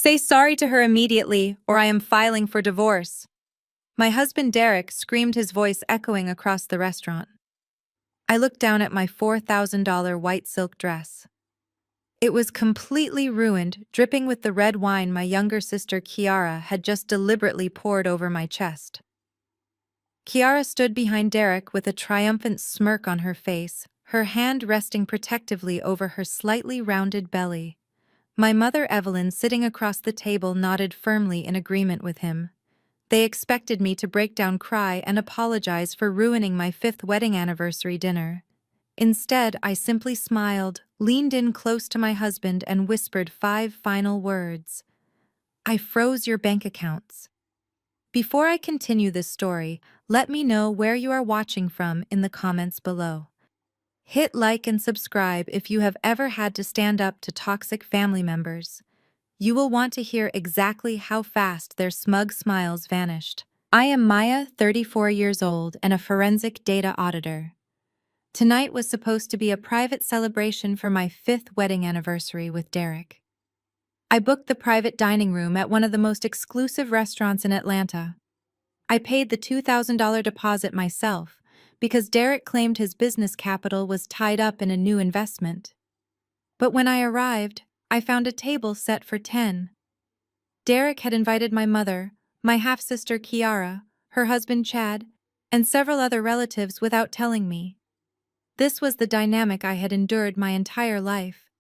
Say sorry to her immediately, or I am filing for divorce. My husband Derek screamed, his voice echoing across the restaurant. I looked down at my $4,000 white silk dress. It was completely ruined, dripping with the red wine my younger sister Kiara had just deliberately poured over my chest. Kiara stood behind Derek with a triumphant smirk on her face, her hand resting protectively over her slightly rounded belly. My mother Evelyn, sitting across the table, nodded firmly in agreement with him. They expected me to break down, cry, and apologize for ruining my 5th wedding anniversary dinner. Instead, I simply smiled, leaned in close to my husband, and whispered 5 final words. I froze your bank accounts. Before I continue this story, let me know where you are watching from in the comments below. Hit like and subscribe if you have ever had to stand up to toxic family members. You will want to hear exactly how fast their smug smiles vanished. I am Maya, 34 years old, and a forensic data auditor. Tonight was supposed to be a private celebration for my 5th wedding anniversary with Derek. I booked the private dining room at one of the most exclusive restaurants in Atlanta. I paid the $2,000 deposit myself because Derek claimed his business capital was tied up in a new investment. But when I arrived, I found a table set for 10. Derek had invited my mother, my half-sister Kiara, her husband Chad, and several other relatives without telling me. This was the dynamic I had endured my entire life.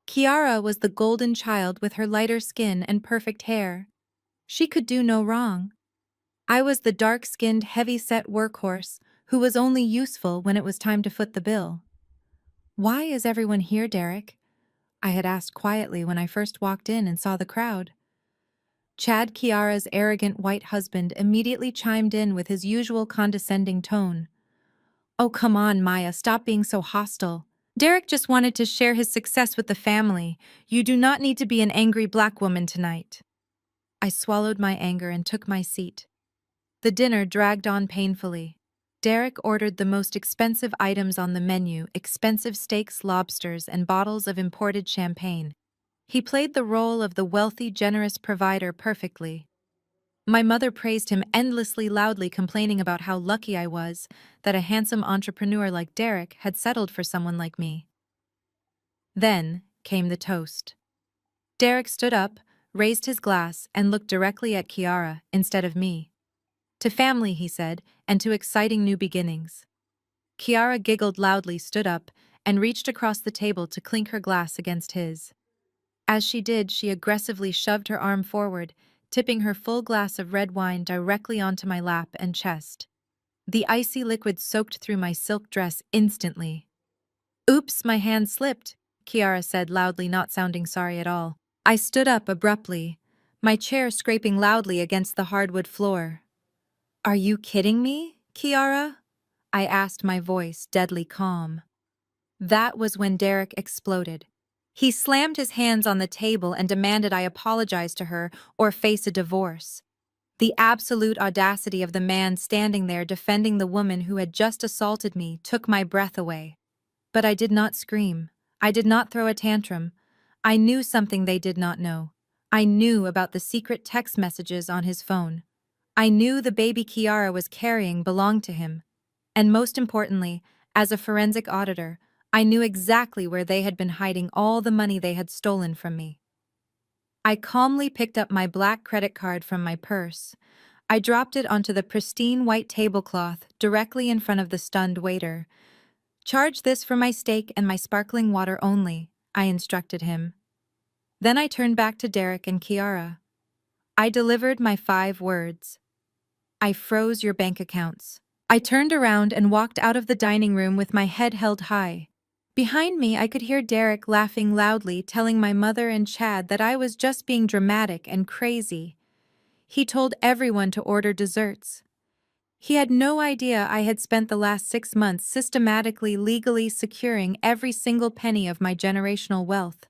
Kiara was the golden child with her lighter skin and perfect hair. She could do no wrong. I was the dark-skinned, heavy-set workhorse who was only useful when it was time to foot the bill. "Why is everyone here, Derek?" I had asked quietly when I first walked in and saw the crowd. Chad, Kiara's arrogant white husband, immediately chimed in with his usual condescending tone. "Oh, come on, Maya, stop being so hostile. Derek just wanted to share his success with the family. You do not need to be an angry black woman tonight." I swallowed my anger and took my seat. The dinner dragged on painfully. Derek ordered the most expensive items on the menu, expensive steaks, lobsters, and bottles of imported champagne. He played the role of the wealthy, generous provider perfectly. My mother praised him endlessly, loudly complaining about how lucky I was that a handsome entrepreneur like Derek had settled for someone like me. Then came the toast. Derek stood up, raised his glass, and looked directly at Kiara instead of me. "To family," he said, "and to exciting new beginnings." Kiara giggled loudly, stood up, and reached across the table to clink her glass against his. As she did, she aggressively shoved her arm forward, tipping her full glass of red wine directly onto my lap and chest. The icy liquid soaked through my silk dress instantly. "Oops, my hand slipped," Kiara said loudly, not sounding sorry at all. I stood up abruptly, my chair scraping loudly against the hardwood floor. "Are you kidding me, Kiara?" I asked, my voice deadly calm. That was when Derek exploded. He slammed his hands on the table and demanded I apologize to her or face a divorce. The absolute audacity of the man standing there defending the woman who had just assaulted me took my breath away. But I did not scream. I did not throw a tantrum. I knew something they did not know. I knew about the secret text messages on his phone. I knew the baby Kiara was carrying belonged to him. And most importantly, as a forensic auditor, I knew exactly where they had been hiding all the money they had stolen from me. I calmly picked up my black credit card from my purse. I dropped it onto the pristine white tablecloth directly in front of the stunned waiter. "Charge this for my steak and my sparkling water only," I instructed him. Then I turned back to Derek and Kiara. I delivered my 5 words. I froze your bank accounts. I turned around and walked out of the dining room with my head held high. Behind me, I could hear Derek laughing loudly, telling my mother and Chad that I was just being dramatic and crazy. He told everyone to order desserts. He had no idea I had spent the last 6 months systematically, legally securing every single penny of my generational wealth.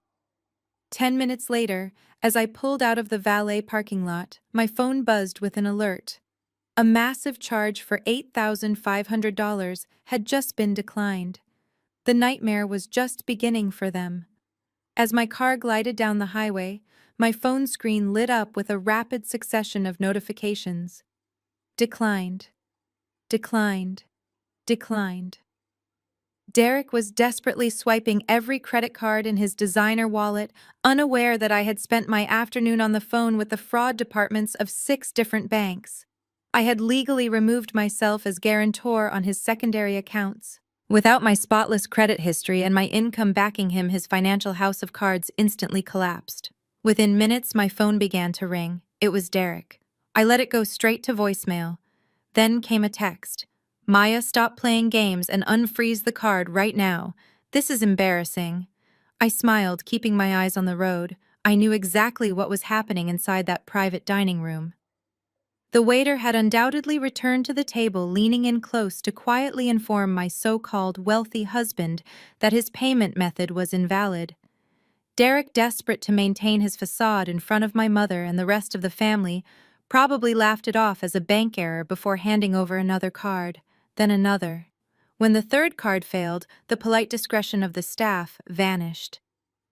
10 minutes later, as I pulled out of the valet parking lot, my phone buzzed with an alert. A massive charge for $8,500 had just been declined. The nightmare was just beginning for them. As my car glided down the highway, My phone screen lit up with a rapid succession of notifications. Declined. Declined. Declined. Derek was desperately swiping every credit card in his designer wallet, unaware that I had spent my afternoon on the phone with the fraud departments of 6 different banks. I had legally removed myself as guarantor on his secondary accounts. Without my spotless credit history and my income backing him, his financial house of cards instantly collapsed. Within minutes, my phone began to ring. It was Derek. I let it go straight to voicemail. Then came a text. Maya, stop playing games and unfreeze the card right now. This is embarrassing. I smiled, keeping my eyes on the road. I knew exactly what was happening inside that private dining room. The waiter had undoubtedly returned to the table, leaning in close to quietly inform my so-called wealthy husband that his payment method was invalid. Derek, desperate to maintain his facade in front of my mother and the rest of the family, probably laughed it off as a bank error before handing over another card, then another. When the third card failed, the polite discretion of the staff vanished.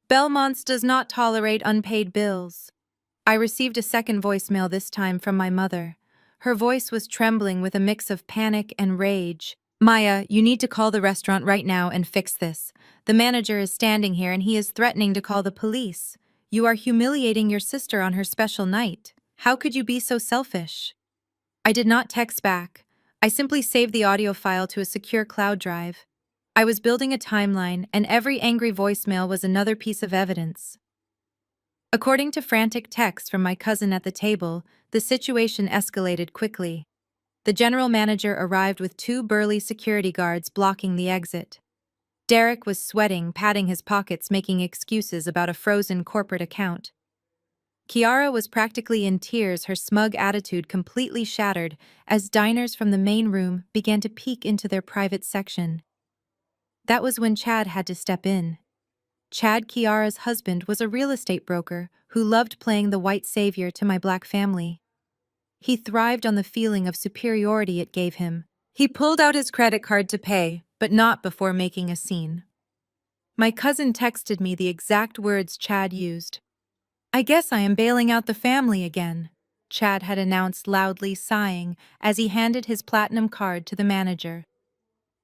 Belmont's does not tolerate unpaid bills. I received a second voicemail, this time from my mother. Her voice was trembling with a mix of panic and rage. Maya, you need to call the restaurant right now and fix this. The manager is standing here and he is threatening to call the police. You are humiliating your sister on her special night. How could you be so selfish? I did not text back. I simply saved the audio file to a secure cloud drive. I was building a timeline, and every angry voicemail was another piece of evidence. According to frantic texts from my cousin at the table, the situation escalated quickly. The general manager arrived with 2 burly security guards blocking the exit. Derek was sweating, patting his pockets, making excuses about a frozen corporate account. Kiara was practically in tears, her smug attitude completely shattered as diners from the main room began to peek into their private section. That was when Chad had to step in. Chad, Kiara's husband, was a real estate broker who loved playing the white savior to my black family. He thrived on the feeling of superiority it gave him. He pulled out his credit card to pay, but not before making a scene. My cousin texted me the exact words Chad used. I guess I am bailing out the family again, Chad had announced loudly, sighing as he handed his platinum card to the manager.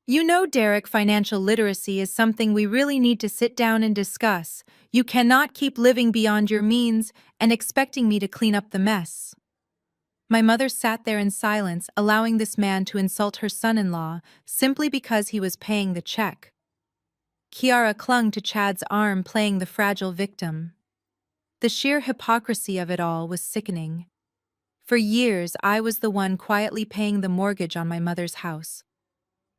You know, Derek, financial literacy is something we really need to sit down and discuss. You cannot keep living beyond your means and expecting me to clean up the mess. My mother sat there in silence, allowing this man to insult her son-in-law simply because he was paying the check. Kiara clung to Chad's arm, playing the fragile victim. The sheer hypocrisy of it all was sickening. For years, I was the one quietly paying the mortgage on my mother's house.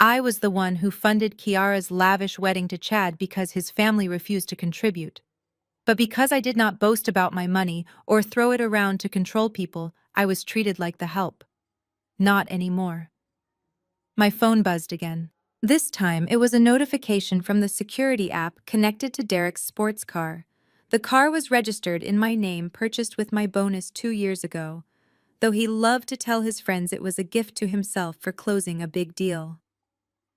I was the one who funded Kiara's lavish wedding to Chad because his family refused to contribute. But because I did not boast about my money or throw it around to control people, I was treated like the help. Not anymore. My phone buzzed again. This time, it was a notification from the security app connected to Derek's sports car. The car was registered in my name, purchased with my bonus 2 years ago, though he loved to tell his friends it was a gift to himself for closing a big deal.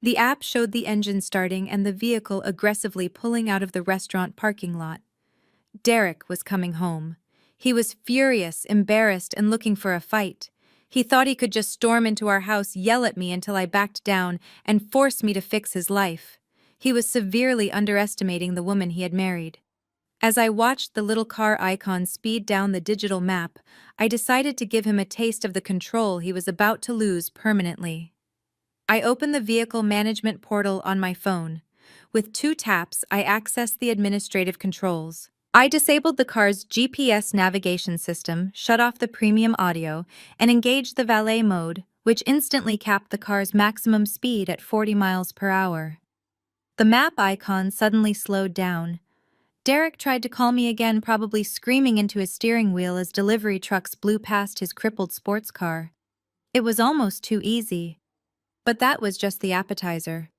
The app showed the engine starting and the vehicle aggressively pulling out of the restaurant parking lot. Derek was coming home. He was furious, embarrassed, and looking for a fight. He thought he could just storm into our house, yell at me until I backed down, and force me to fix his life. He was severely underestimating the woman he had married. As I watched the little car icon speed down the digital map, I decided to give him a taste of the control he was about to lose permanently. I opened the vehicle management portal on my phone. With 2 taps, I accessed the administrative controls. I disabled the car's GPS navigation system, shut off the premium audio, and engaged the valet mode, which instantly capped the car's maximum speed at 40 miles per hour. The map icon suddenly slowed down. Derek tried to call me again, probably screaming into his steering wheel as delivery trucks blew past his crippled sports car. It was almost too easy. But that was just the appetizer.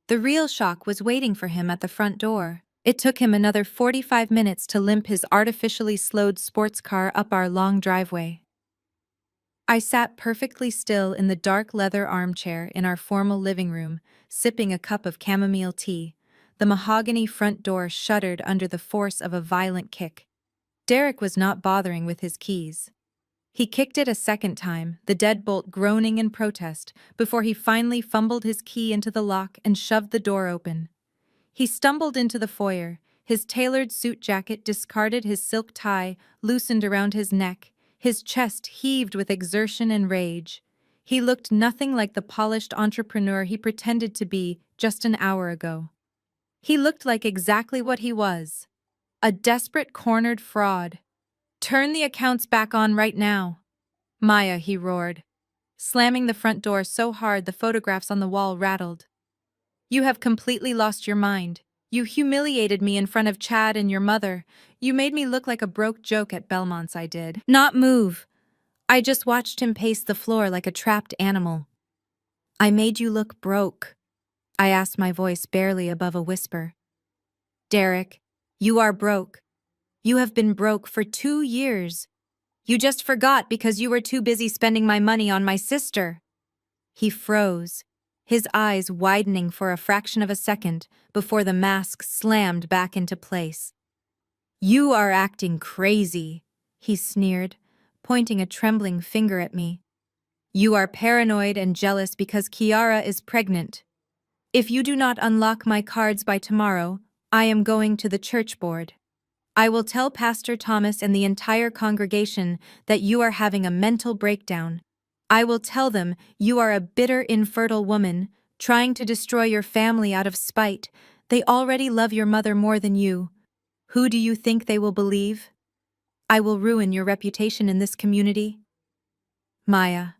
The real shock was waiting for him at the front door. It took him another 45 minutes to limp his artificially slowed sports car up our long driveway. I sat perfectly still in the dark leather armchair in our formal living room, sipping a cup of chamomile tea. The mahogany front door shuddered under the force of a violent kick. Derek was not bothering with his keys. He kicked it a second time, the deadbolt groaning in protest, before he finally fumbled his key into the lock and shoved the door open. He stumbled into the foyer, his tailored suit jacket discarded, his silk tie loosened around his neck, his chest heaved with exertion and rage. He looked nothing like the polished entrepreneur he pretended to be just an hour ago. He looked like exactly what he was, a desperate cornered fraud. "Turn the accounts back on right now." "Maya," he roared, slamming the front door so hard the photographs on the wall rattled. "You have completely lost your mind. You humiliated me in front of Chad and your mother. You made me look like a broke joke at Belmont's, I did." "Not move." I just watched him pace the floor like a trapped animal. "I made you look broke," I asked, my voice barely above a whisper. "Derek, you are broke. You have been broke for 2 years. You just forgot because you were too busy spending my money on my sister." He froze, his eyes widening for a fraction of a second before the mask slammed back into place. "You are acting crazy," he sneered, pointing a trembling finger at me. "You are paranoid and jealous because Kiara is pregnant. If you do not unlock my cards by tomorrow, I am going to the church board. I will tell Pastor Thomas and the entire congregation that you are having a mental breakdown. I will tell them you are a bitter, infertile woman, trying to destroy your family out of spite. They already love your mother more than you. Who do you think they will believe? I will ruin your reputation in this community." "Maya."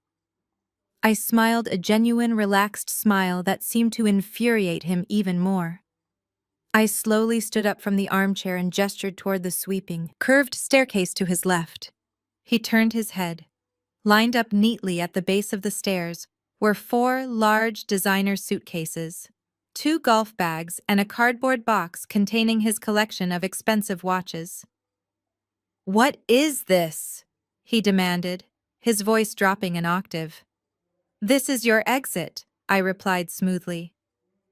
I smiled, a genuine, relaxed smile that seemed to infuriate him even more. I slowly stood up from the armchair and gestured toward the sweeping, curved staircase to his left. He turned his head. Lined up neatly at the base of the stairs were 4 large designer suitcases, 2 golf bags, and a cardboard box containing his collection of expensive watches. "What is this?" he demanded, his voice dropping an octave. "This is your exit," I replied smoothly.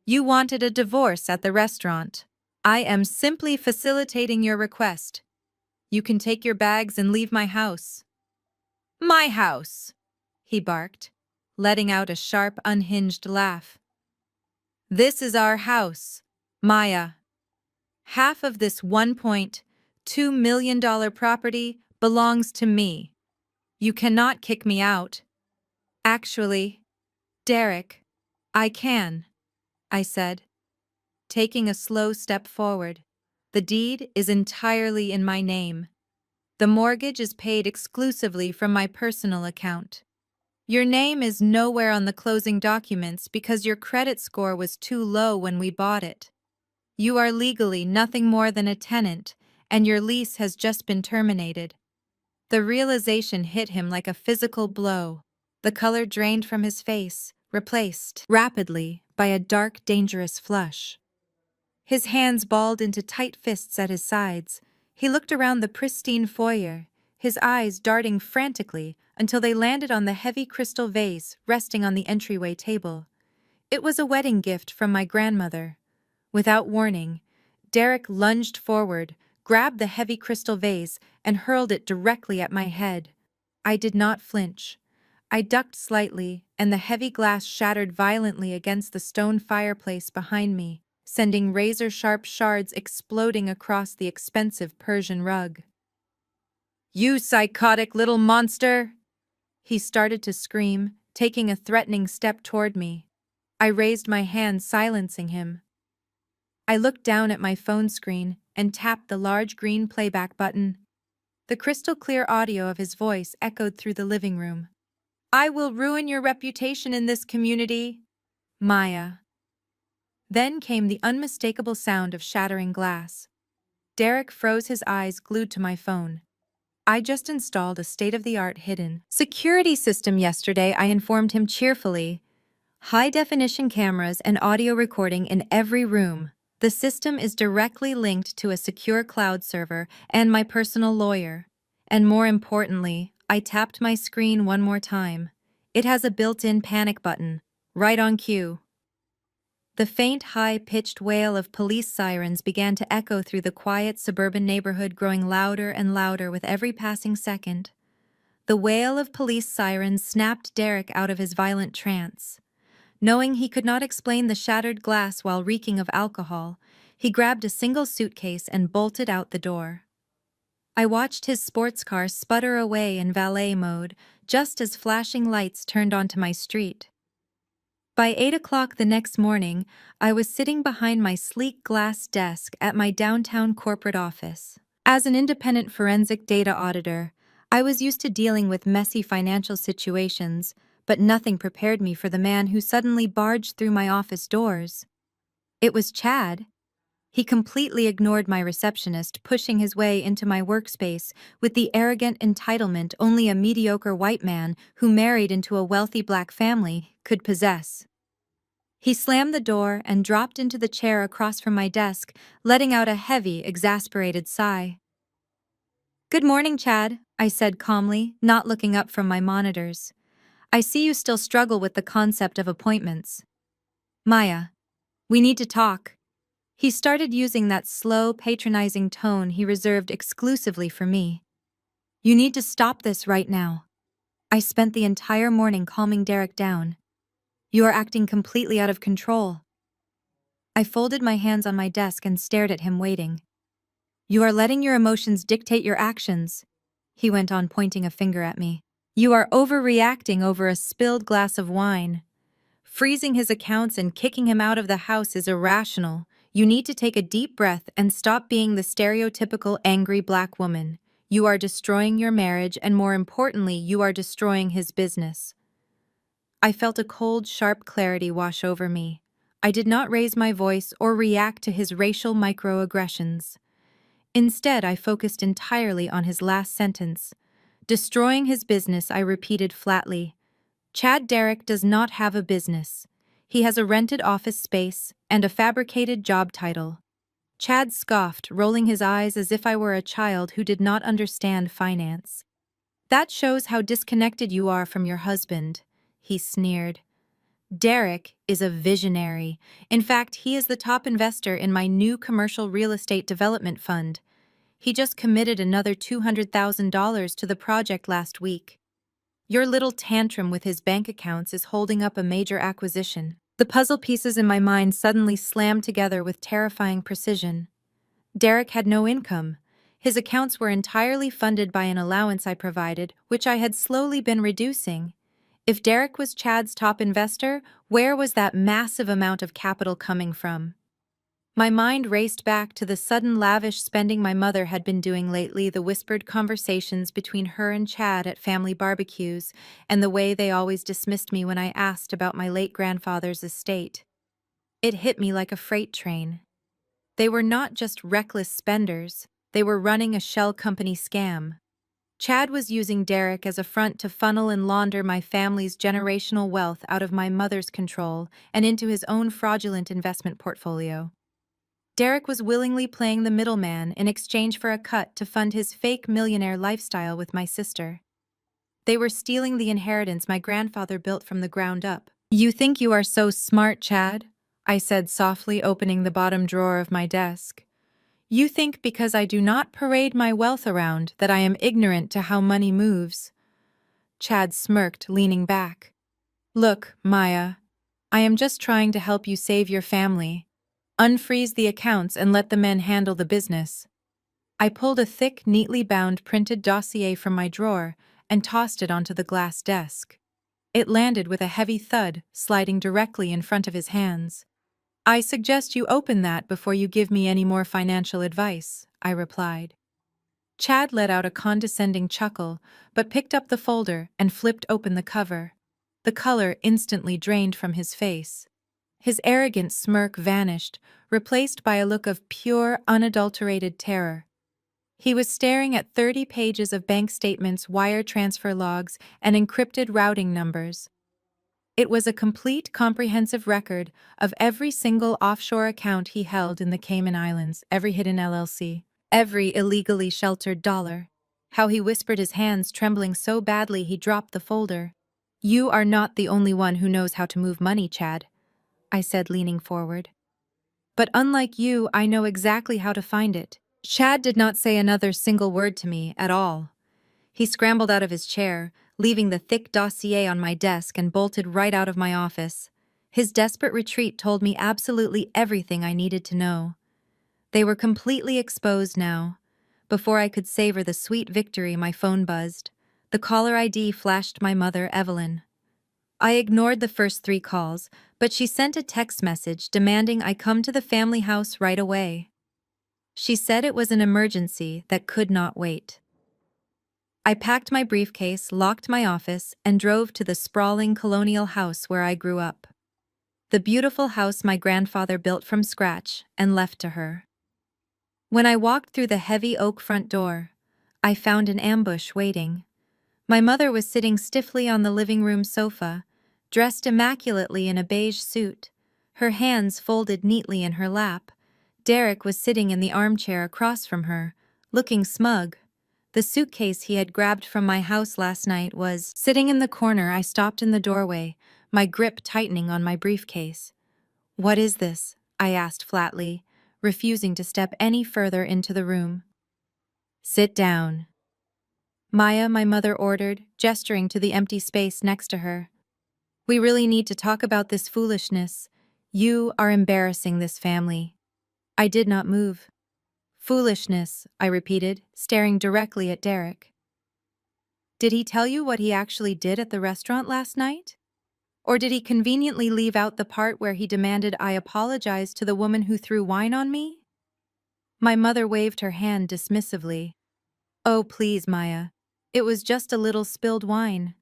"You wanted a divorce at the restaurant. I am simply facilitating your request. You can take your bags and leave my house." "My house!" he barked, letting out a sharp, unhinged laugh. "This is our house, Maya. Half of this $1.2 million property belongs to me. You cannot kick me out." "Actually, Derek, I can," I said, taking a slow step forward. "The deed is entirely in my name. The mortgage is paid exclusively from my personal account. Your name is nowhere on the closing documents because your credit score was too low when we bought it. You are legally nothing more than a tenant, and your lease has just been terminated." The realization hit him like a physical blow. The color drained from his face, replaced rapidly by a dark, dangerous flush. His hands balled into tight fists at his sides. He looked around the pristine foyer, his eyes darting frantically until they landed on the heavy crystal vase resting on the entryway table. It was a wedding gift from my grandmother. Without warning, Derek lunged forward, grabbed the heavy crystal vase, and hurled it directly at my head. I did not flinch. I ducked slightly, and the heavy glass shattered violently against the stone fireplace behind me, sending razor-sharp shards exploding across the expensive Persian rug. "You psychotic little monster!" He started to scream, taking a threatening step toward me. I raised my hand, silencing him. I looked down at my phone screen and tapped the large green playback button. The crystal-clear audio of his voice echoed through the living room. "I will ruin your reputation in this community, Maya." Then came the unmistakable sound of shattering glass. Derek froze, his eyes glued to my phone. "I just installed a state-of-the-art hidden security system yesterday," I informed him cheerfully. "High-definition cameras and audio recording in every room. The system is directly linked to a secure cloud server and my personal lawyer. And more importantly," I tapped my screen one more time, "it has a built-in panic button, right on cue." The faint, high-pitched wail of police sirens began to echo through the quiet suburban neighborhood, growing louder and louder with every passing second. The wail of police sirens snapped Derek out of his violent trance. Knowing he could not explain the shattered glass while reeking of alcohol, he grabbed a single suitcase and bolted out the door. I watched his sports car sputter away in valet mode just as flashing lights turned onto my street. By 8 o'clock the next morning, I was sitting behind my sleek glass desk at my downtown corporate office. As an independent forensic data auditor, I was used to dealing with messy financial situations, but nothing prepared me for the man who suddenly barged through my office doors. It was Chad. He completely ignored my receptionist, pushing his way into my workspace with the arrogant entitlement only a mediocre white man who married into a wealthy black family could possess. He slammed the door and dropped into the chair across from my desk, letting out a heavy, exasperated sigh. "Good morning, Chad," I said calmly, not looking up from my monitors. "I see you still struggle with the concept of appointments." "Maya, we need to talk." He started using that slow, patronizing tone he reserved exclusively for me. "You need to stop this right now." I spent the entire morning calming Derek down. "You are acting completely out of control." I folded my hands on my desk and stared at him, waiting. "You are letting your emotions dictate your actions," he went on, pointing a finger at me. "You are overreacting over a spilled glass of wine. Freezing his accounts and kicking him out of the house is irrational. You need to take a deep breath and stop being the stereotypical angry black woman. You are destroying your marriage, and more importantly, you are destroying his business." I felt a cold, sharp clarity wash over me. I did not raise my voice or react to his racial microaggressions. Instead, I focused entirely on his last sentence. "Destroying his business," I repeated flatly. "Chad Derek does not have a business. He has a rented office space and a fabricated job title." Chad scoffed, rolling his eyes as if I were a child who did not understand finance. "That shows how disconnected you are from your husband," he sneered. "Derek is a visionary. In fact, he is the top investor in my new commercial real estate development fund. He just committed another $200,000 to the project last week. Your little tantrum with his bank accounts is holding up a major acquisition." The puzzle pieces in my mind suddenly slammed together with terrifying precision. Derek had no income. His accounts were entirely funded by an allowance I provided, which I had slowly been reducing. If Derek was Chad's top investor, where was that massive amount of capital coming from? My mind raced back to the sudden lavish spending my mother had been doing lately, the whispered conversations between her and Chad at family barbecues, and the way they always dismissed me when I asked about my late grandfather's estate. It hit me like a freight train. They were not just reckless spenders, they were running a shell company scam. Chad was using Derek as a front to funnel and launder my family's generational wealth out of my mother's control and into his own fraudulent investment portfolio. Derek was willingly playing the middleman in exchange for a cut to fund his fake millionaire lifestyle with my sister. They were stealing the inheritance my grandfather built from the ground up. "You think you are so smart, Chad?" I said softly, opening the bottom drawer of my desk. "You think because I do not parade my wealth around that I am ignorant to how money moves." Chad smirked, leaning back. "Look, Maya, I am just trying to help you save your family. Unfreeze the accounts and let the men handle the business." I pulled a thick, neatly bound printed dossier from my drawer and tossed it onto the glass desk. It landed with a heavy thud, sliding directly in front of his hands. "I suggest you open that before you give me any more financial advice," I replied. Chad let out a condescending chuckle, but picked up the folder and flipped open the cover. The color instantly drained from his face. His arrogant smirk vanished, replaced by a look of pure, unadulterated terror. He was staring at 30 pages of bank statements, wire transfer logs, and encrypted routing numbers. It was a complete, comprehensive record of every single offshore account he held in the Cayman Islands, every hidden LLC, every illegally sheltered dollar. How he whispered, his hands trembling so badly he dropped the folder. "You are not the only one who knows how to move money, Chad," I said, leaning forward. But unlike you, I know exactly how to find it. Chad did not say another single word to me at all. He scrambled out of his chair, leaving the thick dossier on my desk, and bolted right out of my office. His desperate retreat told me absolutely everything I needed to know. They were completely exposed now. Before I could savor the sweet victory, my phone buzzed. The caller ID flashed my mother, Evelyn. I ignored the first 3 calls, but she sent a text message demanding I come to the family house right away. She said it was an emergency that could not wait. I packed my briefcase, locked my office, and drove to the sprawling colonial house where I grew up. The beautiful house my grandfather built from scratch and left to her. When I walked through the heavy oak front door, I found an ambush waiting. My mother was sitting stiffly on the living room sofa, dressed immaculately in a beige suit, her hands folded neatly in her lap. Derek was sitting in the armchair across from her, looking smug. The suitcase he had grabbed from my house last night was sitting in the corner. I stopped in the doorway, my grip tightening on my briefcase. "What is this?" I asked flatly, refusing to step any further into the room. "Sit down," Maya, my mother ordered, gesturing to the empty space next to her. "We really need to talk about this foolishness. You are embarrassing this family." I did not move. "Foolishness," I repeated, staring directly at Derek. "Did he tell you what he actually did at the restaurant last night? Or did he conveniently leave out the part where he demanded I apologize to the woman who threw wine on me?" My mother waved her hand dismissively. "Oh, please, Maya. It was just a little spilled wine."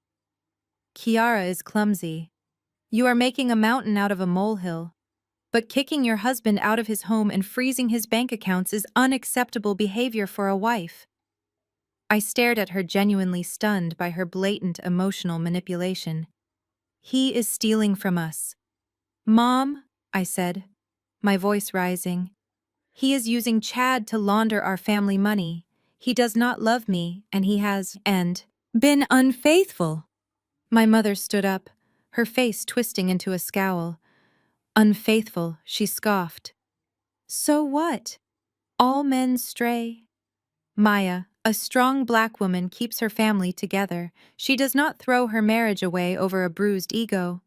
"Kiara is clumsy. You are making a mountain out of a molehill. But kicking your husband out of his home and freezing his bank accounts is unacceptable behavior for a wife." I stared at her, genuinely stunned by her blatant emotional manipulation. "He is stealing from us." "Mom," I said, my voice rising, "he is using Chad to launder our family money. He does not love me, and he has been unfaithful." My mother stood up, her face twisting into a scowl. "Unfaithful," she scoffed. "So what? All men stray." "Maya, a strong black woman keeps her family together. She does not throw her marriage away over a bruised ego.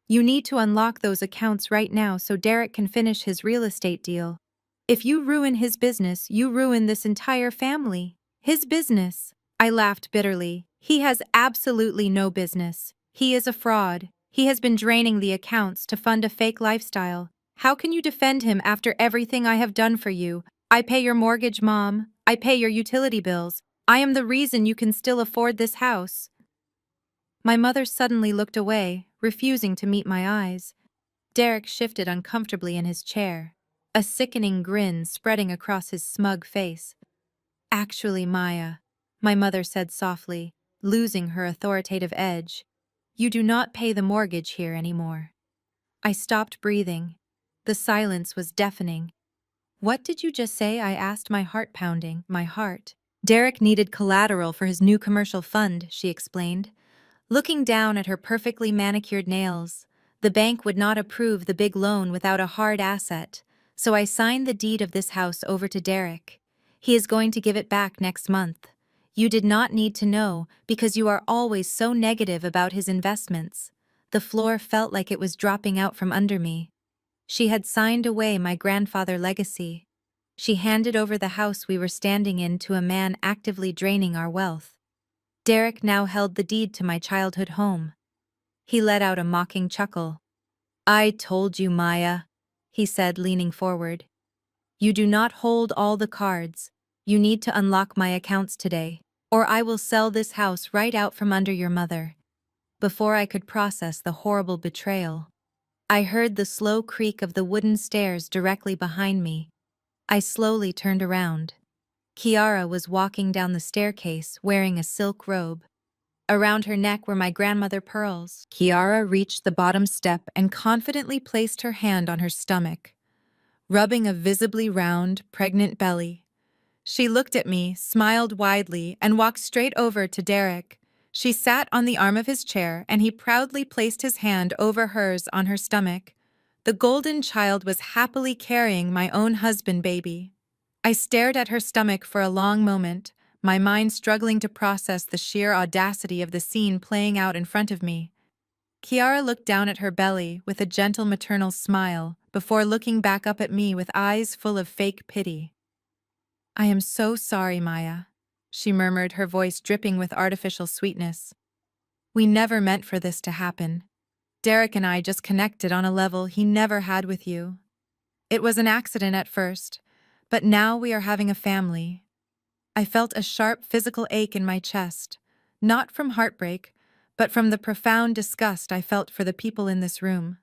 You need to unlock those accounts right now so Derek can finish his real estate deal. If you ruin his business, you ruin this entire family." "His business?" I laughed bitterly. "He has absolutely no business. He is a fraud. He has been draining the accounts to fund a fake lifestyle. How can you defend him after everything I have done for you? I pay your mortgage, Mom. I pay your utility bills. I am the reason you can still afford this house." My mother suddenly looked away, refusing to meet my eyes. Derek shifted uncomfortably in his chair, a sickening grin spreading across his smug face. "Actually, Maya," my mother said softly, losing her authoritative edge, "you do not pay the mortgage here anymore." I stopped breathing. The silence was deafening. "What did you just say?" I asked, my heart pounding. My heart. "Derek needed collateral for his new commercial fund," she explained, looking down at her perfectly manicured nails. "The bank would not approve the big loan without a hard asset, so I signed the deed of this house over to Derek. He is going to give it back next month. You did not need to know because you are always so negative about his investments." The floor felt like it was dropping out from under me. She had signed away my grandfather's legacy. She handed over the house we were standing in to a man actively draining our wealth. Derek now held the deed to my childhood home. He let out a mocking chuckle. "I told you, Maya," he said, leaning forward. "You do not hold all the cards. You need to unlock my accounts today, or I will sell this house right out from under your mother." Before I could process the horrible betrayal, I heard the slow creak of the wooden stairs directly behind me. I slowly turned around. Kiara was walking down the staircase wearing a silk robe. Around her neck were my grandmother pearls. Kiara reached the bottom step and confidently placed her hand on her stomach, rubbing a visibly round, pregnant belly. She looked at me, smiled widely, and walked straight over to Derek. She sat on the arm of his chair, and he proudly placed his hand over hers on her stomach. The golden child was happily carrying my own husband baby. I stared at her stomach for a long moment, my mind struggling to process the sheer audacity of the scene playing out in front of me. Kiara looked down at her belly with a gentle maternal smile before looking back up at me with eyes full of fake pity. "I am so sorry, Maya," she murmured, her voice dripping with artificial sweetness. "We never meant for this to happen. Derek and I just connected on a level he never had with you. It was an accident at first, but now we are having a family." I felt a sharp physical ache in my chest, not from heartbreak, but from the profound disgust I felt for the people in this room.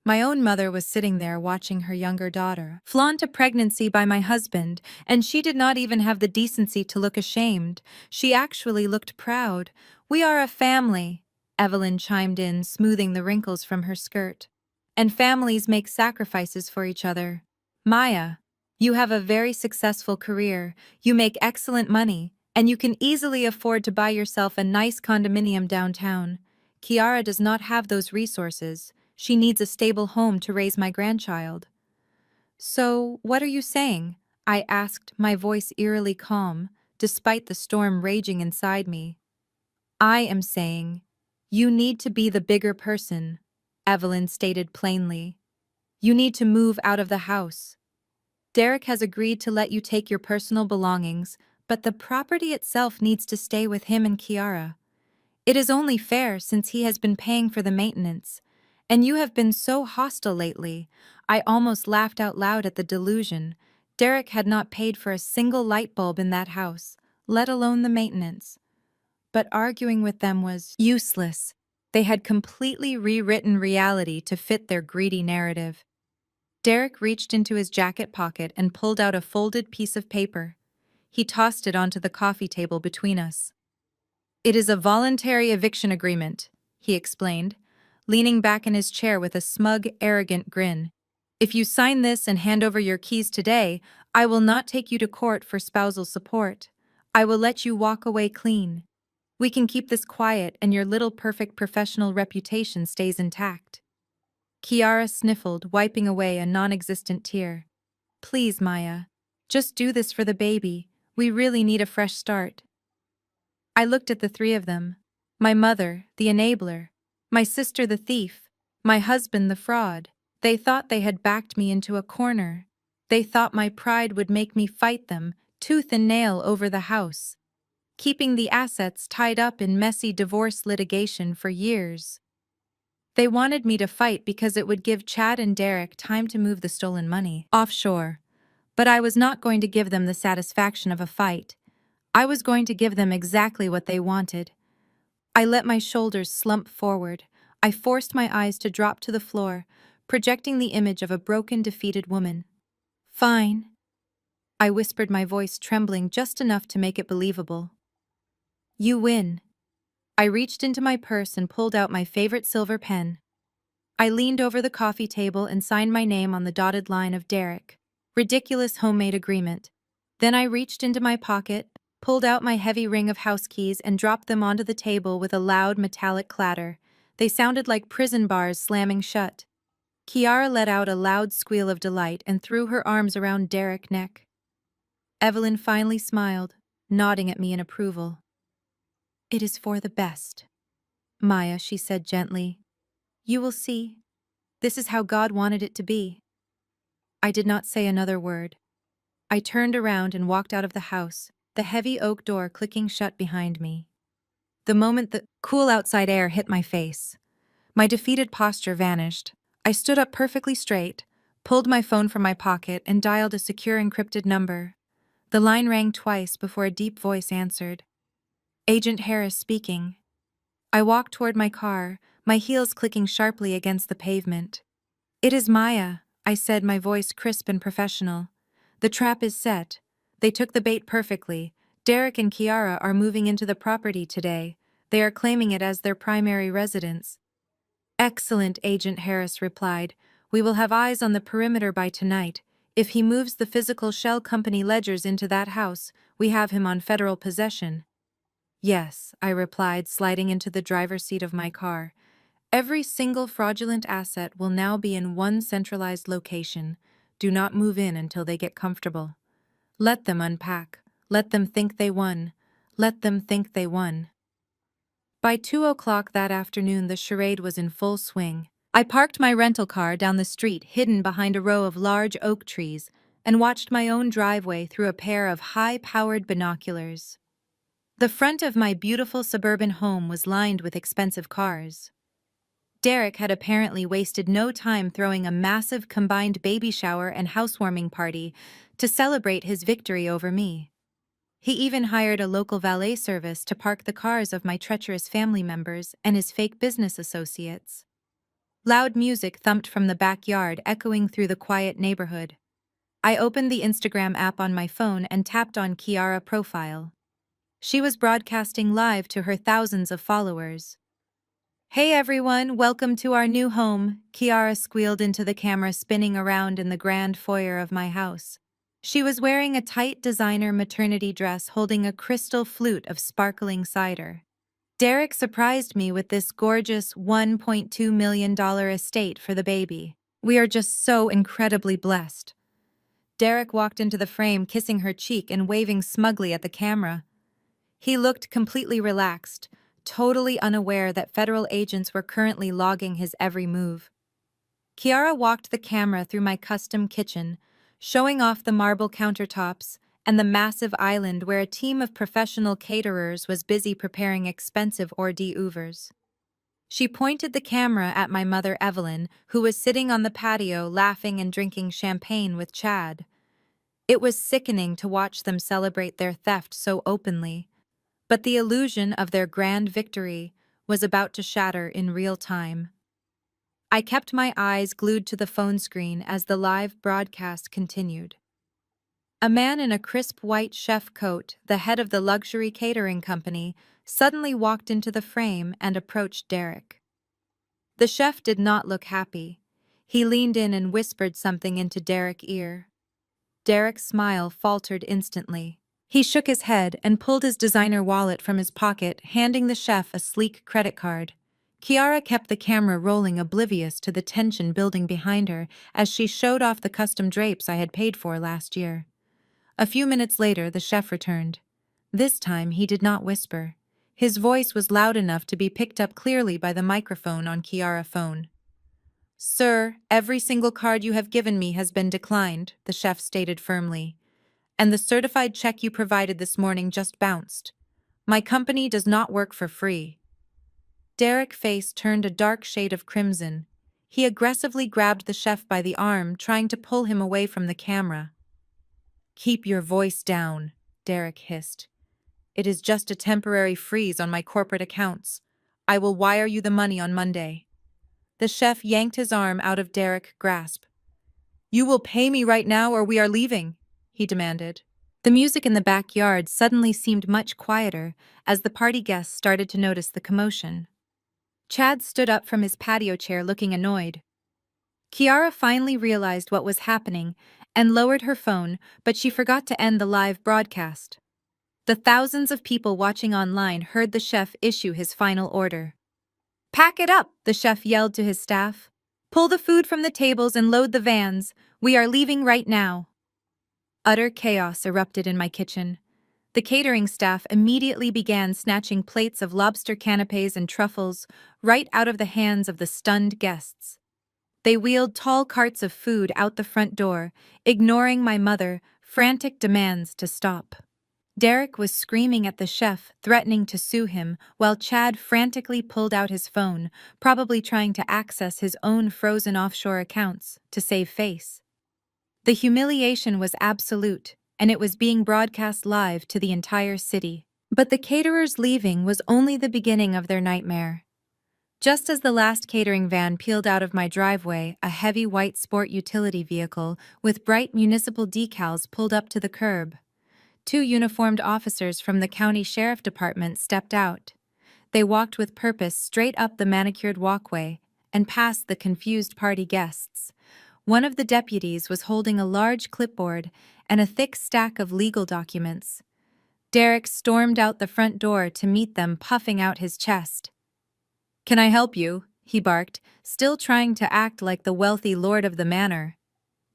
My own mother was sitting there watching her younger daughter flaunt a pregnancy by my husband, and she did not even have the decency to look ashamed. She actually looked proud. "We are a family," Evelyn chimed in, smoothing the wrinkles from her skirt. "And families make sacrifices for each other. Maya, you have a very successful career, you make excellent money, and you can easily afford to buy yourself a nice condominium downtown. Kiara does not have those resources. She needs a stable home to raise my grandchild." "So, what are you saying?" I asked, my voice eerily calm, despite the storm raging inside me. "I am saying, you need to be the bigger person," Evelyn stated plainly. "You need to move out of the house. Derek has agreed to let you take your personal belongings, but the property itself needs to stay with him and Kiara. It is only fair since he has been paying for the maintenance. And you have been so hostile lately." I almost laughed out loud at the delusion. Derek had not paid for a single light bulb in that house, let alone the maintenance. But arguing with them was useless. They had completely rewritten reality to fit their greedy narrative. Derek reached into his jacket pocket and pulled out a folded piece of paper. He tossed it onto the coffee table between us. "It is a voluntary eviction agreement," he explained, leaning back in his chair with a smug, arrogant grin. "If you sign this and hand over your keys today, I will not take you to court for spousal support. I will let you walk away clean. We can keep this quiet and your little perfect professional reputation stays intact." Kiara sniffled, wiping away a non-existent tear. "Please, Maya. Just do this for the baby. We really need a fresh start." I looked at the three of them. My mother, the enabler. My sister, the thief. My husband, the fraud. They thought they had backed me into a corner. They thought my pride would make me fight them, tooth and nail, over the house, keeping the assets tied up in messy divorce litigation for years. They wanted me to fight because it would give Chad and Derek time to move the stolen money offshore. But I was not going to give them the satisfaction of a fight. I was going to give them exactly what they wanted. I let my shoulders slump forward. I forced my eyes to drop to the floor, projecting the image of a broken, defeated woman. "Fine," I whispered, my voice trembling just enough to make it believable. "You win." I reached into my purse and pulled out my favorite silver pen. I leaned over the coffee table and signed my name on the dotted line of Derek. Ridiculous homemade agreement. Then I reached into my pocket, pulled out my heavy ring of house keys and dropped them onto the table with a loud metallic clatter. They sounded like prison bars slamming shut. Kiara let out a loud squeal of delight and threw her arms around Derek's neck. Evelyn finally smiled, nodding at me in approval. "It is for the best, Maya," she said gently. "You will see. This is how God wanted it to be." I did not say another word. I turned around and walked out of the house, the heavy oak door clicking shut behind me. The moment the cool outside air hit my face, my defeated posture vanished. I stood up perfectly straight, pulled my phone from my pocket, and dialed a secure encrypted number. The line rang twice before a deep voice answered. "Agent Harris speaking." I walked toward my car, my heels clicking sharply against the pavement. "It is Maya," I said, my voice crisp and professional. "The trap is set. They took the bait perfectly. Derek and Kiara are moving into the property today. They are claiming it as their primary residence." "Excellent," Agent Harris replied. "We will have eyes on the perimeter by tonight. If he moves the physical shell company ledgers into that house, we have him on federal possession." "Yes," I replied, sliding into the driver's seat of my car. Every single fraudulent asset will now be in one centralized location. Do not move in until they get comfortable. Let them unpack. Let them think they won. Let them think they won. By 2 o'clock that afternoon, the charade was in full swing. I parked my rental car down the street, hidden behind a row of large oak trees, and watched my own driveway through a pair of high-powered binoculars. The front of my beautiful suburban home was lined with expensive cars. Derek had apparently wasted no time throwing a massive combined baby shower and housewarming party to celebrate his victory over me. He even hired a local valet service to park the cars of my treacherous family members and his fake business associates. Loud music thumped from the backyard, echoing through the quiet neighborhood. I opened the Instagram app on my phone and tapped on Kiara's profile. She was broadcasting live to her thousands of followers. "Hey everyone, welcome to our new home," Kiara squealed into the camera, spinning around in the grand foyer of my house. She was wearing a tight designer maternity dress, holding a crystal flute of sparkling cider. Derek surprised me with this gorgeous $1.2 million estate for the baby. "We are just so incredibly blessed." Derek walked into the frame, kissing her cheek and waving smugly at the camera. He looked completely relaxed, totally unaware that federal agents were currently logging his every move. Kiara walked the camera through my custom kitchen, showing off the marble countertops and the massive island where a team of professional caterers was busy preparing expensive hors d'oeuvres. She pointed the camera at my mother Evelyn, who was sitting on the patio laughing and drinking champagne with Chad. It was sickening to watch them celebrate their theft so openly, but the illusion of their grand victory was about to shatter in real time. I kept my eyes glued to the phone screen as the live broadcast continued. A man in a crisp white chef coat, the head of the luxury catering company, suddenly walked into the frame and approached Derek. The chef did not look happy. He leaned in and whispered something into Derek's ear. Derek's smile faltered instantly. He shook his head and pulled his designer wallet from his pocket, handing the chef a sleek credit card. Kiara kept the camera rolling, oblivious to the tension building behind her as she showed off the custom drapes I had paid for last year. A few minutes later, the chef returned. This time, he did not whisper. His voice was loud enough to be picked up clearly by the microphone on Kiara's phone. "Sir, every single card you have given me has been declined," the chef stated firmly. "And the certified check you provided this morning just bounced. My company does not work for free." Derek's face turned a dark shade of crimson. He aggressively grabbed the chef by the arm, trying to pull him away from the camera. "Keep your voice down," Derek hissed. "It is just a temporary freeze on my corporate accounts. I will wire you the money on Monday." The chef yanked his arm out of Derek's grasp. "You will pay me right now or we are leaving," he demanded. The music in the backyard suddenly seemed much quieter as the party guests started to notice the commotion. Chad stood up from his patio chair looking annoyed. Kiara finally realized what was happening and lowered her phone, but she forgot to end the live broadcast. The thousands of people watching online heard the chef issue his final order. "Pack it up," the chef yelled to his staff. "Pull the food from the tables and load the vans. We are leaving right now." Utter chaos erupted in my kitchen. The catering staff immediately began snatching plates of lobster canapés and truffles right out of the hands of the stunned guests. They wheeled tall carts of food out the front door, ignoring my mother's frantic demands to stop. Derek was screaming at the chef, threatening to sue him, while Chad frantically pulled out his phone, probably trying to access his own frozen offshore accounts to save face. The humiliation was absolute, and it was being broadcast live to the entire city. But the caterers leaving was only the beginning of their nightmare. Just as the last catering van peeled out of my driveway, a heavy white sport utility vehicle with bright municipal decals pulled up to the curb. Two uniformed officers from the county sheriff department stepped out. They walked with purpose straight up the manicured walkway and past the confused party guests. One of the deputies was holding a large clipboard and a thick stack of legal documents. Derek stormed out the front door to meet them, puffing out his chest. "Can I help you?" he barked, still trying to act like the wealthy lord of the manor.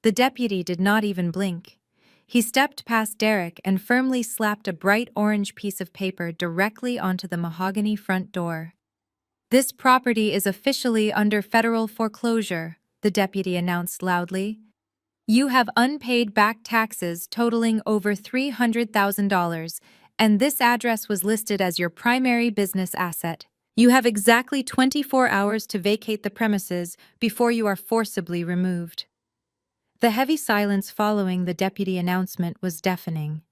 The deputy did not even blink. He stepped past Derek and firmly slapped a bright orange piece of paper directly onto the mahogany front door. "This property is officially under federal foreclosure," the deputy announced loudly. "You have unpaid back taxes totaling over $300,000, and this address was listed as your primary business asset. You have exactly 24 hours to vacate the premises before you are forcibly removed." The heavy silence following the deputy announcement was deafening.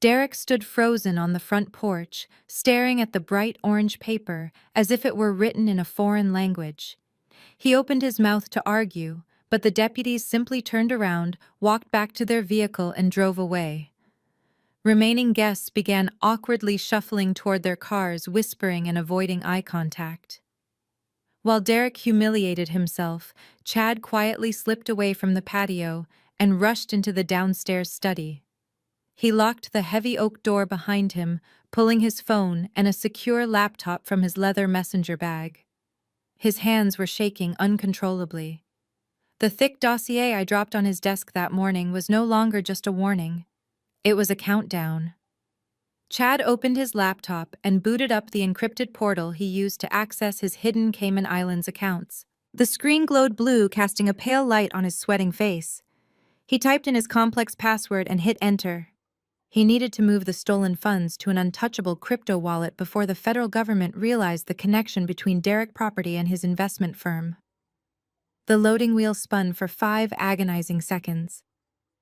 Derek stood frozen on the front porch, staring at the bright orange paper as if it were written in a foreign language. He opened his mouth to argue, but the deputies simply turned around, walked back to their vehicle, and drove away. Remaining guests began awkwardly shuffling toward their cars, whispering and avoiding eye contact. While Derek humiliated himself, Chad quietly slipped away from the patio and rushed into the downstairs study. He locked the heavy oak door behind him, pulling his phone and a secure laptop from his leather messenger bag. His hands were shaking uncontrollably. The thick dossier I dropped on his desk that morning was no longer just a warning. It was a countdown. Chad opened his laptop and booted up the encrypted portal he used to access his hidden Cayman Islands accounts. The screen glowed blue, casting a pale light on his sweating face. He typed in his complex password and hit enter. He needed to move the stolen funds to an untouchable crypto wallet before the federal government realized the connection between Derek property and his investment firm. The loading wheel spun for 5 agonizing seconds.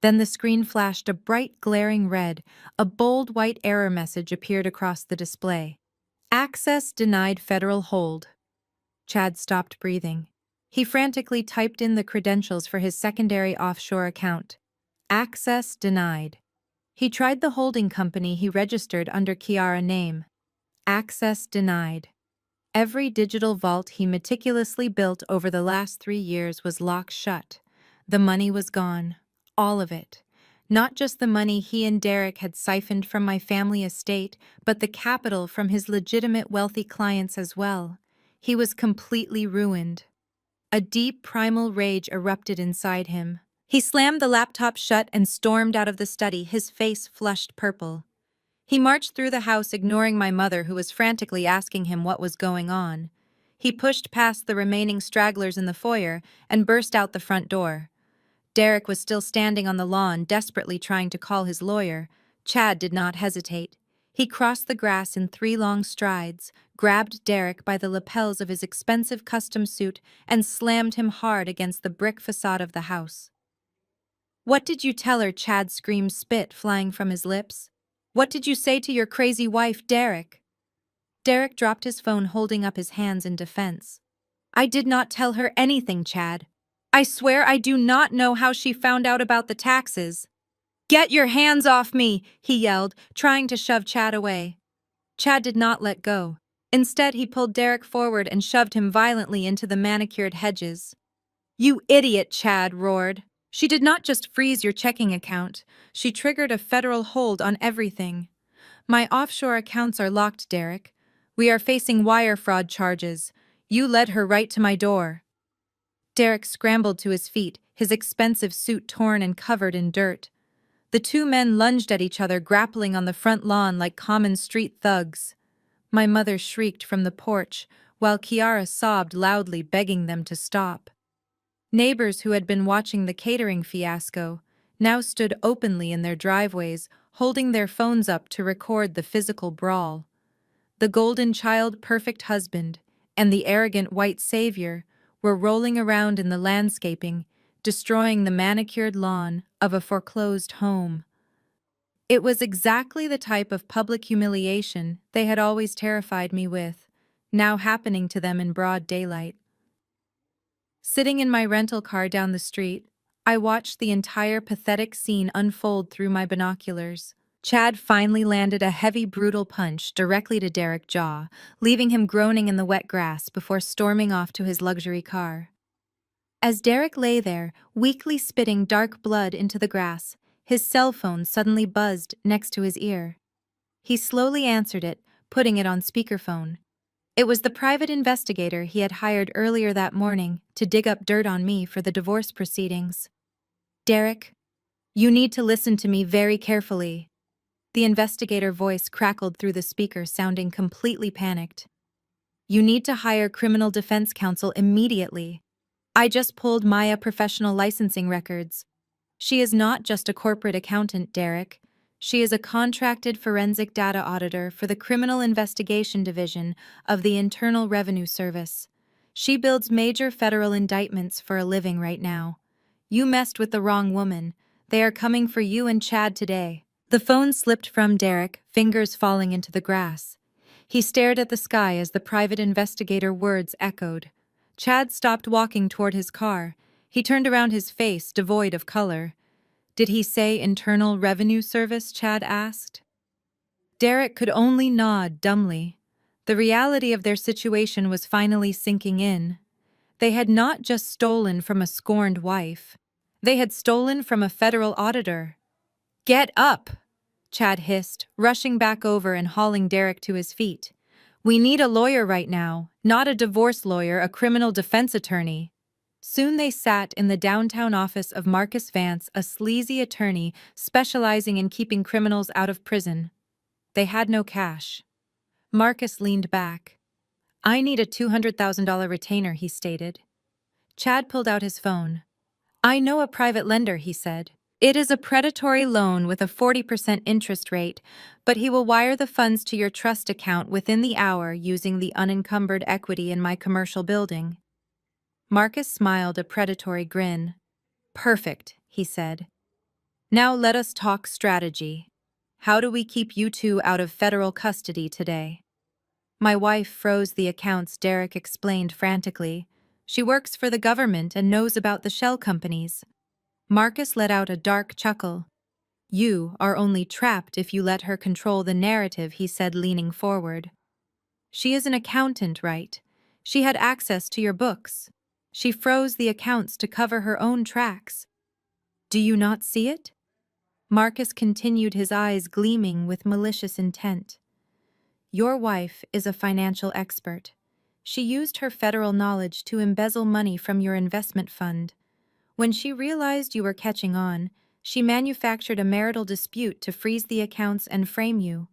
Then the screen flashed a bright, glaring red. A bold white error message appeared across the display. "Access denied, federal hold." Chad stopped breathing. He frantically typed in the credentials for his secondary offshore account. "Access denied." He tried the holding company he registered under Kiara name. "Access denied." Every digital vault he meticulously built over the last 3 years was locked shut. The money was gone. All of it. Not just the money he and Derek had siphoned from my family estate, but the capital from his legitimate wealthy clients as well. He was completely ruined. A deep primal rage erupted inside him. He slammed the laptop shut and stormed out of the study, his face flushed purple. He marched through the house, ignoring my mother, who was frantically asking him what was going on. He pushed past the remaining stragglers in the foyer and burst out the front door. Derek was still standing on the lawn, desperately trying to call his lawyer. Chad did not hesitate. He crossed the grass in 3 long strides, grabbed Derek by the lapels of his expensive custom suit, and slammed him hard against the brick facade of the house. "What did you tell her?" Chad screamed, spit flying from his lips. "What did you say to your crazy wife, Derek?" Derek dropped his phone, holding up his hands in defense. "I did not tell her anything, Chad. I swear I do not know how she found out about the taxes." "Get your hands off me!" he yelled, trying to shove Chad away. Chad did not let go. Instead, he pulled Derek forward and shoved him violently into the manicured hedges. "You idiot!" Chad roared. "She did not just freeze your checking account. She triggered a federal hold on everything. My offshore accounts are locked, Derek. We are facing wire fraud charges. You led her right to my door." Derek scrambled to his feet, his expensive suit torn and covered in dirt. The 2 men lunged at each other, grappling on the front lawn like common street thugs. My mother shrieked from the porch, while Kiara sobbed loudly, begging them to stop. Neighbors who had been watching the catering fiasco now stood openly in their driveways, holding their phones up to record the physical brawl. The golden child, perfect husband, and the arrogant white savior were rolling around in the landscaping, destroying the manicured lawn of a foreclosed home. It was exactly the type of public humiliation they had always terrified me with, now happening to them in broad daylight. Sitting in my rental car down the street, I watched the entire pathetic scene unfold through my binoculars. Chad finally landed a heavy, brutal punch directly to Derek's jaw, leaving him groaning in the wet grass before storming off to his luxury car. As Derek lay there, weakly spitting dark blood into the grass, his cell phone suddenly buzzed next to his ear. He slowly answered it, putting it on speakerphone. It was the private investigator he had hired earlier that morning to dig up dirt on me for the divorce proceedings. Derek, you need to listen to me very carefully. The investigator voice crackled through the speaker, sounding completely panicked. You need to hire criminal defense counsel immediately. I just pulled Maya professional licensing records. She is not just a corporate accountant, Derek. She is a contracted forensic data auditor for the Criminal Investigation Division of the Internal Revenue Service. She builds major federal indictments for a living right now. You messed with the wrong woman. They are coming for you and Chad today. The phone slipped from Derek, fingers falling into the grass. He stared at the sky as the private investigator words echoed. Chad stopped walking toward his car. He turned around, his face devoid of color. Did he say Internal Revenue Service? Chad asked. Derek could only nod dumbly. The reality of their situation was finally sinking in. They had not just stolen from a scorned wife. They had stolen from a federal auditor. Get up! Chad hissed, rushing back over and hauling Derek to his feet. We need a lawyer right now, not a divorce lawyer, a criminal defense attorney. Soon they sat in the downtown office of Marcus Vance, a sleazy attorney specializing in keeping criminals out of prison. They had no cash. Marcus leaned back. I need a $200,000 retainer, he stated. Chad pulled out his phone. I know a private lender, he said. It is a predatory loan with a 40% interest rate, but he will wire the funds to your trust account within the hour using the unencumbered equity in my commercial building. Marcus smiled a predatory grin. Perfect, he said. Now let us talk strategy. How do we keep you two out of federal custody today? My wife froze the accounts, Derek explained frantically. She works for the government and knows about the shell companies. Marcus let out a dark chuckle. You are only trapped if you let her control the narrative, he said, leaning forward. She is an accountant, right? She had access to your books. She froze the accounts to cover her own tracks. Do you not see it? Marcus continued, his eyes gleaming with malicious intent. Your wife is a financial expert. She used her federal knowledge to embezzle money from your investment fund. When she realized you were catching on, she manufactured a marital dispute to freeze the accounts and frame you.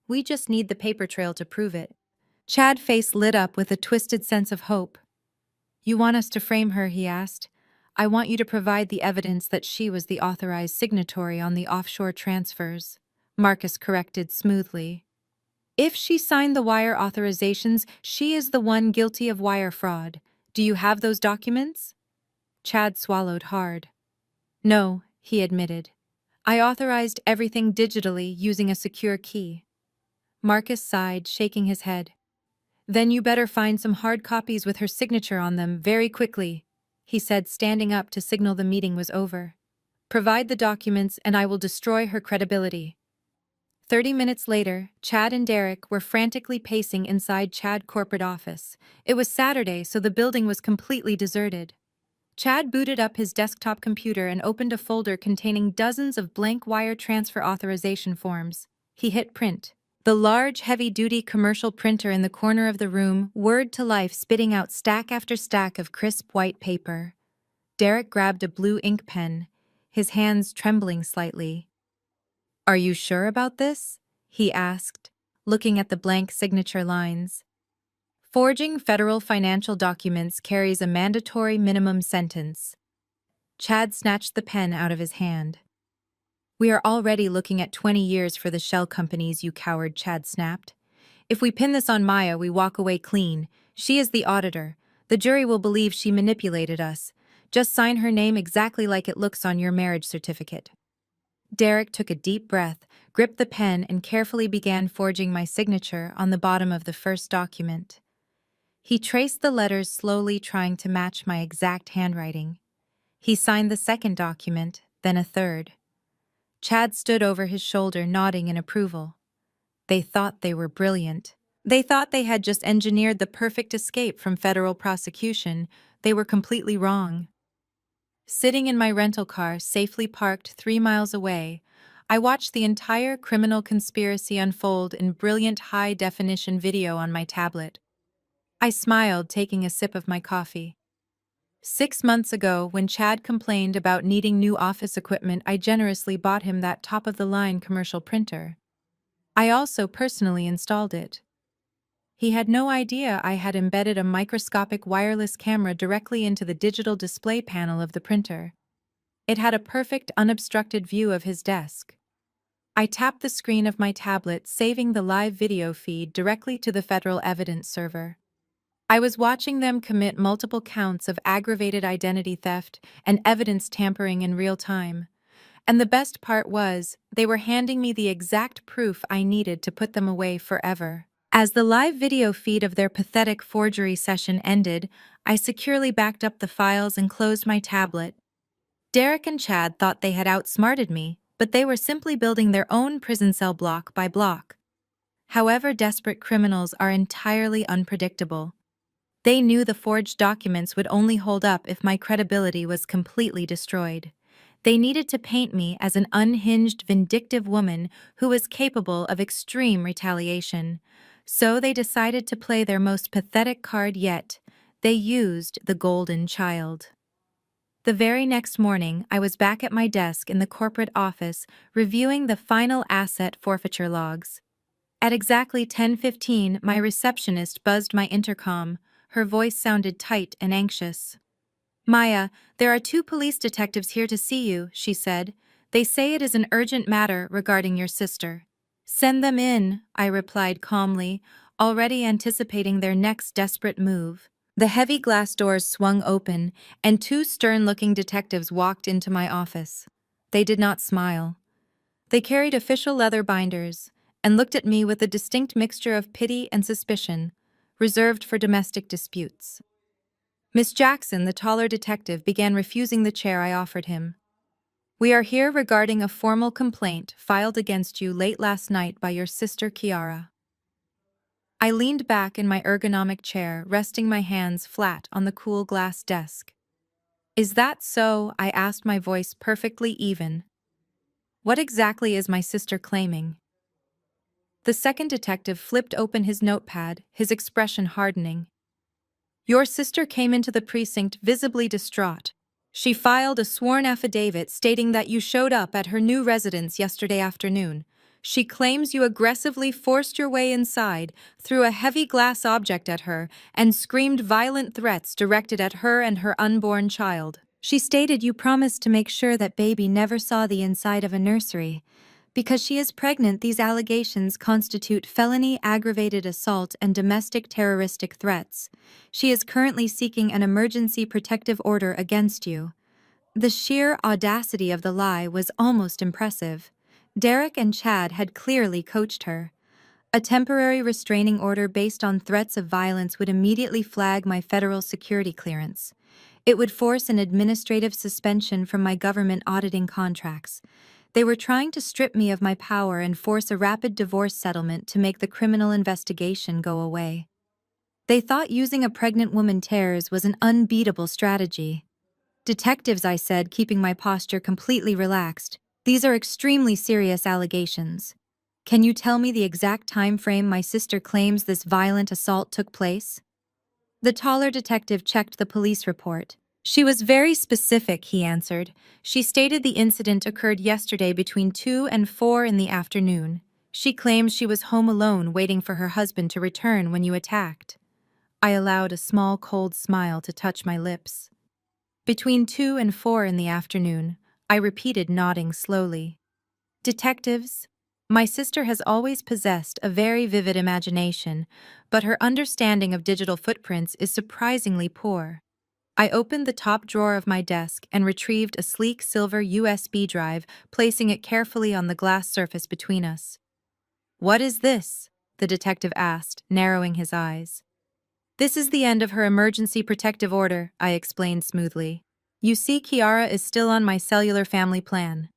We just need the paper trail to prove it. Chad's face lit up with a twisted sense of hope. You want us to frame her, he asked. I want you to provide the evidence that she was the authorized signatory on the offshore transfers, Marcus corrected smoothly. If she signed the wire authorizations, she is the one guilty of wire fraud. Do you have those documents? Chad swallowed hard. No, he admitted. I authorized everything digitally using a secure key. Marcus sighed, shaking his head. Then you better find some hard copies with her signature on them very quickly, he said, standing up to signal the meeting was over. Provide the documents and I will destroy her credibility. 30 minutes later, Chad and Derek were frantically pacing inside Chad's corporate office. It was Saturday, so the building was completely deserted. Chad booted up his desktop computer and opened a folder containing dozens of blank wire transfer authorization forms. He hit print. The large, heavy-duty commercial printer in the corner of the room whirred to life, spitting out stack after stack of crisp white paper. Derek grabbed a blue ink pen, his hands trembling slightly. Are you sure about this? He asked, looking at the blank signature lines. Forging federal financial documents carries a mandatory minimum sentence. Chad snatched the pen out of his hand. We are already looking at 20 years for the shell companies, you coward, Chad snapped. If we pin this on Maya, we walk away clean. She is the auditor. The jury will believe she manipulated us. Just sign her name exactly like it looks on your marriage certificate. Derek took a deep breath, gripped the pen, and carefully began forging my signature on the bottom of the first document. He traced the letters slowly, trying to match my exact handwriting. He signed the second document, then a third. Chad stood over his shoulder, nodding in approval. They thought they were brilliant. They thought they had just engineered the perfect escape from federal prosecution. They were completely wrong. Sitting in my rental car, safely parked 3 miles away, I watched the entire criminal conspiracy unfold in brilliant high-definition video on my tablet. I smiled, taking a sip of my coffee. 6 months ago, when Chad complained about needing new office equipment, I generously bought him that top-of-the-line commercial printer. I also personally installed it. He had no idea I had embedded a microscopic wireless camera directly into the digital display panel of the printer. It had a perfect, unobstructed view of his desk. I tapped the screen of my tablet, saving the live video feed directly to the federal evidence server. I was watching them commit multiple counts of aggravated identity theft and evidence tampering in real time. And the best part was, they were handing me the exact proof I needed to put them away forever. As the live video feed of their pathetic forgery session ended, I securely backed up the files and closed my tablet. Derek and Chad thought they had outsmarted me, but they were simply building their own prison cell block by block. However, desperate criminals are entirely unpredictable. They knew the forged documents would only hold up if my credibility was completely destroyed. They needed to paint me as an unhinged, vindictive woman who was capable of extreme retaliation. So they decided to play their most pathetic card yet. They used the golden child. The very next morning, I was back at my desk in the corporate office, reviewing the final asset forfeiture logs. At exactly 10:15, my receptionist buzzed my intercom. Her voice sounded tight and anxious. "Maya, there are 2 police detectives here to see you," she said. "They say it is an urgent matter regarding your sister." "Send them in," I replied calmly, already anticipating their next desperate move. The heavy glass doors swung open, and 2 stern-looking detectives walked into my office. They did not smile. They carried official leather binders and looked at me with a distinct mixture of pity and suspicion, reserved for domestic disputes. Miss Jackson, the taller detective, began refusing the chair I offered him. "We are here regarding a formal complaint filed against you late last night by your sister Kiara." I leaned back in my ergonomic chair, resting my hands flat on the cool glass desk. "Is that so?" I asked, my voice perfectly even. "What exactly is my sister claiming?" The second detective flipped open his notepad, his expression hardening. "Your sister came into the precinct visibly distraught. She filed a sworn affidavit stating that you showed up at her new residence yesterday afternoon. She claims you aggressively forced your way inside, threw a heavy glass object at her, and screamed violent threats directed at her and her unborn child. She stated you promised to make sure that baby never saw the inside of a nursery. Because she is pregnant, these allegations constitute felony aggravated assault and domestic terroristic threats. She is currently seeking an emergency protective order against you." The sheer audacity of the lie was almost impressive. Derek and Chad had clearly coached her. A temporary restraining order based on threats of violence would immediately flag my federal security clearance. It would force an administrative suspension from my government auditing contracts. They were trying to strip me of my power and force a rapid divorce settlement to make the criminal investigation go away. They thought using a pregnant woman tears was an unbeatable strategy. "Detectives," I said, keeping my posture completely relaxed, "these are extremely serious allegations. Can you tell me the exact time frame my sister claims this violent assault took place?" The taller detective checked the police report. "She was very specific," he answered. "She stated the incident occurred yesterday between 2 and 4 in the afternoon. She claims she was home alone waiting for her husband to return when you attacked." I allowed a small cold smile to touch my lips. "Between 2 and 4 in the afternoon," I repeated, nodding slowly. "Detectives, my sister has always possessed a very vivid imagination, but her understanding of digital footprints is surprisingly poor." I opened the top drawer of my desk and retrieved a sleek silver USB drive, placing it carefully on the glass surface between us. "What is this?" the detective asked, narrowing his eyes. "This is the end of her emergency protective order," I explained smoothly. "You see, Kiara is still on my cellular family plan.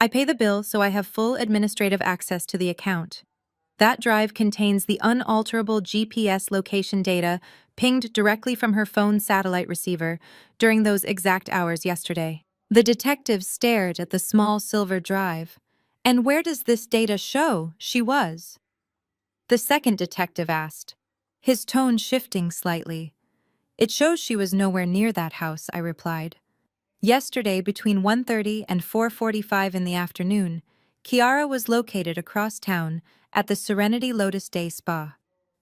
I pay the bill, so I have full administrative access to the account. That drive contains the unalterable GPS location data pinged directly from her phone's satellite receiver during those exact hours yesterday." The detective stared at the small silver drive. "And where does this data show she was?" The second detective asked. his tone shifting slightly. It shows she was nowhere near that house, I replied. Yesterday, between 1:30 and 4:45 in the afternoon, Kiara was located across town at the Serenity Lotus Day Spa.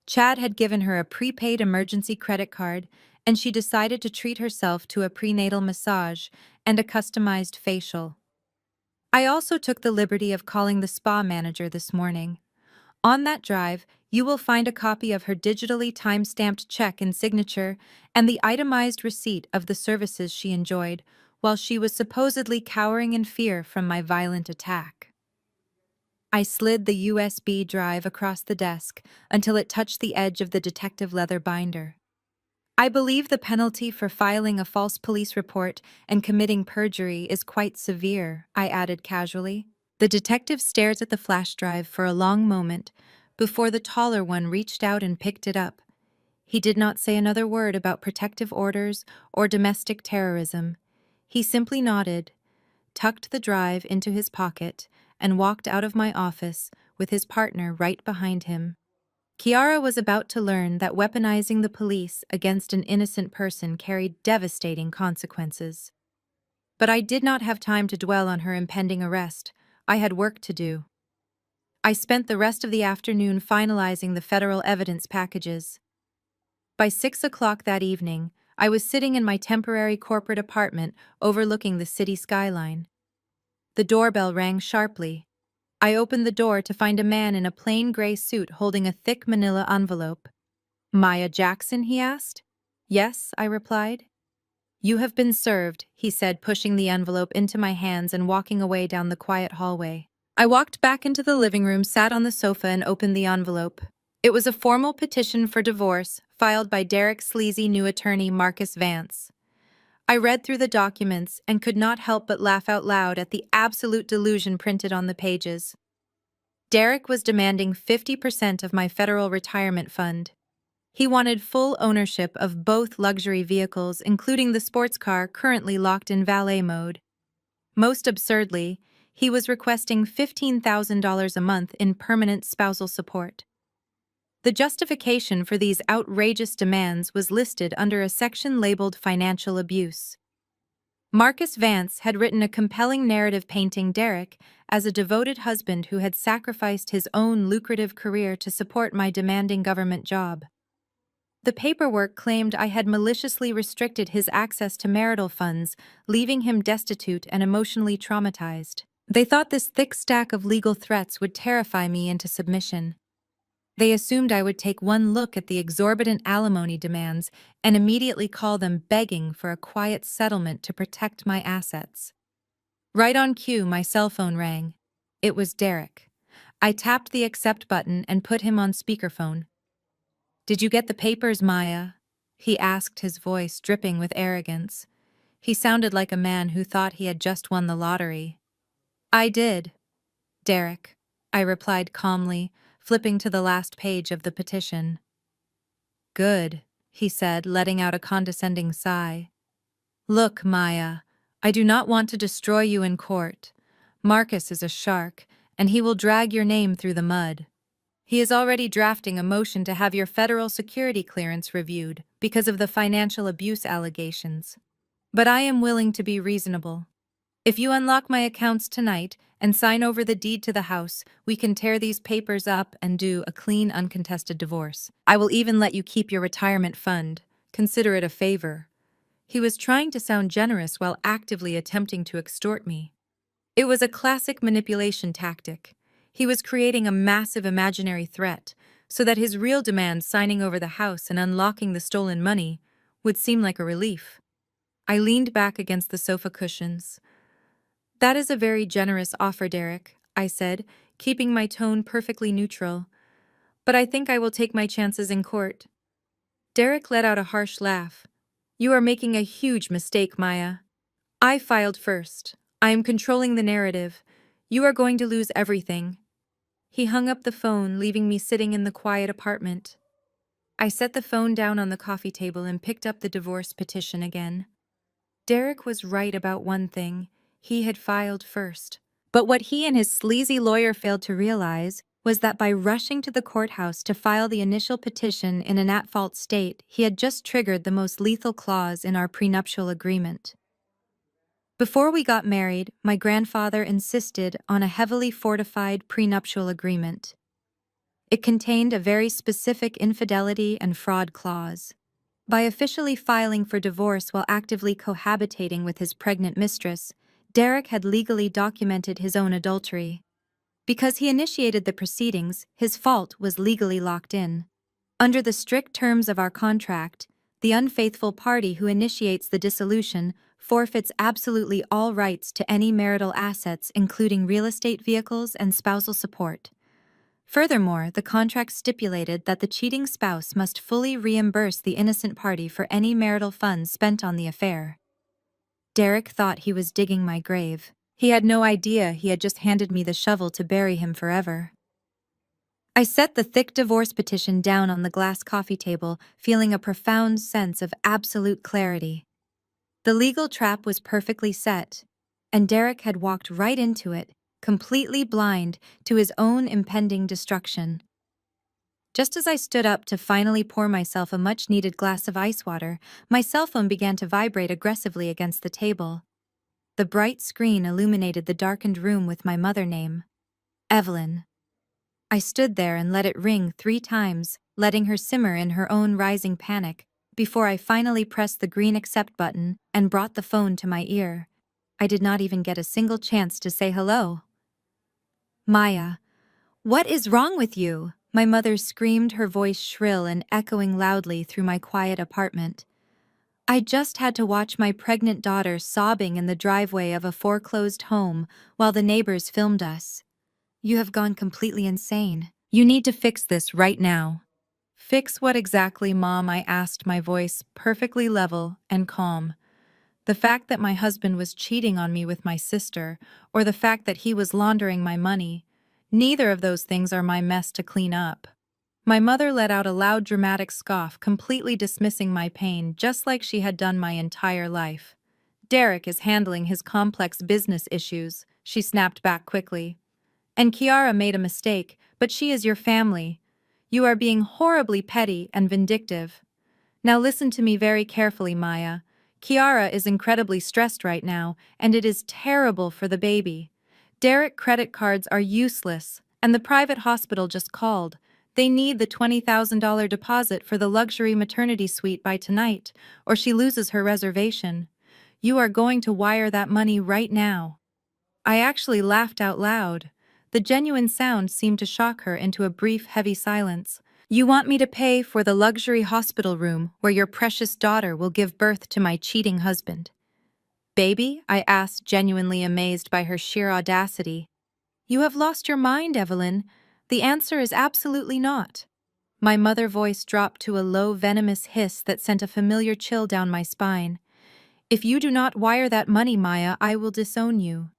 Chad had given her a prepaid emergency credit card, and she decided to treat herself to a prenatal massage and a customized facial. I also took the liberty of calling the spa manager this morning. On that drive, you will find a copy of her digitally time-stamped check and signature and the itemized receipt of the services she enjoyed while she was supposedly cowering in fear from my violent attack. I slid the USB drive across the desk until it touched the edge of the detective leather binder. I believe the penalty for filing a false police report and committing perjury is quite severe, I added casually. The detective stared at the flash drive for a long moment before the taller one reached out and picked it up. He did not say another word about protective orders or domestic terrorism. He simply nodded, tucked the drive into his pocket, and walked out of my office with his partner right behind him. Kiara was about to learn that weaponizing the police against an innocent person carried devastating consequences. But I did not have time to dwell on her impending arrest. I had work to do. I spent the rest of the afternoon finalizing the federal evidence packages. By 6 o'clock that evening, I was sitting in my temporary corporate apartment overlooking the city skyline. The doorbell rang sharply. I opened the door to find a man in a plain gray suit holding a thick manila envelope. "Maya Jackson?" he asked. "Yes," I replied. "You have been served," he said, pushing the envelope into my hands and walking away down the quiet hallway. I walked back into the living room, sat on the sofa, and opened the envelope. It was a formal petition for divorce, filed by Derek's sleazy new attorney, Marcus Vance. I read through the documents and could not help but laugh out loud at the absolute delusion printed on the pages. Derek was demanding 50% of my federal retirement fund. He wanted full ownership of both luxury vehicles, including the sports car currently locked in valet mode. Most absurdly, he was requesting $15,000 a month in permanent spousal support. The justification for these outrageous demands was listed under a section labeled financial abuse. Marcus Vance had written a compelling narrative painting Derek as a devoted husband who had sacrificed his own lucrative career to support my demanding government job. The paperwork claimed I had maliciously restricted his access to marital funds, leaving him destitute and emotionally traumatized. They thought this thick stack of legal threats would terrify me into submission. They assumed I would take one look at the exorbitant alimony demands and immediately call them begging for a quiet settlement to protect my assets. Right on cue, my cell phone rang. It was Derek. I tapped the accept button and put him on speakerphone. "Did you get the papers, Maya?" he asked, his voice dripping with arrogance. He sounded like a man who thought he had just won the lottery. "I did, Derek," I replied calmly, flipping to the last page of the petition. "Good," he said, letting out a condescending sigh. "Look, Maya, I do not want to destroy you in court. Marcus is a shark, and he will drag your name through the mud. He is already drafting a motion to have your federal security clearance reviewed because of the financial abuse allegations. But I am willing to be reasonable. If you unlock my accounts tonight and sign over the deed to the house, we can tear these papers up and do a clean, uncontested divorce. I will even let you keep your retirement fund. Consider it a favor." He was trying to sound generous while actively attempting to extort me. It was a classic manipulation tactic. He was creating a massive imaginary threat so that his real demand, signing over the house and unlocking the stolen money, would seem like a relief. I leaned back against the sofa cushions. "That is a very generous offer, Derek," I said, keeping my tone perfectly neutral. "But I think I will take my chances in court." Derek let out a harsh laugh. "You are making a huge mistake, Maya. I filed first. I am controlling the narrative. You are going to lose everything." He hung up the phone, leaving me sitting in the quiet apartment. I set the phone down on the coffee table and picked up the divorce petition again. Derek was right about one thing. He had filed first. But what he and his sleazy lawyer failed to realize was that by rushing to the courthouse to file the initial petition in an at-fault state, he had just triggered the most lethal clause in our prenuptial agreement. Before we got married, my grandfather insisted on a heavily fortified prenuptial agreement. It contained a very specific infidelity and fraud clause. By officially filing for divorce while actively cohabitating with his pregnant mistress, Derek had legally documented his own adultery. Because he initiated the proceedings, his fault was legally locked in. Under the strict terms of our contract, the unfaithful party who initiates the dissolution forfeits absolutely all rights to any marital assets, including real estate vehicles and spousal support. Furthermore, the contract stipulated that the cheating spouse must fully reimburse the innocent party for any marital funds spent on the affair. Derek thought he was digging my grave. He had no idea he had just handed me the shovel to bury him forever. I set the thick divorce petition down on the glass coffee table, feeling a profound sense of absolute clarity. The legal trap was perfectly set, and Derek had walked right into it, completely blind to his own impending destruction. Just as I stood up to finally pour myself a much-needed glass of ice water, my cell phone began to vibrate aggressively against the table. The bright screen illuminated the darkened room with my mother name, Evelyn. I stood there and let it ring 3 times, letting her simmer in her own rising panic, before I finally pressed the green accept button and brought the phone to my ear. I did not even get a single chance to say hello. Maya, what is wrong with you? My mother screamed, her voice shrill and echoing loudly through my quiet apartment. I just had to watch my pregnant daughter sobbing in the driveway of a foreclosed home while the neighbors filmed us. You have gone completely insane. You need to fix this right now. Fix what exactly, Mom? I asked, my voice perfectly level and calm. The fact that my husband was cheating on me with my sister, or the fact that he was laundering my money, neither of those things are my mess to clean up. My mother let out a loud, dramatic scoff, completely dismissing my pain, just like she had done my entire life. Derek is handling his complex business issues, she snapped back quickly. And Kiara made a mistake, but she is your family. You are being horribly petty and vindictive. Now listen to me very carefully, Maya. Kiara is incredibly stressed right now, and it is terrible for the baby. Derek credit cards are useless, and the private hospital just called. They need the $20,000 deposit for the luxury maternity suite by tonight, or she loses her reservation. You are going to wire that money right now. I actually laughed out loud. The genuine sound seemed to shock her into a brief, heavy silence. You want me to pay for the luxury hospital room where your precious daughter will give birth to my cheating husband? Baby? I asked, genuinely amazed by her sheer audacity. You have lost your mind, Evelyn. The answer is absolutely not. My mother's voice dropped to a low, venomous hiss that sent a familiar chill down my spine. If you do not wire that money, Maya, I will disown you.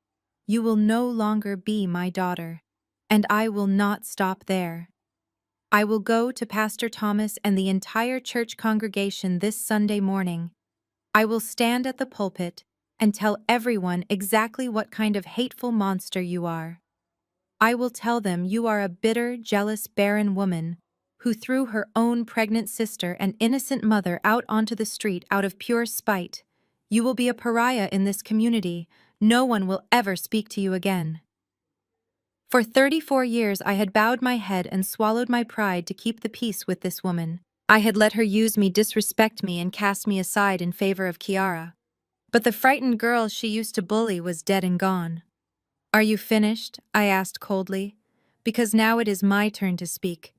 You will no longer be my daughter. And I will not stop there. I will go to Pastor Thomas and the entire church congregation this Sunday morning. I will stand at the pulpit and tell everyone exactly what kind of hateful monster you are. I will tell them you are a bitter, jealous, barren woman who threw her own pregnant sister and innocent mother out onto the street out of pure spite. You will be a pariah in this community. No one will ever speak to you again. For 34 years I had bowed my head and swallowed my pride to keep the peace with this woman. I had let her use me, disrespect me, and cast me aside in favor of Kiara. But the frightened girl she used to bully was dead and gone. Are you finished? I asked coldly. Because now it is my turn to speak.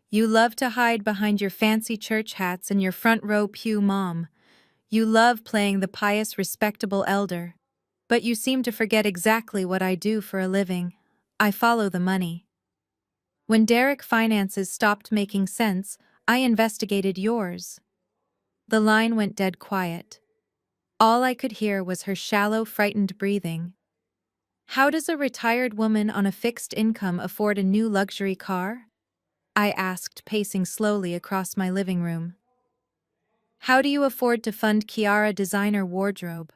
You love to hide behind your fancy church hats and your front row pew mom. You love playing the pious, respectable elder. But you seem to forget exactly what I do for a living. I follow the money. When Derek finances stopped making sense, I investigated yours. The line went dead quiet. All I could hear was her shallow, frightened breathing. How does a retired woman on a fixed income afford a new luxury car? I asked, pacing slowly across my living room. How do you afford to fund Kiara designer wardrobe?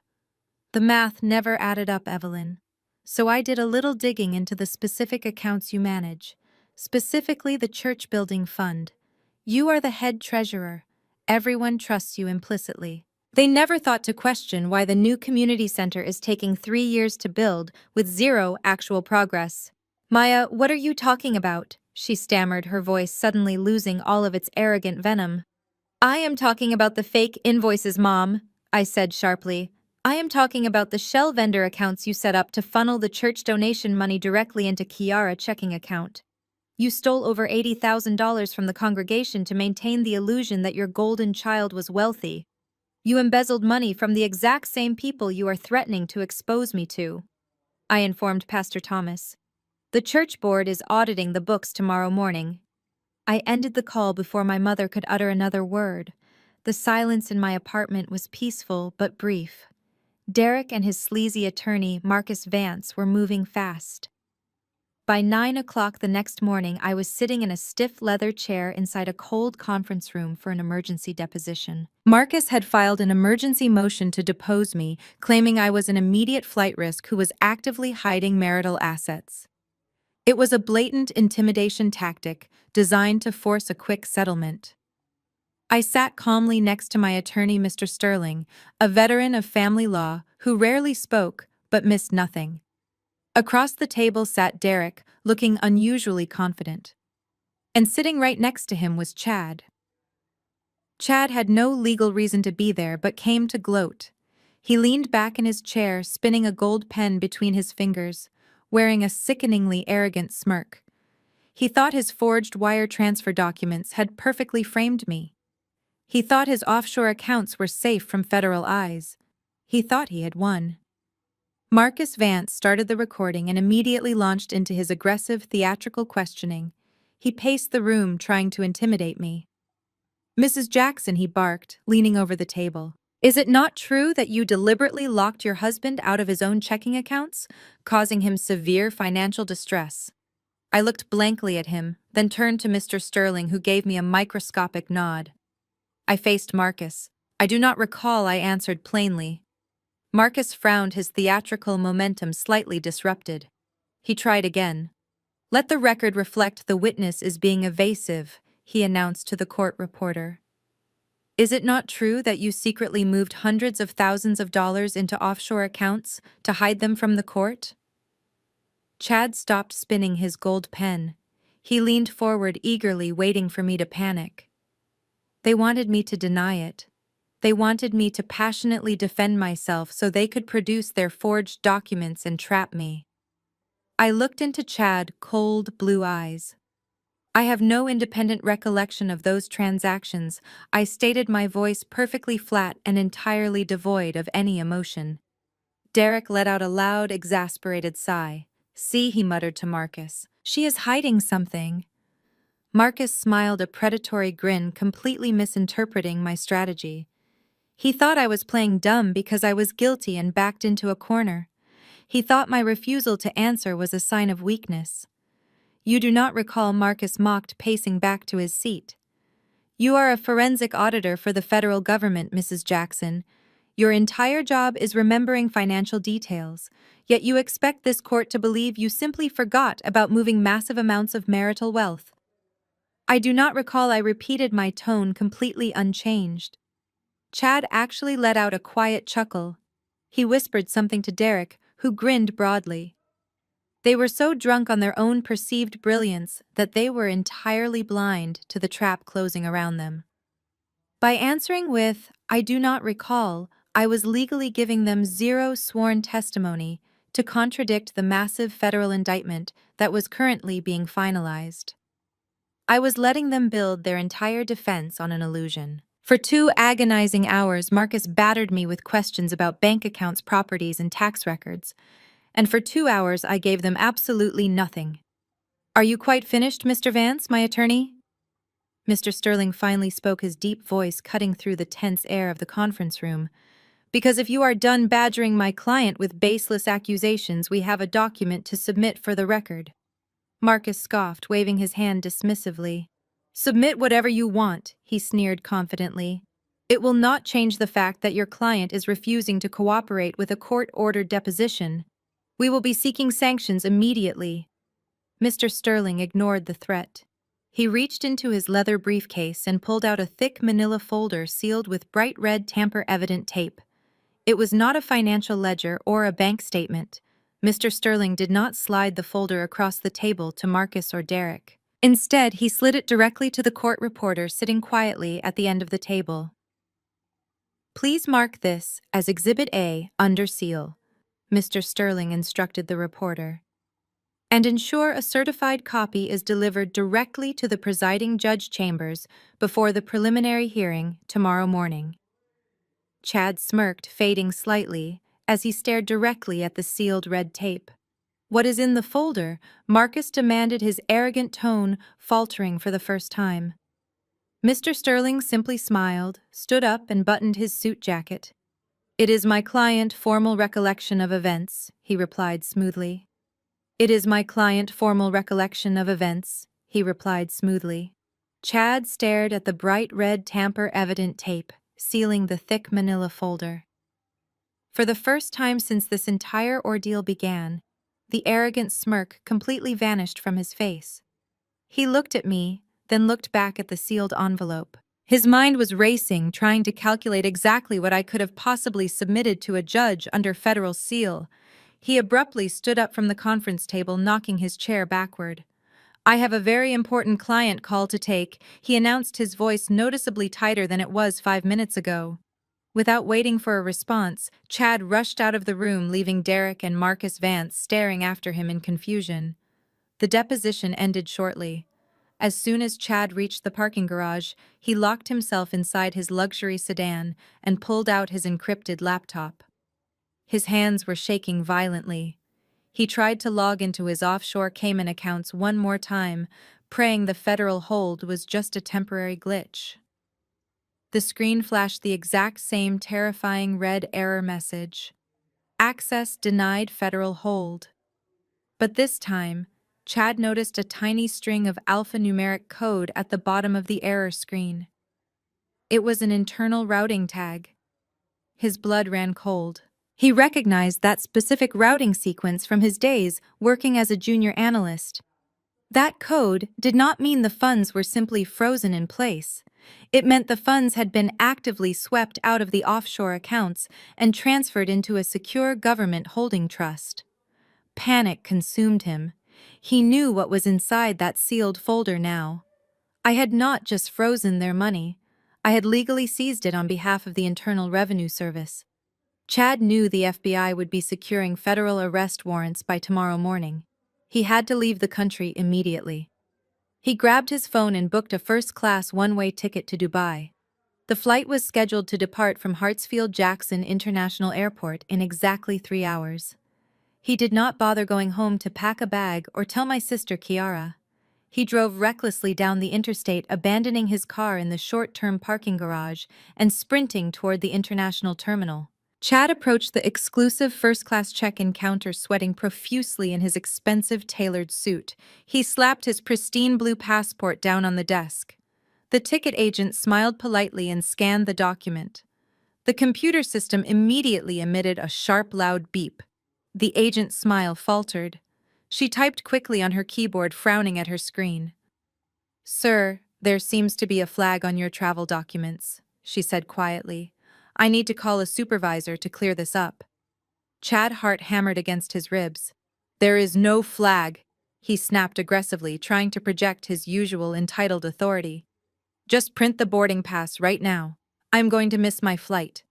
The math never added up, Evelyn. So I did a little digging into the specific accounts you manage. specifically the church building fund. You are the head treasurer. Everyone trusts you implicitly. They never thought to question why the new community center is taking 3 years to build with zero actual progress. Maya, what are you talking about? She stammered, her voice suddenly losing all of its arrogant venom. I am talking about the fake invoices, Mom, I said sharply. I am talking about the shell vendor accounts you set up to funnel the church donation money directly into Kiara checking account. You stole over $80,000 from the congregation to maintain the illusion that your golden child was wealthy. You embezzled money from the exact same people you are threatening to expose me to, I informed Pastor Thomas. The church board is auditing the books tomorrow morning. I ended the call before my mother could utter another word. The silence in my apartment was peaceful but brief. Derek and his sleazy attorney, Marcus Vance, were moving fast. By 9 o'clock the next morning, I was sitting in a stiff leather chair inside a cold conference room for an emergency deposition. Marcus had filed an emergency motion to depose me, claiming I was an immediate flight risk who was actively hiding marital assets. It was a blatant intimidation tactic designed to force a quick settlement. I sat calmly next to my attorney, Mr. Sterling, a veteran of family law who rarely spoke but missed nothing. Across the table sat Derek, looking unusually confident. And sitting right next to him was Chad. Chad had no legal reason to be there but came to gloat. He leaned back in his chair, spinning a gold pen between his fingers, wearing a sickeningly arrogant smirk. He thought his forged wire transfer documents had perfectly framed me. He thought his offshore accounts were safe from federal eyes. He thought he had won. Marcus Vance started the recording and immediately launched into his aggressive, theatrical questioning. He paced the room, trying to intimidate me. Mrs. Jackson, he barked, leaning over the table. Is it not true that you deliberately locked your husband out of his own checking accounts, causing him severe financial distress? I looked blankly at him, then turned to Mr. Sterling, who gave me a microscopic nod. I faced Marcus. I do not recall, I answered plainly. Marcus frowned, his theatrical momentum slightly disrupted. He tried again. Let the record reflect the witness is being evasive, he announced to the court reporter. Is it not true that you secretly moved hundreds of thousands of dollars into offshore accounts to hide them from the court? Chad stopped spinning his gold pen. He leaned forward eagerly, waiting for me to panic. They wanted me to deny it. They wanted me to passionately defend myself so they could produce their forged documents and trap me. I looked into Chad's cold blue eyes. I have no independent recollection of those transactions, I stated, my voice perfectly flat and entirely devoid of any emotion. Derek let out a loud, exasperated sigh. See, he muttered to Marcus. She is hiding something. Marcus smiled a predatory grin, completely misinterpreting my strategy. He thought I was playing dumb because I was guilty and backed into a corner. He thought my refusal to answer was a sign of weakness. You do not recall, Marcus mocked, pacing back to his seat. You are a forensic auditor for the federal government, Mrs. Jackson. Your entire job is remembering financial details, yet you expect this court to believe you simply forgot about moving massive amounts of marital wealth. I do not recall, I repeated, my tone completely unchanged. Chad actually let out a quiet chuckle. He whispered something to Derek, who grinned broadly. They were so drunk on their own perceived brilliance that they were entirely blind to the trap closing around them. By answering with, I do not recall, I was legally giving them zero sworn testimony to contradict the massive federal indictment that was currently being finalized. I was letting them build their entire defense on an illusion. For 2 agonizing hours, Marcus battered me with questions about bank accounts, properties, and tax records. And for 2 hours, I gave them absolutely nothing. Are you quite finished, Mr. Vance, my attorney? Mr. Sterling finally spoke, his deep voice cutting through the tense air of the conference room. Because if you are done badgering my client with baseless accusations, we have a document to submit for the record. Marcus scoffed, waving his hand dismissively. Submit whatever you want, he sneered confidently. It will not change the fact that your client is refusing to cooperate with a court-ordered deposition. We will be seeking sanctions immediately. Mr. Sterling ignored the threat. He reached into his leather briefcase and pulled out a thick manila folder sealed with bright red tamper-evident tape. It was not a financial ledger or a bank statement. Mr. Sterling did not slide the folder across the table to Marcus or Derek. Instead, he slid it directly to the court reporter sitting quietly at the end of the table. "Please mark this as Exhibit A under seal," Mr. Sterling instructed the reporter, "and ensure a certified copy is delivered directly to the presiding judge chambers before the preliminary hearing tomorrow morning." Chad smirked, fading slightly, as he stared directly at the sealed red tape. "What is in the folder?" Marcus demanded, his arrogant tone faltering for the first time. Mr. Sterling simply smiled, stood up, and buttoned his suit jacket. "It is my client formal recollection of events," he replied smoothly. "It is my client formal recollection of events," he replied smoothly. Chad stared at the bright red tamper-evident tape, sealing the thick manila folder. For the first time since this entire ordeal began, the arrogant smirk completely vanished from his face. He looked at me, then looked back at the sealed envelope. His mind was racing, trying to calculate exactly what I could have possibly submitted to a judge under federal seal. He abruptly stood up from the conference table, knocking his chair backward. "I have a very important client call to take," he announced, his voice noticeably tighter than it was 5 minutes ago. Without waiting for a response, Chad rushed out of the room, leaving Derek and Marcus Vance staring after him in confusion. The deposition ended shortly. As soon as Chad reached the parking garage, he locked himself inside his luxury sedan and pulled out his encrypted laptop. His hands were shaking violently. He tried to log into his offshore Cayman accounts one more time, praying the federal hold was just a temporary glitch. The screen flashed the exact same terrifying red error message: "Access denied, federal hold." But this time, Chad noticed a tiny string of alphanumeric code at the bottom of the error screen. It was an internal routing tag. His blood ran cold. He recognized that specific routing sequence from his days working as a junior analyst. That code did not mean the funds were simply frozen in place. It meant the funds had been actively swept out of the offshore accounts and transferred into a secure government holding trust. Panic consumed him. He knew what was inside that sealed folder now. I had not just frozen their money. I had legally seized it on behalf of the Internal Revenue Service. Chad knew the FBI would be securing federal arrest warrants by tomorrow morning. He had to leave the country immediately. He grabbed his phone and booked a first-class one-way ticket to Dubai. The flight was scheduled to depart from Hartsfield-Jackson International Airport in exactly 3 hours. He did not bother going home to pack a bag or tell my sister Kiara. He drove recklessly down the interstate, abandoning his car in the short-term parking garage and sprinting toward the international terminal. Chad approached the exclusive first-class check-in counter, sweating profusely in his expensive tailored suit. He slapped his pristine blue passport down on the desk. The ticket agent smiled politely and scanned the document. The computer system immediately emitted a sharp, loud beep. The agent's smile faltered. She typed quickly on her keyboard, frowning at her screen. "Sir, there seems to be a flag on your travel documents," she said quietly. "I need to call a supervisor to clear this up." Chad's heart hammered against his ribs. "There is no flag," he snapped aggressively, trying to project his usual entitled authority. "Just print the boarding pass right now. I'm going to miss my flight."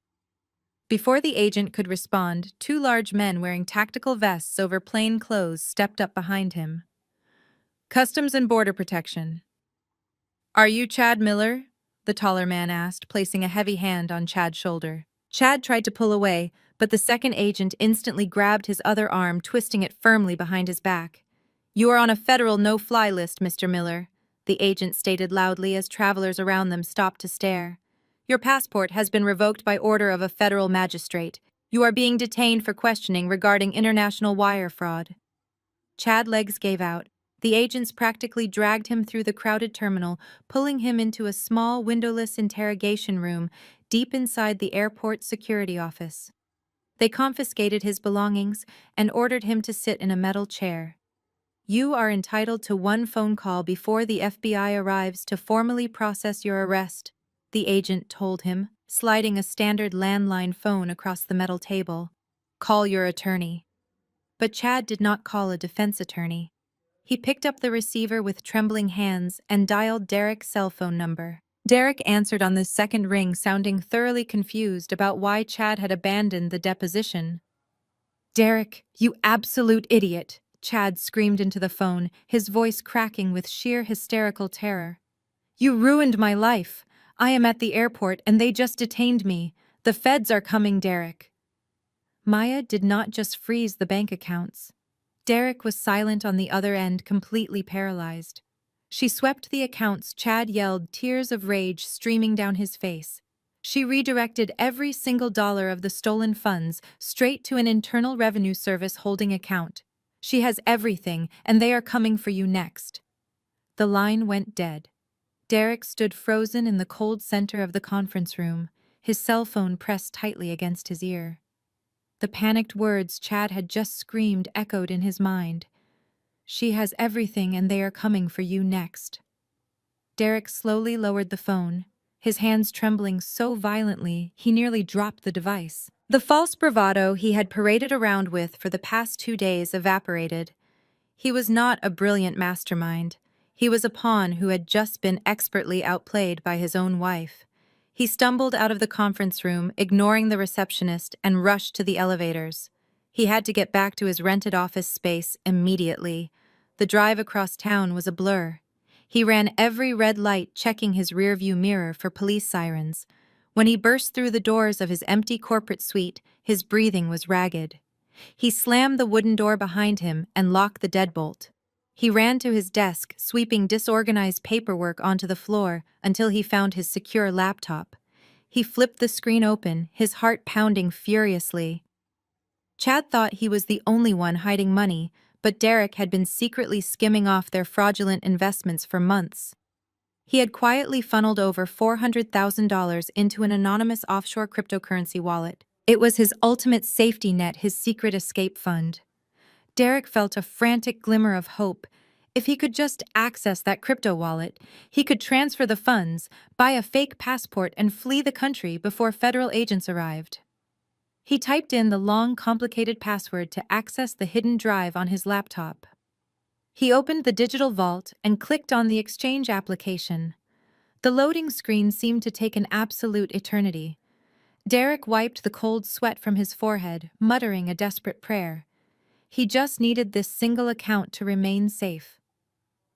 Before the agent could respond, 2 large men wearing tactical vests over plain clothes stepped up behind him. "Customs and Border Protection." "Are you Chad Miller?" the taller man asked, placing a heavy hand on Chad's shoulder. Chad tried to pull away, but the second agent instantly grabbed his other arm, twisting it firmly behind his back. "You are on a federal no-fly list, Mr. Miller," the agent stated loudly as travelers around them stopped to stare. "Your passport has been revoked by order of a federal magistrate. You are being detained for questioning regarding international wire fraud." Chad's legs gave out. The agents practically dragged him through the crowded terminal, pulling him into a small, windowless interrogation room deep inside the airport security office. They confiscated his belongings and ordered him to sit in a metal chair. You are entitled to one phone call before the FBI arrives to formally process your arrest, the agent told him, sliding a standard landline phone across the metal table. Call your attorney. But Chad did not call a defense attorney. He picked up the receiver with trembling hands and dialed Derek's cell phone number. Derek answered on the second ring, sounding thoroughly confused about why Chad had abandoned the deposition. "Derek, you absolute idiot!" Chad screamed into the phone, his voice cracking with sheer hysterical terror. "You ruined my life. I am at the airport and they just detained me. The feds are coming, Derek." Maya did not just freeze the bank accounts. Derek was silent on the other end, completely paralyzed. She swept the accounts, Chad yelled, tears of rage streaming down his face. She redirected every single dollar of the stolen funds straight to an Internal Revenue Service holding account. "She has everything, and they are coming for you next." The line went dead. Derek stood frozen in the cold center of the conference room, his cell phone pressed tightly against his ear. The panicked words Chad had just screamed echoed in his mind. "She has everything, and they are coming for you next." Derek slowly lowered the phone, his hands trembling so violently he nearly dropped the device. The false bravado he had paraded around with for the past 2 days evaporated. He was not a brilliant mastermind. He was a pawn who had just been expertly outplayed by his own wife. He stumbled out of the conference room, ignoring the receptionist, and rushed to the elevators. He had to get back to his rented office space immediately. The drive across town was a blur. He ran every red light, checking his rearview mirror for police sirens. When he burst through the doors of his empty corporate suite, his breathing was ragged. He slammed the wooden door behind him and locked the deadbolt. He ran to his desk, sweeping disorganized paperwork onto the floor until he found his secure laptop. He flipped the screen open, his heart pounding furiously. Chad thought he was the only one hiding money, but Derek had been secretly skimming off their fraudulent investments for months. He had quietly funneled over $400,000 into an anonymous offshore cryptocurrency wallet. It was his ultimate safety net, his secret escape fund. Derek felt a frantic glimmer of hope. If he could just access that crypto wallet, he could transfer the funds, buy a fake passport, and flee the country before federal agents arrived. He typed in the long, complicated password to access the hidden drive on his laptop. He opened the digital vault and clicked on the exchange application. The loading screen seemed to take an absolute eternity. Derek wiped the cold sweat from his forehead, muttering a desperate prayer. He just needed this single account to remain safe.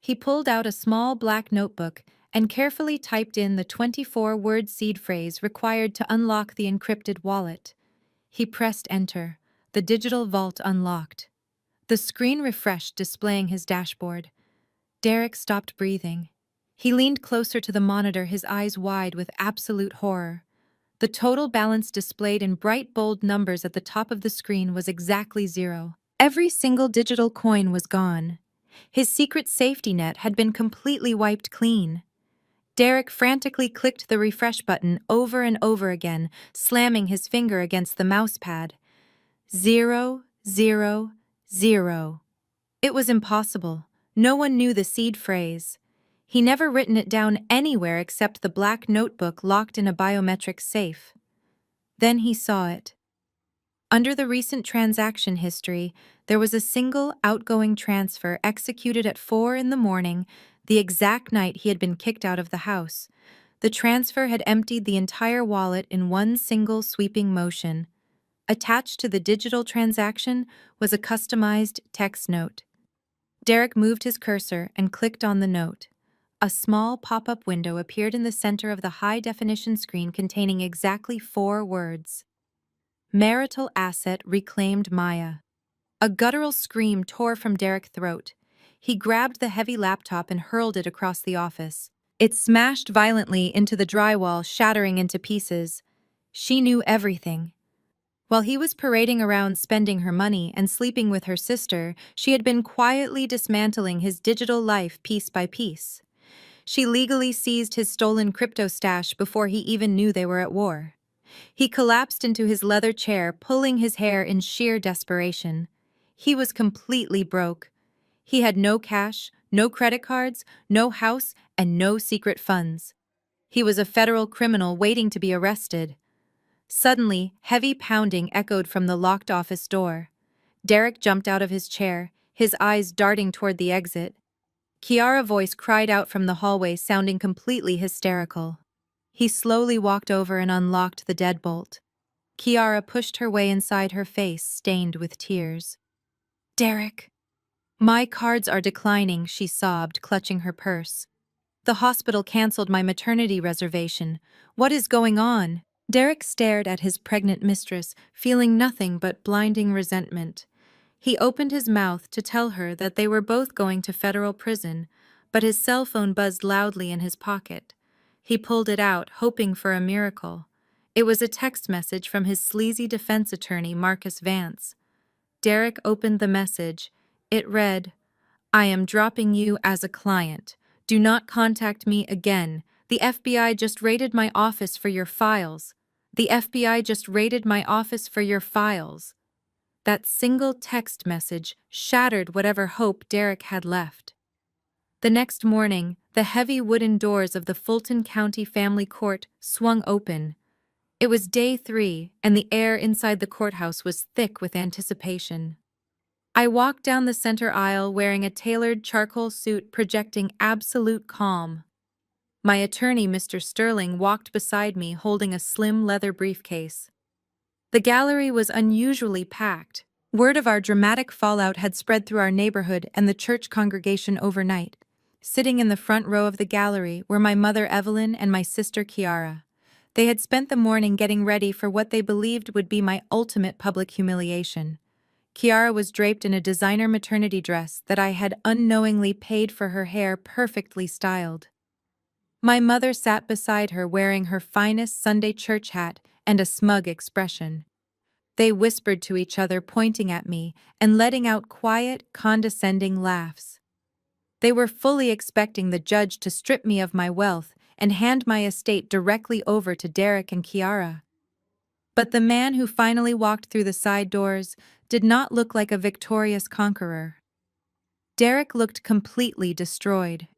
He pulled out a small black notebook and carefully typed in the 24-word seed phrase required to unlock the encrypted wallet. He pressed enter. The digital vault unlocked. The screen refreshed, displaying his dashboard. Derek stopped breathing. He leaned closer to the monitor, his eyes wide with absolute horror. The total balance displayed in bright, bold numbers at the top of the screen was exactly 0. Every single digital coin was gone. His secret safety net had been completely wiped clean. Derek frantically clicked the refresh button over and over again, slamming his finger against the mouse pad. 0, 0, 0. It was impossible. No one knew the seed phrase. He never written it down anywhere except the black notebook locked in a biometric safe. Then he saw it. Under the recent transaction history, there was a single outgoing transfer executed at 4 a.m, the exact night he had been kicked out of the house. The transfer had emptied the entire wallet in one single sweeping motion. Attached to the digital transaction was a customized text note. Derek moved his cursor and clicked on the note. A small pop-up window appeared in the center of the high-definition screen containing exactly 4 words. Marital asset reclaimed Maya. A guttural scream tore from Derek's throat. He grabbed the heavy laptop and hurled it across the office. It smashed violently into the drywall, shattering into pieces. She knew everything. While he was parading around spending her money and sleeping with her sister, she had been quietly dismantling his digital life piece by piece. She legally seized his stolen crypto stash before he even knew they were at war. He collapsed into his leather chair, pulling his hair in sheer desperation. He was completely broke. He had no cash, no credit cards, no house, and no secret funds. He was a federal criminal waiting to be arrested. Suddenly, heavy pounding echoed from the locked office door. Derek jumped out of his chair, his eyes darting toward the exit. Kiara's voice cried out from the hallway, sounding completely hysterical. He slowly walked over and unlocked the deadbolt. Kiara pushed her way inside, her face stained with tears. "Derek." "My cards are declining," she sobbed, clutching her purse. "The hospital canceled my maternity reservation. What is going on?" Derek stared at his pregnant mistress, feeling nothing but blinding resentment. He opened his mouth to tell her that they were both going to federal prison, but his cell phone buzzed loudly in his pocket. He pulled it out, hoping for a miracle. It was a text message from his sleazy defense attorney, Marcus Vance. Derek opened the message. It read, "I am dropping you as a client. Do not contact me again. The FBI just raided my office for your files. The FBI just raided my office for your files." That single text message shattered whatever hope Derek had left. The next morning, the heavy wooden doors of the Fulton County Family Court swung open. It was day 3, and the air inside the courthouse was thick with anticipation. I walked down the center aisle wearing a tailored charcoal suit, projecting absolute calm. My attorney, Mr. Sterling, walked beside me holding a slim leather briefcase. The gallery was unusually packed. Word of our dramatic fallout had spread through our neighborhood and the church congregation overnight. Sitting in the front row of the gallery were my mother Evelyn and my sister Kiara. They had spent the morning getting ready for what they believed would be my ultimate public humiliation. Kiara was draped in a designer maternity dress that I had unknowingly paid for, her hair perfectly styled. My mother sat beside her wearing her finest Sunday church hat and a smug expression. They whispered to each other, pointing at me and letting out quiet, condescending laughs. They were fully expecting the judge to strip me of my wealth and hand my estate directly over to Derek and Kiara. But the man who finally walked through the side doors did not look like a victorious conqueror. Derek looked completely destroyed.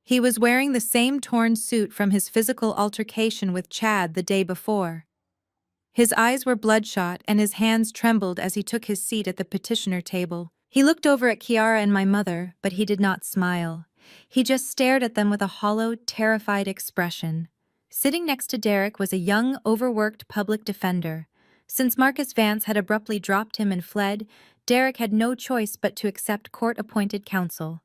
He was wearing the same torn suit from his physical altercation with Chad the day before. His eyes were bloodshot and his hands trembled as he took his seat at the petitioner table. He looked over at Kiara and my mother, but he did not smile. He just stared at them with a hollow, terrified expression. Sitting next to Derek was a young, overworked public defender. Since Marcus Vance had abruptly dropped him and fled, Derek had no choice but to accept court-appointed counsel.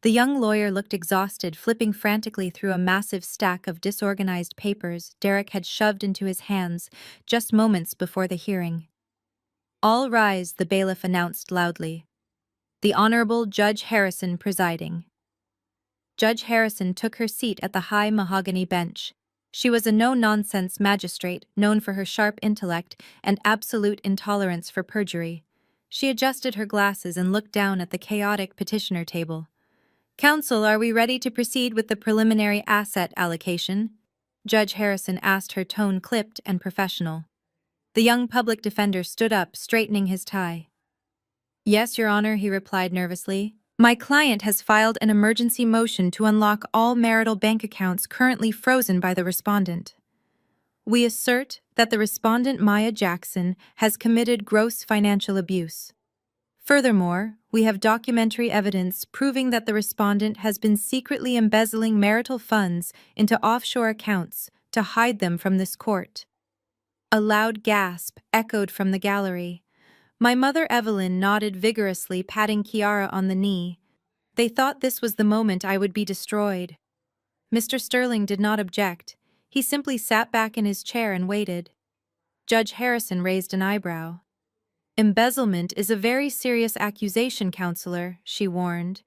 The young lawyer looked exhausted, flipping frantically through a massive stack of disorganized papers Derek had shoved into his hands just moments before the hearing. "All rise," the bailiff announced loudly. "The Honorable Judge Harrison presiding." Judge Harrison took her seat at the high mahogany bench. She was a no-nonsense magistrate, known for her sharp intellect and absolute intolerance for perjury. She adjusted her glasses and looked down at the chaotic petitioner table. "Counsel, are we ready to proceed with the preliminary asset allocation?" Judge Harrison asked, her tone clipped and professional. The young public defender stood up, straightening his tie. "Yes, Your Honor," he replied nervously. "My client has filed an emergency motion to unlock all marital bank accounts currently frozen by the respondent. We assert that the respondent, Maya Jackson, has committed gross financial abuse. Furthermore, we have documentary evidence proving that the respondent has been secretly embezzling marital funds into offshore accounts to hide them from this court." A loud gasp echoed from the gallery. My mother Evelyn nodded vigorously, patting Kiara on the knee. They thought this was the moment I would be destroyed. Mr. Sterling did not object. He simply sat back in his chair and waited. Judge Harrison raised an eyebrow. "Embezzlement is a very serious accusation, counselor," she warned.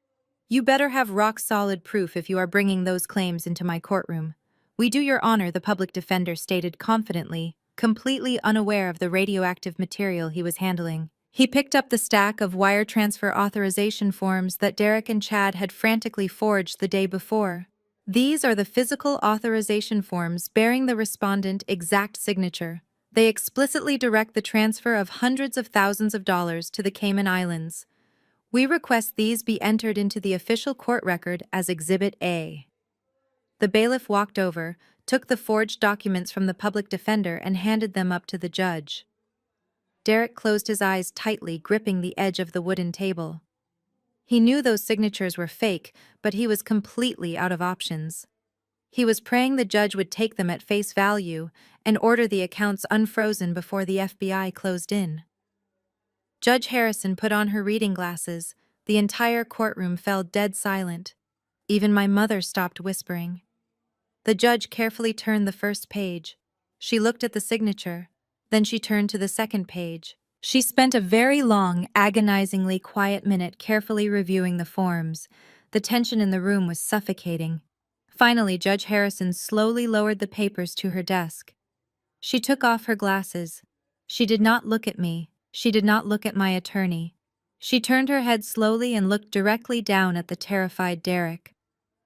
"You better have rock-solid proof if you are bringing those claims into my courtroom." "We do, Your Honor," the public defender stated confidently, completely unaware of the radioactive material he was handling. He picked up the stack of wire transfer authorization forms that Derek and Chad had frantically forged the day before. "These are the physical authorization forms bearing the respondent's exact signature. They explicitly direct the transfer of hundreds of thousands of dollars to the Cayman Islands. We request these be entered into the official court record as Exhibit A. The bailiff walked over, took the forged documents from the public defender and handed them up to the judge. Derek closed his eyes tightly, gripping the edge of the wooden table. He knew those signatures were fake, but he was completely out of options. He was praying the judge would take them at face value and order the accounts unfrozen before the FBI closed in. Judge Harrison put on her reading glasses. The entire courtroom fell dead silent. Even my mother stopped whispering. The judge carefully turned the first page. She looked at the signature. Then she turned to the second page. She spent a very long, agonizingly quiet minute carefully reviewing the forms. The tension in the room was suffocating. Finally, Judge Harrison slowly lowered the papers to her desk. She took off her glasses. She did not look at me. She did not look at my attorney. She turned her head slowly and looked directly down at the terrified Derek.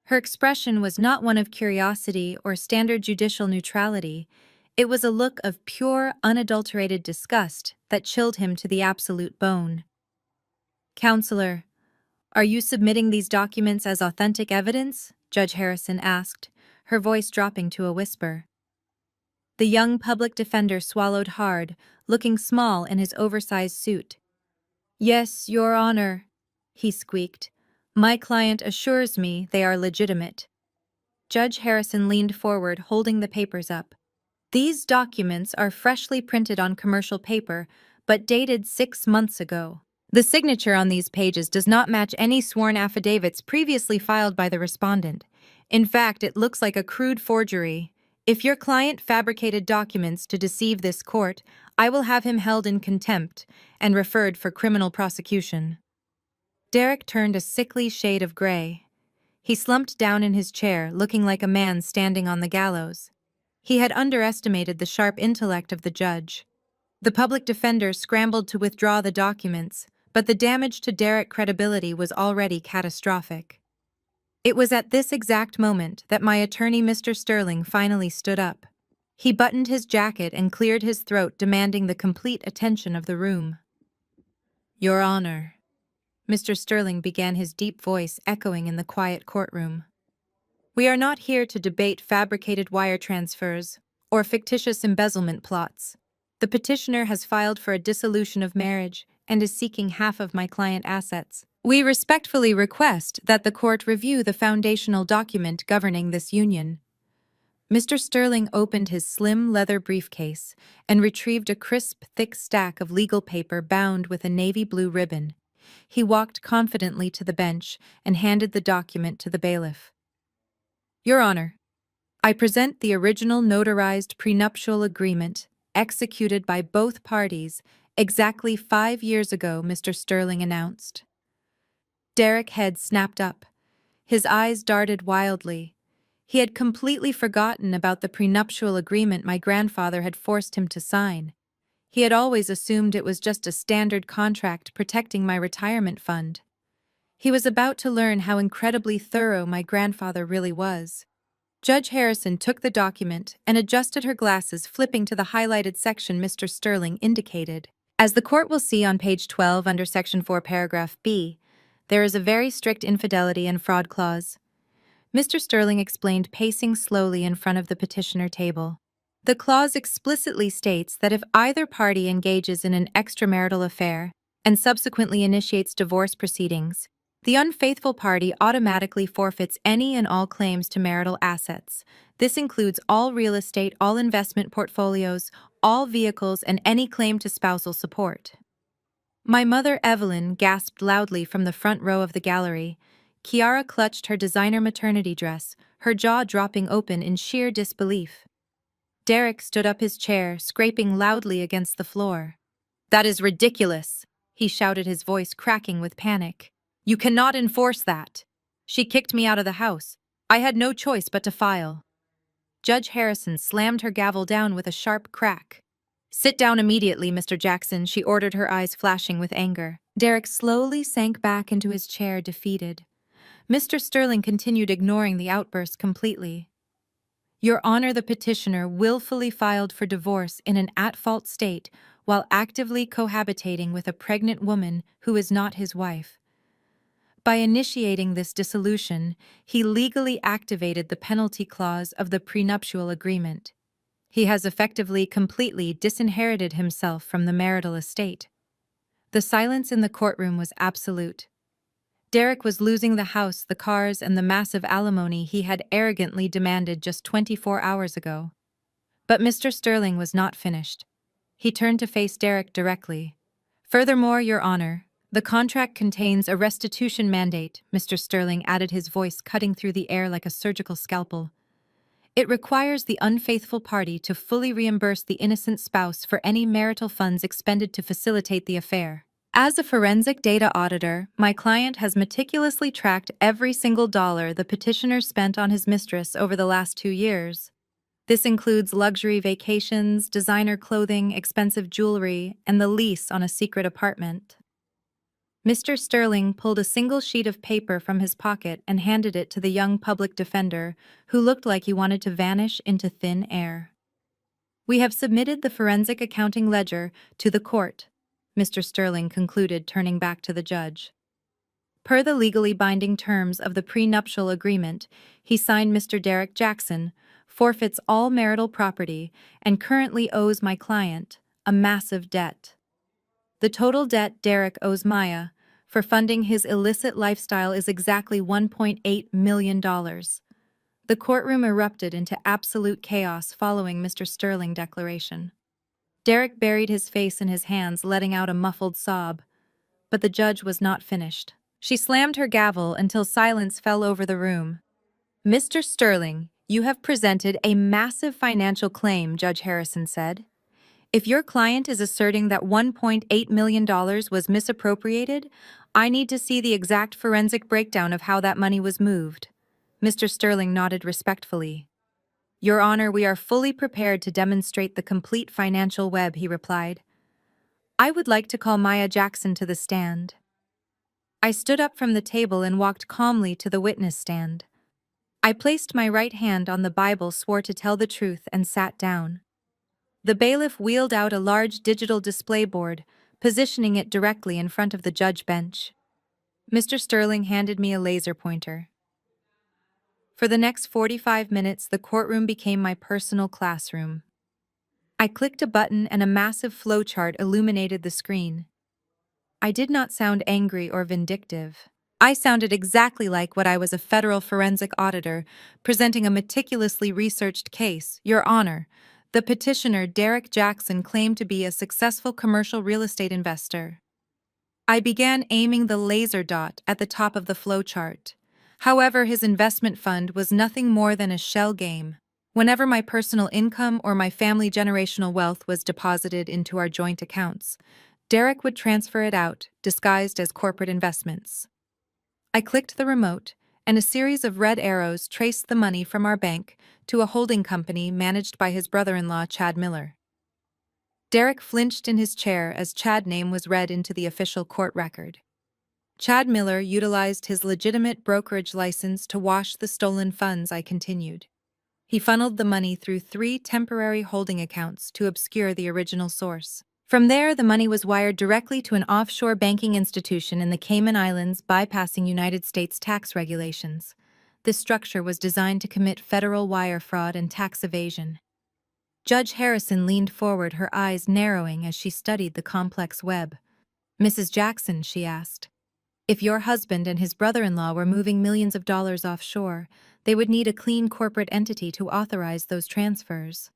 Her expression was not one of curiosity or standard judicial neutrality. It was a look of pure, unadulterated disgust that chilled him to the absolute bone. "Counselor, are you submitting these documents as authentic evidence?" Judge Harrison asked, her voice dropping to a whisper. The young public defender swallowed hard, looking small in his oversized suit. "Yes, Your Honor," he squeaked. "My client assures me they are legitimate." Judge Harrison leaned forward, holding the papers up. "These documents are freshly printed on commercial paper, but dated 6 months ago. The signature on these pages does not match any sworn affidavits previously filed by the respondent. In fact, it looks like a crude forgery. If your client fabricated documents to deceive this court, I will have him held in contempt and referred for criminal prosecution." Derek turned a sickly shade of gray. He slumped down in his chair, looking like a man standing on the gallows. He had underestimated the sharp intellect of the judge. The public defender scrambled to withdraw the documents, but the damage to Derek's credibility was already catastrophic. It was at this exact moment that my attorney, Mr. Sterling, finally stood up. He buttoned his jacket and cleared his throat, demanding the complete attention of the room. "Your Honor," Mr. Sterling began, his deep voice echoing in the quiet courtroom. "We are not here to debate fabricated wire transfers or fictitious embezzlement plots. The petitioner has filed for a dissolution of marriage and is seeking half of my client assets. We respectfully request that the court review the foundational document governing this union." Mr. Sterling opened his slim leather briefcase and retrieved a crisp, thick stack of legal paper bound with a navy blue ribbon. He walked confidently to the bench and handed the document to the bailiff. "Your Honor, I present the original notarized prenuptial agreement executed by both parties exactly 5 years ago," Mr. Sterling announced. Derek's head snapped up. His eyes darted wildly. He had completely forgotten about the prenuptial agreement my grandfather had forced him to sign. He had always assumed it was just a standard contract protecting my retirement fund. He was about to learn how incredibly thorough my grandfather really was. Judge Harrison took the document and adjusted her glasses, flipping to the highlighted section Mr. Sterling indicated. "As the court will see on page 12 under Section 4, paragraph B, there is a very strict infidelity and fraud clause," Mr. Sterling explained, pacing slowly in front of the petitioner table. "The clause explicitly states that if either party engages in an extramarital affair and subsequently initiates divorce proceedings, the unfaithful party automatically forfeits any and all claims to marital assets. This includes all real estate, all investment portfolios, all vehicles, and any claim to spousal support." My mother, Evelyn, gasped loudly from the front row of the gallery. Kiara clutched her designer maternity dress, her jaw dropping open in sheer disbelief. Derek stood up his chair, scraping loudly against the floor. "That is ridiculous," he shouted, his voice cracking with panic. "You cannot enforce that. She kicked me out of the house. I had no choice but to file." Judge Harrison slammed her gavel down with a sharp crack. "Sit down immediately, Mr. Jackson," she ordered, her eyes flashing with anger. Derek slowly sank back into his chair, defeated. Mr. Sterling continued, ignoring the outburst completely. "Your Honor, the petitioner willfully filed for divorce in an at-fault state while actively cohabitating with a pregnant woman who is not his wife. By initiating this dissolution, he legally activated the penalty clause of the prenuptial agreement. He has effectively completely disinherited himself from the marital estate. The silence in the courtroom was absolute. Derek was losing the house, the cars, and the massive alimony he had arrogantly demanded just 24 hours ago. But Mr. Sterling was not finished. He turned to face Derek directly. "Furthermore, Your Honor, the contract contains a restitution mandate," Mr. Sterling added, his voice cutting through the air like a surgical scalpel. "It requires the unfaithful party to fully reimburse the innocent spouse for any marital funds expended to facilitate the affair. As a forensic data auditor, my client has meticulously tracked every single dollar the petitioner spent on his mistress over the last 2 years. This includes luxury vacations, designer clothing, expensive jewelry, and the lease on a secret apartment." Mr. Sterling pulled a single sheet of paper from his pocket and handed it to the young public defender, who looked like he wanted to vanish into thin air. "We have submitted the forensic accounting ledger to the court," Mr. Sterling concluded, turning back to the judge. "Per the legally binding terms of the prenuptial agreement, he signed Mr. Derek Jackson, forfeits all marital property, and currently owes my client a massive debt. The total debt Derek owes Maya for funding his illicit lifestyle is exactly $1.8 million. The courtroom erupted into absolute chaos following Mr. Sterling's declaration. Derek buried his face in his hands, letting out a muffled sob. But the judge was not finished. She slammed her gavel until silence fell over the room. "Mr. Sterling, you have presented a massive financial claim," Judge Harrison said. "If your client is asserting that $1.8 million was misappropriated, I need to see the exact forensic breakdown of how that money was moved." Mr. Sterling nodded respectfully. "Your Honor, we are fully prepared to demonstrate the complete financial web," he replied. "I would like to call Maya Jackson to the stand." I stood up from the table and walked calmly to the witness stand. I placed my right hand on the Bible, swore to tell the truth, and sat down. The bailiff wheeled out a large digital display board, positioning it directly in front of the judge bench. Mr. Sterling handed me a laser pointer. For the next 45 minutes, the courtroom became my personal classroom. I clicked a button and a massive flowchart illuminated the screen. I did not sound angry or vindictive. I sounded exactly like what I was, a federal forensic auditor, presenting a meticulously researched case. "Your Honor, the petitioner Derek Jackson claimed to be a successful commercial real estate investor." I began aiming the laser dot at the top of the flowchart. However, his investment fund was nothing more than a shell game. Whenever my personal income or my family generational wealth was deposited into our joint accounts, Derek would transfer it out, disguised as corporate investments. I clicked the remote, and a series of red arrows traced the money from our bank to a holding company managed by his brother-in-law, Chad Miller. Derek flinched in his chair as Chad's name was read into the official court record. Chad Miller utilized his legitimate brokerage license to wash the stolen funds, I continued. He funneled the money through 3 temporary holding accounts to obscure the original source. From there, the money was wired directly to an offshore banking institution in the Cayman Islands, bypassing United States tax regulations. This structure was designed to commit federal wire fraud and tax evasion. Judge Harrison leaned forward, her eyes narrowing as she studied the complex web. "Mrs. Jackson," she asked, "if your husband and his brother-in-law were moving millions of dollars offshore, they would need a clean corporate entity to authorize those transfers.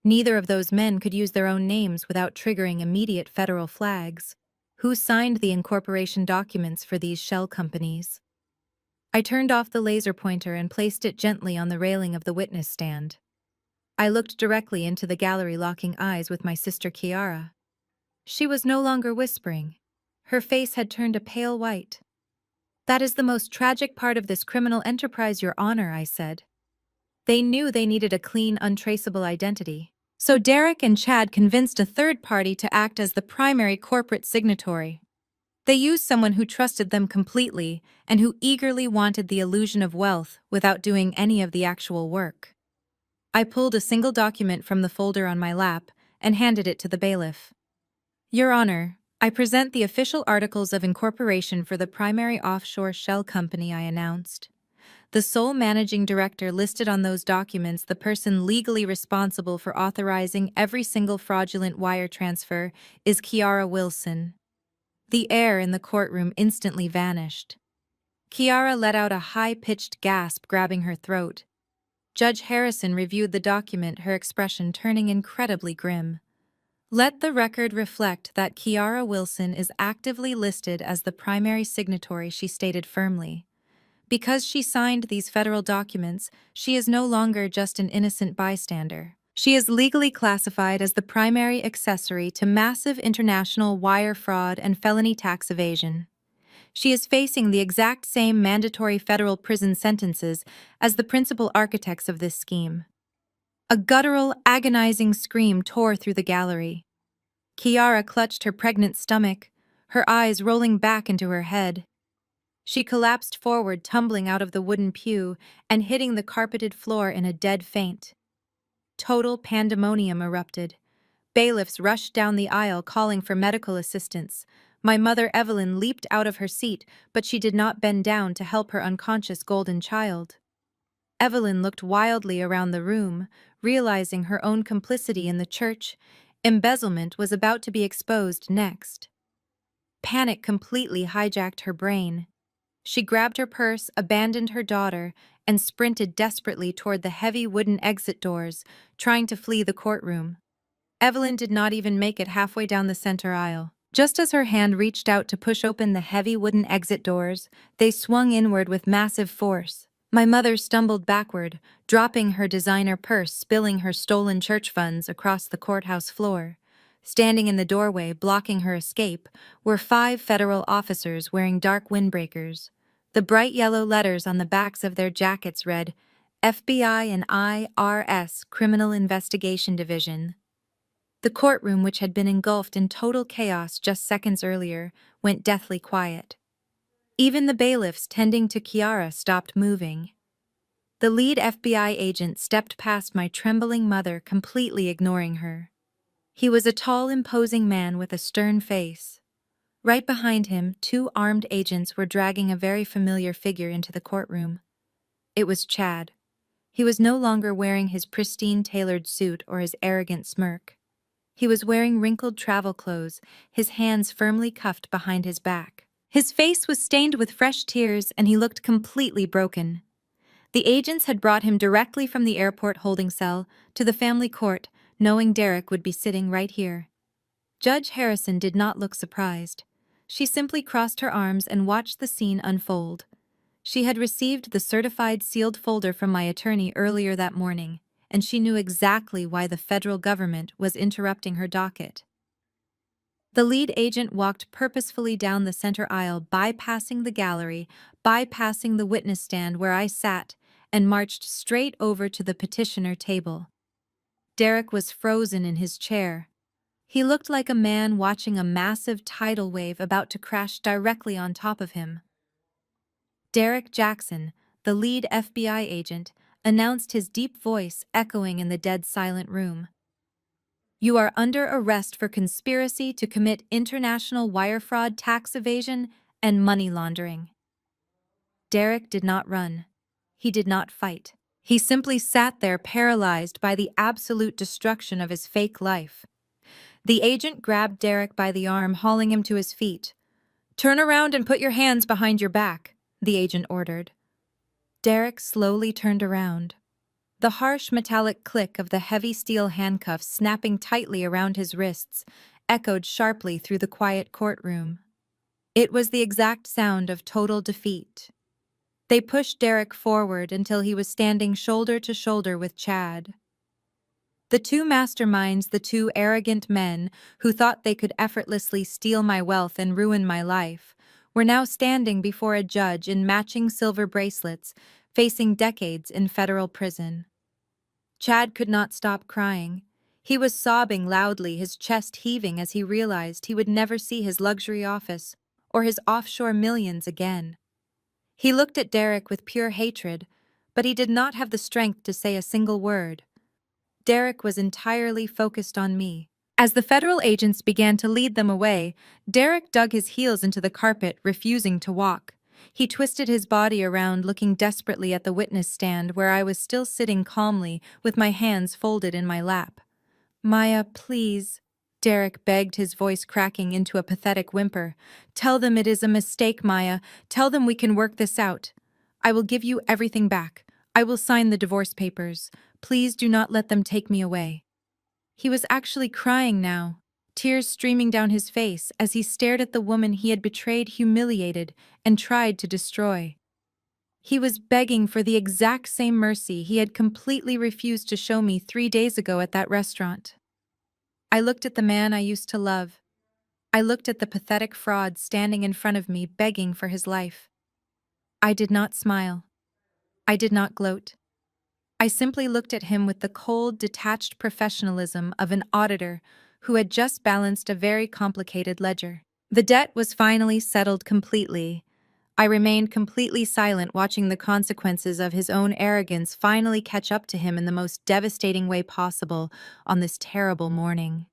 Neither of those men could use their own names without triggering immediate federal flags. Who signed the incorporation documents for these shell companies?" I turned off the laser pointer and placed it gently on the railing of the witness stand. I looked directly into the gallery, locking eyes with my sister Kiara. She was no longer whispering. Her face had turned a pale white. "That is the most tragic part of this criminal enterprise, Your Honor," I said. "They knew they needed a clean, untraceable identity. So Derek and Chad convinced a third party to act as the primary corporate signatory. They used someone who trusted them completely and who eagerly wanted the illusion of wealth without doing any of the actual work." I pulled a single document from the folder on my lap and handed it to the bailiff. "Your Honor, I present the official articles of incorporation for the primary offshore shell company I announced. The sole managing director listed on those documents, the person legally responsible for authorizing every single fraudulent wire transfer, is Kiara Wilson. The air in the courtroom instantly vanished. Kiara let out a high-pitched gasp, grabbing her throat. Judge Harrison reviewed the document, her expression turning incredibly grim. Let the record reflect that Kiara Wilson is actively listed as the primary signatory, she stated firmly. Because she signed these federal documents, she is no longer just an innocent bystander. She is legally classified as the primary accessory to massive international wire fraud and felony tax evasion. She is facing the exact same mandatory federal prison sentences as the principal architects of this scheme. A guttural, agonizing scream tore through the gallery. Kiara clutched her pregnant stomach, her eyes rolling back into her head. She collapsed forward, tumbling out of the wooden pew and hitting the carpeted floor in a dead faint. Total pandemonium erupted. Bailiffs rushed down the aisle calling for medical assistance. My mother Evelyn leaped out of her seat, but she did not bend down to help her unconscious golden child. Evelyn looked wildly around the room, realizing her own complicity in the church embezzlement was about to be exposed next. Panic completely hijacked her brain. She grabbed her purse, abandoned her daughter, and sprinted desperately toward the heavy wooden exit doors, trying to flee the courtroom. Evelyn did not even make it halfway down the center aisle. Just as her hand reached out to push open the heavy wooden exit doors, they swung inward with massive force. My mother stumbled backward, dropping her designer purse, spilling her stolen church funds across the courthouse floor. Standing in the doorway, blocking her escape, were 5 federal officers wearing dark windbreakers. The bright yellow letters on the backs of their jackets read, FBI and IRS Criminal Investigation Division. The courtroom, which had been engulfed in total chaos just seconds earlier, went deathly quiet. Even the bailiffs tending to Kiara stopped moving. The lead FBI agent stepped past my trembling mother, completely ignoring her. He was a tall, imposing man with a stern face. Right behind him, 2 armed agents were dragging a very familiar figure into the courtroom. It was Chad. He was no longer wearing his pristine tailored suit or his arrogant smirk. He was wearing wrinkled travel clothes, his hands firmly cuffed behind his back. His face was stained with fresh tears, and he looked completely broken. The agents had brought him directly from the airport holding cell to the family court, knowing Derek would be sitting right here. Judge Harrison did not look surprised. She simply crossed her arms and watched the scene unfold. She had received the certified sealed folder from my attorney earlier that morning, and she knew exactly why the federal government was interrupting her docket. The lead agent walked purposefully down the center aisle, bypassing the gallery, bypassing the witness stand where I sat, and marched straight over to the petitioner table. Derek was frozen in his chair. He looked like a man watching a massive tidal wave about to crash directly on top of him. Derek Jackson, the lead FBI agent, announced, his deep voice echoing in the dead silent room. You are under arrest for conspiracy to commit international wire fraud, tax evasion, and money laundering. Derek did not run. He did not fight. He simply sat there, paralyzed by the absolute destruction of his fake life. The agent grabbed Derek by the arm, hauling him to his feet. "Turn around and put your hands behind your back," the agent ordered. Derek slowly turned around. The harsh metallic click of the heavy steel handcuffs snapping tightly around his wrists echoed sharply through the quiet courtroom. It was the exact sound of total defeat. They pushed Derek forward until he was standing shoulder to shoulder with Chad. The 2 masterminds, the 2 arrogant men who thought they could effortlessly steal my wealth and ruin my life, were now standing before a judge in matching silver bracelets, facing decades in federal prison. Chad could not stop crying. He was sobbing loudly, his chest heaving as he realized he would never see his luxury office or his offshore millions again. He looked at Derek with pure hatred, but he did not have the strength to say a single word. Derek was entirely focused on me. As the federal agents began to lead them away, Derek dug his heels into the carpet, refusing to walk. He twisted his body around, looking desperately at the witness stand where I was still sitting calmly with my hands folded in my lap. "Maya, please," Derek begged, his voice cracking into a pathetic whimper. "Tell them it is a mistake, Maya. Tell them we can work this out. I will give you everything back. I will sign the divorce papers. Please do not let them take me away." He was actually crying now, tears streaming down his face as he stared at the woman he had betrayed, humiliated, and tried to destroy. He was begging for the exact same mercy he had completely refused to show me 3 days ago at that restaurant. I looked at the man I used to love. I looked at the pathetic fraud standing in front of me, begging for his life. I did not smile. I did not gloat. I simply looked at him with the cold, detached professionalism of an auditor who had just balanced a very complicated ledger. The debt was finally settled completely. I remained completely silent, watching the consequences of his own arrogance finally catch up to him in the most devastating way possible on this terrible morning.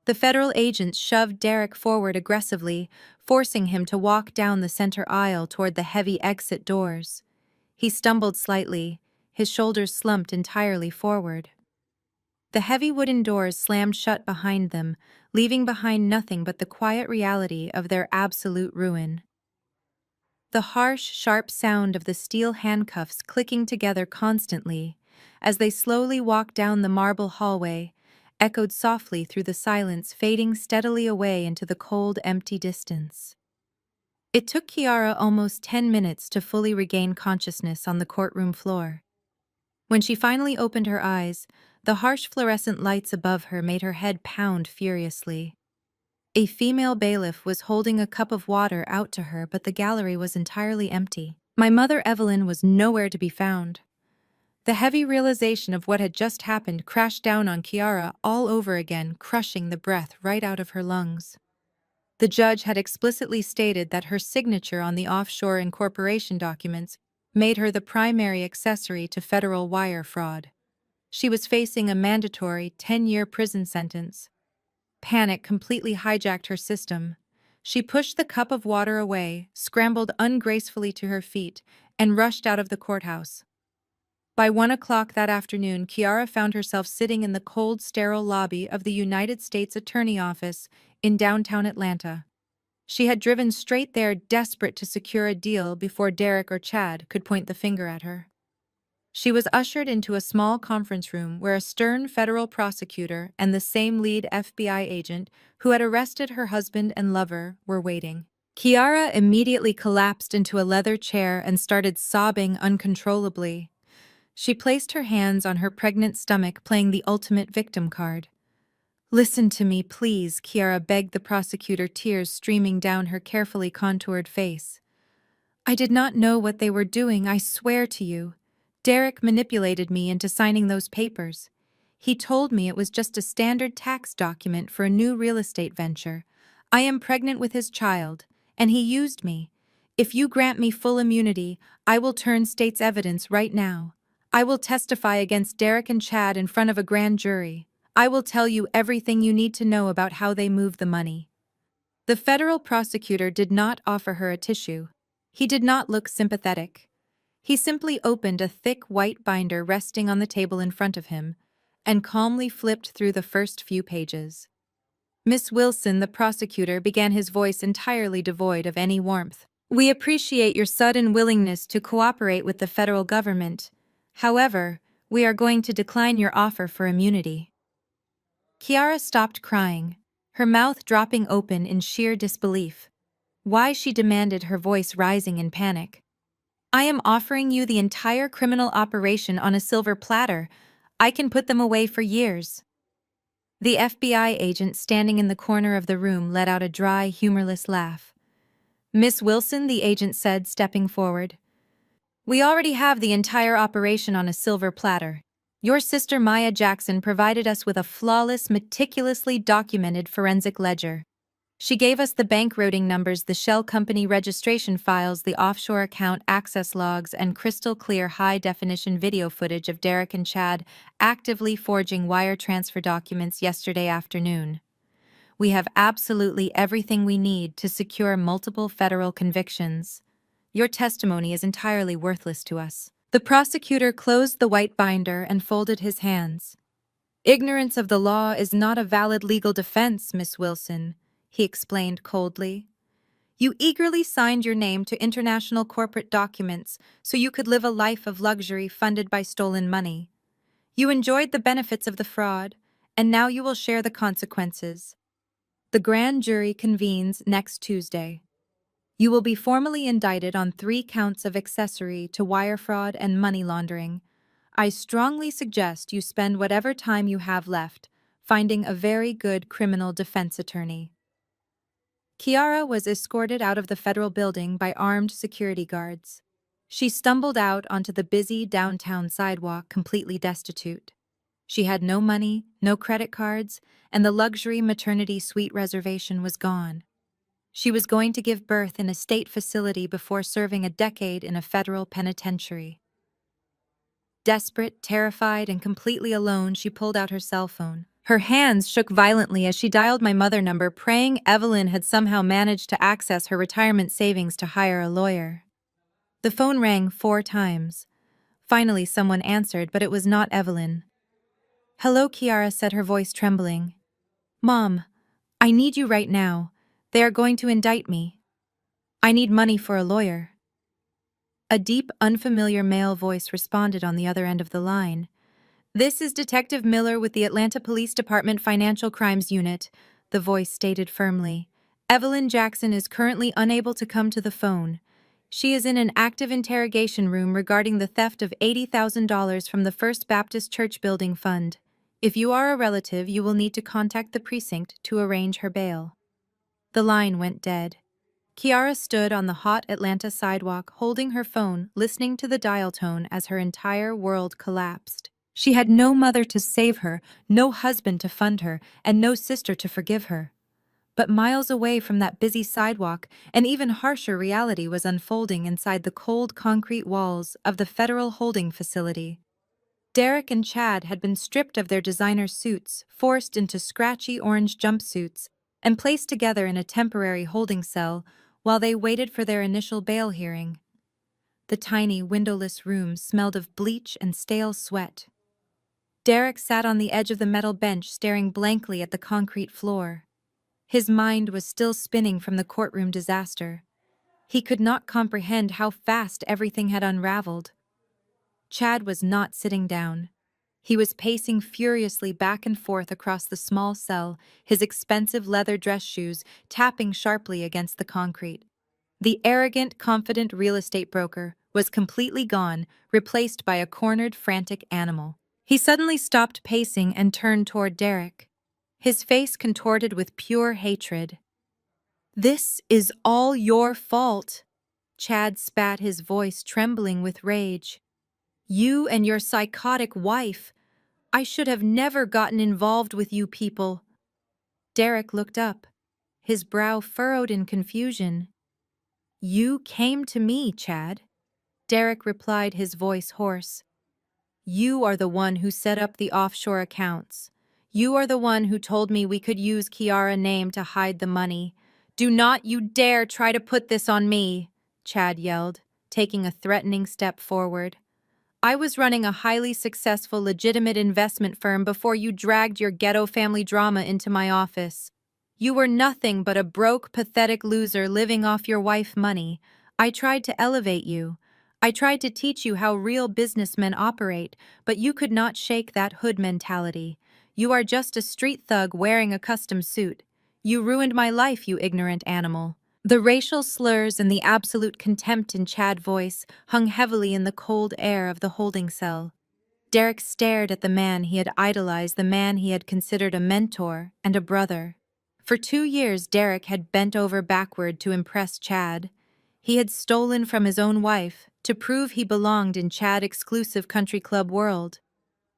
The federal agents shoved Derek forward aggressively, forcing him to walk down the center aisle toward the heavy exit doors. He stumbled slightly, his shoulders slumped entirely forward. The heavy wooden doors slammed shut behind them, leaving behind nothing but the quiet reality of their absolute ruin. The harsh, sharp sound of the steel handcuffs clicking together constantly, as they slowly walked down the marble hallway, echoed softly through the silence, fading steadily away into the cold, empty distance. It took Kiara almost 10 minutes to fully regain consciousness on the courtroom floor. When she finally opened her eyes, the harsh fluorescent lights above her made her head pound furiously. A female bailiff was holding a cup of water out to her, but the gallery was entirely empty. My mother, Evelyn, was nowhere to be found. The heavy realization of what had just happened crashed down on Kiara all over again, crushing the breath right out of her lungs. The judge had explicitly stated that her signature on the offshore incorporation documents made her the primary accessory to federal wire fraud. She was facing a mandatory 10-year prison sentence. Panic completely hijacked her system. She pushed the cup of water away, scrambled ungracefully to her feet, and rushed out of the courthouse. By 1 o'clock that afternoon, Kiara found herself sitting in the cold, sterile lobby of the United States Attorney Office in downtown Atlanta. She had driven straight there, desperate to secure a deal before Derek or Chad could point the finger at her. She was ushered into a small conference room where a stern federal prosecutor and the same lead FBI agent who had arrested her husband and lover were waiting. Kiara immediately collapsed into a leather chair and started sobbing uncontrollably. She placed her hands on her pregnant stomach, playing the ultimate victim card. "Listen to me, please," Kiara begged the prosecutor, tears streaming down her carefully contoured face. "I did not know what they were doing, I swear to you. Derek manipulated me into signing those papers. He told me it was just a standard tax document for a new real estate venture. I am pregnant with his child, and he used me. If you grant me full immunity, I will turn state's evidence right now. I will testify against Derek and Chad in front of a grand jury. I will tell you everything you need to know about how they moved the money." The federal prosecutor did not offer her a tissue. He did not look sympathetic. He simply opened a thick white binder resting on the table in front of him and calmly flipped through the first few pages. "Miss Wilson," the prosecutor began, his voice entirely devoid of any warmth, "we appreciate your sudden willingness to cooperate with the federal government. However, we are going to decline your offer for immunity." Kiara stopped crying, her mouth dropping open in sheer disbelief. "Why?" she demanded, her voice rising in panic. "I am offering you the entire criminal operation on a silver platter. I can put them away for years." The FBI agent standing in the corner of the room let out a dry, humorless laugh. "Miss Wilson," the agent said, stepping forward, "we already have the entire operation on a silver platter. Your sister Maya Jackson provided us with a flawless, meticulously documented forensic ledger. She gave us the bank routing numbers, the shell company registration files, the offshore account access logs, and crystal clear high-definition video footage of Derek and Chad actively forging wire transfer documents yesterday afternoon. We have absolutely everything we need to secure multiple federal convictions. Your testimony is entirely worthless to us. The prosecutor closed the white binder and folded his hands. Ignorance of the law is not a valid legal defense, Miss Wilson, he explained coldly. You eagerly signed your name to international corporate documents so you could live a life of luxury funded by stolen money. You enjoyed the benefits of the fraud, and now you will share the consequences. The grand jury convenes next Tuesday. You will be formally indicted on 3 counts of accessory to wire fraud and money laundering. I strongly suggest you spend whatever time you have left finding a very good criminal defense attorney. Kiara was escorted out of the federal building by armed security guards. She stumbled out onto the busy downtown sidewalk completely destitute. She had no money, no credit cards, and the luxury maternity suite reservation was gone. She was going to give birth in a state facility before serving a decade in a federal penitentiary. Desperate, terrified, and completely alone, she pulled out her cell phone. Her hands shook violently as she dialed my mother number, praying Evelyn had somehow managed to access her retirement savings to hire a lawyer. The phone rang 4 times. Finally, someone answered, but it was not Evelyn. "Hello," Kiara said, her voice trembling. "Mom, I need you right now. They are going to indict me. I need money for a lawyer." A deep, unfamiliar male voice responded on the other end of the line. "This is Detective Miller with the Atlanta Police Department Financial Crimes Unit," the voice stated firmly. "Evelyn Jackson is currently unable to come to the phone. She is in an active interrogation room regarding the theft of $80,000 from the First Baptist Church Building Fund. If you are a relative, you will need to contact the precinct to arrange her bail." The line went dead. Kiara stood on the hot Atlanta sidewalk, holding her phone, listening to the dial tone as her entire world collapsed. She had no mother to save her, no husband to fund her, and no sister to forgive her. But miles away from that busy sidewalk, an even harsher reality was unfolding inside the cold concrete walls of the federal holding facility. Derek and Chad had been stripped of their designer suits, forced into scratchy orange jumpsuits, and placed together in a temporary holding cell while they waited for their initial bail hearing. The tiny, windowless room smelled of bleach and stale sweat. Derek sat on the edge of the metal bench, staring blankly at the concrete floor. His mind was still spinning from the courtroom disaster. He could not comprehend how fast everything had unraveled. Chad was not sitting down. He was pacing furiously back and forth across the small cell, his expensive leather dress shoes tapping sharply against the concrete. The arrogant, confident real estate broker was completely gone, replaced by a cornered, frantic animal. He suddenly stopped pacing and turned toward Derek, his face contorted with pure hatred. "This is all your fault," Chad spat, his voice trembling with rage. "You and your psychotic wife. I should have never gotten involved with you people." Derek looked up, his brow furrowed in confusion. "You came to me, Chad," Derek replied, his voice hoarse. "You are the one who set up the offshore accounts. You are the one who told me we could use Kiara's name to hide the money. Do not you dare try to put this on me," Chad yelled, taking a threatening step forward. "I was running a highly successful, legitimate investment firm before you dragged your ghetto family drama into my office. You were nothing but a broke, pathetic loser living off your wife's money. I tried to elevate you. I tried to teach you how real businessmen operate, but you could not shake that hood mentality. You are just a street thug wearing a custom suit. You ruined my life, you ignorant animal." The racial slurs and the absolute contempt in Chad's voice hung heavily in the cold air of the holding cell. Derek stared at the man he had idolized, the man he had considered a mentor and a brother. For 2 years, Derek had bent over backward to impress Chad. He had stolen from his own wife to prove he belonged in Chad's exclusive country club world.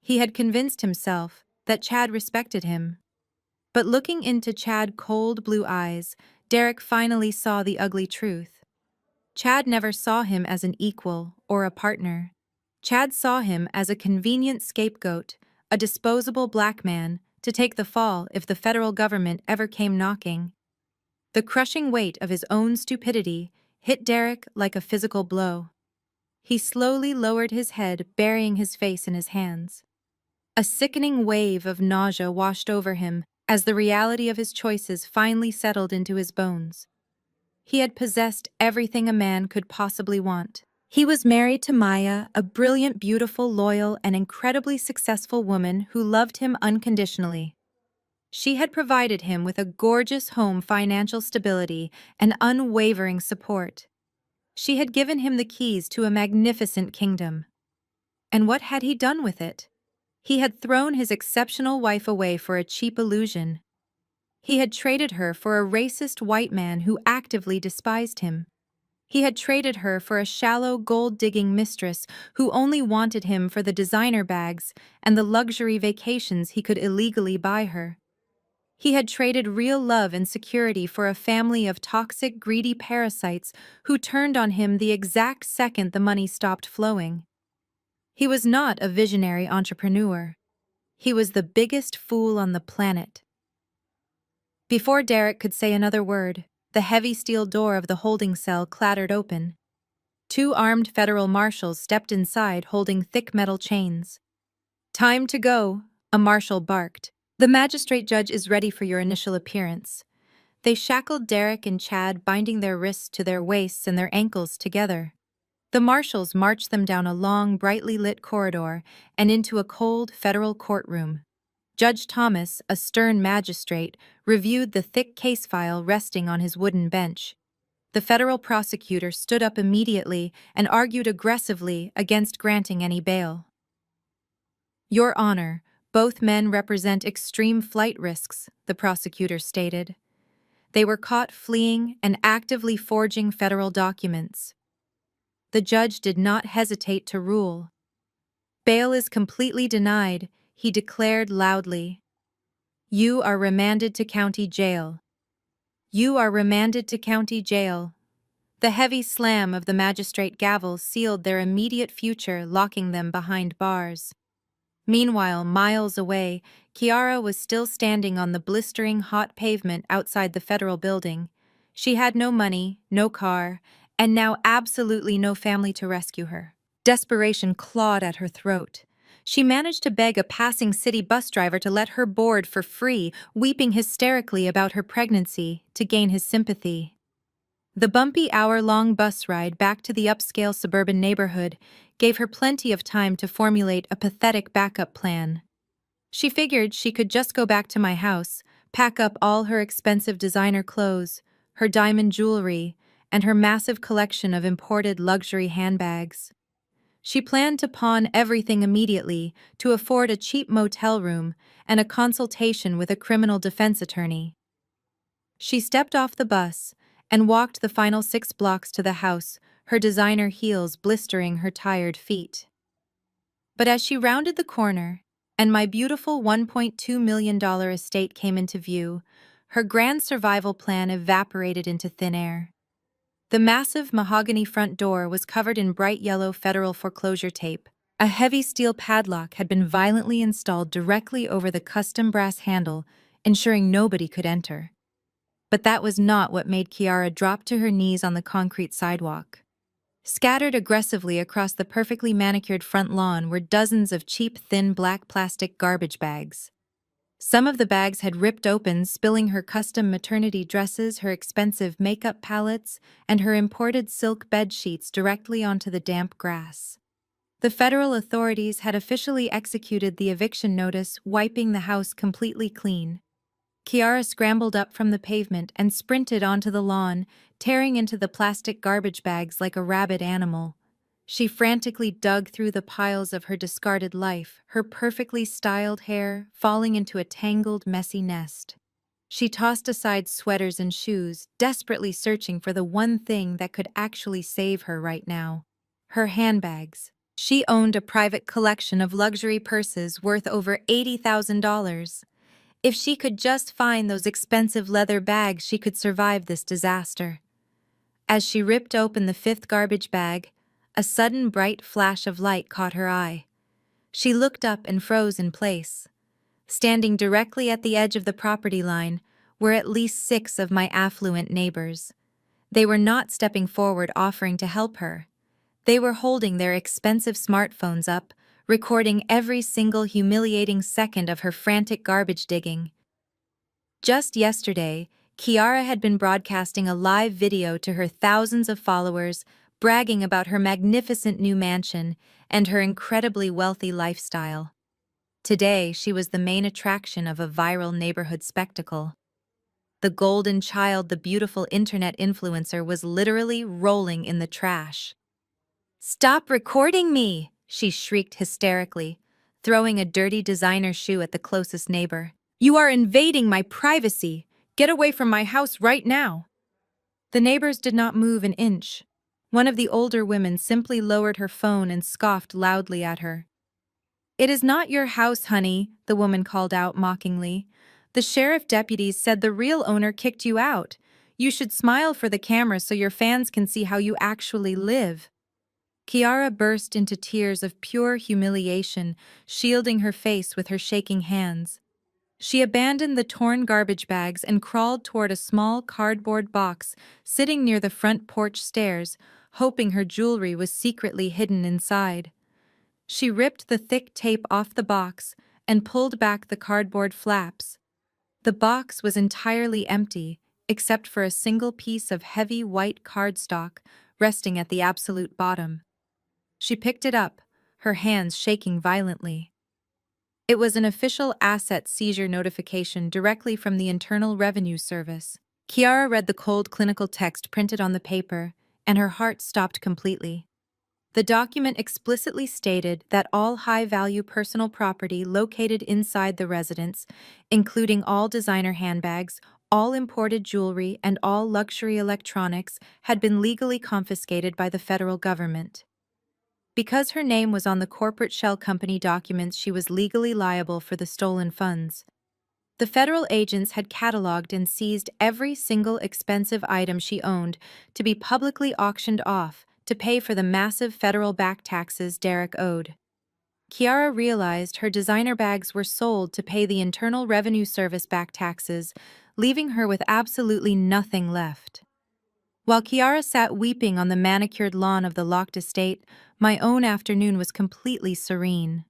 He had convinced himself that Chad respected him. But looking into Chad's cold blue eyes, Derek finally saw the ugly truth. Chad never saw him as an equal or a partner. Chad saw him as a convenient scapegoat, a disposable black man, to take the fall if the federal government ever came knocking. The crushing weight of his own stupidity hit Derek like a physical blow. He slowly lowered his head, burying his face in his hands. A sickening wave of nausea washed over him as the reality of his choices finally settled into his bones. He had possessed everything a man could possibly want. He was married to Maya, a brilliant, beautiful, loyal, and incredibly successful woman who loved him unconditionally. She had provided him with a gorgeous home, financial stability, and unwavering support. She had given him the keys to a magnificent kingdom. And what had he done with it? He had thrown his exceptional wife away for a cheap illusion. He had traded her for a racist white man who actively despised him. He had traded her for a shallow, gold-digging mistress who only wanted him for the designer bags and the luxury vacations he could illegally buy her. He had traded real love and security for a family of toxic, greedy parasites who turned on him the exact second the money stopped flowing. He was not a visionary entrepreneur. He was the biggest fool on the planet. Before Derek could say another word, the heavy steel door of the holding cell clattered open. Two armed federal marshals stepped inside holding thick metal chains. "Time to go," a marshal barked. "The magistrate judge is ready for your initial appearance." They shackled Derek and Chad, binding their wrists to their waists and their ankles together. The marshals marched them down a long, brightly lit corridor and into a cold federal courtroom. Judge Thomas, a stern magistrate, reviewed the thick case file resting on his wooden bench. The federal prosecutor stood up immediately and argued aggressively against granting any bail. "Your Honor, both men represent extreme flight risks," the prosecutor stated. "They were caught fleeing and actively forging federal documents." The judge did not hesitate to rule. "Bail is completely denied," he declared loudly. "You are remanded to county jail. You are remanded to county jail." The heavy slam of the magistrate gavel sealed their immediate future, locking them behind bars. Meanwhile, miles away, Kiara was still standing on the blistering hot pavement outside the federal building. She had no money, no car, and now absolutely no family to rescue her. Desperation clawed at her throat. She managed to beg a passing city bus driver to let her board for free, weeping hysterically about her pregnancy to gain his sympathy. The bumpy hour-long bus ride back to the upscale suburban neighborhood gave her plenty of time to formulate a pathetic backup plan. She figured she could just go back to my house, pack up all her expensive designer clothes, her diamond jewelry, and her massive collection of imported luxury handbags. She planned to pawn everything immediately to afford a cheap motel room and a consultation with a criminal defense attorney. She stepped off the bus and walked the final 6 blocks to the house, her designer heels blistering her tired feet. But as she rounded the corner, and my beautiful $1.2 million estate came into view, her grand survival plan evaporated into thin air. The massive mahogany front door was covered in bright yellow federal foreclosure tape. A heavy steel padlock had been violently installed directly over the custom brass handle, ensuring nobody could enter. But that was not what made Kiara drop to her knees on the concrete sidewalk. Scattered aggressively across the perfectly manicured front lawn were dozens of cheap, thin black plastic garbage bags. Some of the bags had ripped open, spilling her custom maternity dresses, her expensive makeup palettes, and her imported silk bed sheets directly onto the damp grass. The federal authorities had officially executed the eviction notice, wiping the house completely clean. Kiara scrambled up from the pavement and sprinted onto the lawn, tearing into the plastic garbage bags like a rabid animal. She frantically dug through the piles of her discarded life, her perfectly styled hair falling into a tangled, messy nest. She tossed aside sweaters and shoes, desperately searching for the one thing that could actually save her right now: her handbags. She owned a private collection of luxury purses worth over $80,000. If she could just find those expensive leather bags, she could survive this disaster. As she ripped open the fifth garbage bag, a sudden bright flash of light caught her eye. She looked up and froze in place. Standing directly at the edge of the property line were at least 6 of my affluent neighbors. They were not stepping forward offering to help her. They were holding their expensive smartphones up, recording every single humiliating second of her frantic garbage digging. Just yesterday, Kiara had been broadcasting a live video to her thousands of followers, bragging about her magnificent new mansion and her incredibly wealthy lifestyle. Today, she was the main attraction of a viral neighborhood spectacle. The golden child, the beautiful internet influencer, was literally rolling in the trash. "Stop recording me!" she shrieked hysterically, throwing a dirty designer shoe at the closest neighbor. "You are invading my privacy! Get away from my house right now!" The neighbors did not move an inch. One of the older women simply lowered her phone and scoffed loudly at her. "It is not your house, honey," the woman called out mockingly. "The sheriff deputies said the real owner kicked you out. You should smile for the camera so your fans can see how you actually live." Kiara burst into tears of pure humiliation, shielding her face with her shaking hands. She abandoned the torn garbage bags and crawled toward a small cardboard box sitting near the front porch stairs, hoping her jewelry was secretly hidden inside. She ripped the thick tape off the box and pulled back the cardboard flaps. The box was entirely empty, except for a single piece of heavy white cardstock resting at the absolute bottom. She picked it up, her hands shaking violently. It was an official asset seizure notification directly from the Internal Revenue Service. Kiara read the cold clinical text printed on the paper, and her heart stopped completely. The document explicitly stated that all high-value personal property located inside the residence, including all designer handbags, all imported jewelry, and all luxury electronics, had been legally confiscated by the federal government. Because her name was on the corporate shell company documents, she was legally liable for the stolen funds. The federal agents had cataloged and seized every single expensive item she owned to be publicly auctioned off to pay for the massive federal back taxes Derek owed. Kiara realized her designer bags were sold to pay the Internal Revenue Service back taxes, leaving her with absolutely nothing left. While Kiara sat weeping on the manicured lawn of the locked estate, my own afternoon was completely serene.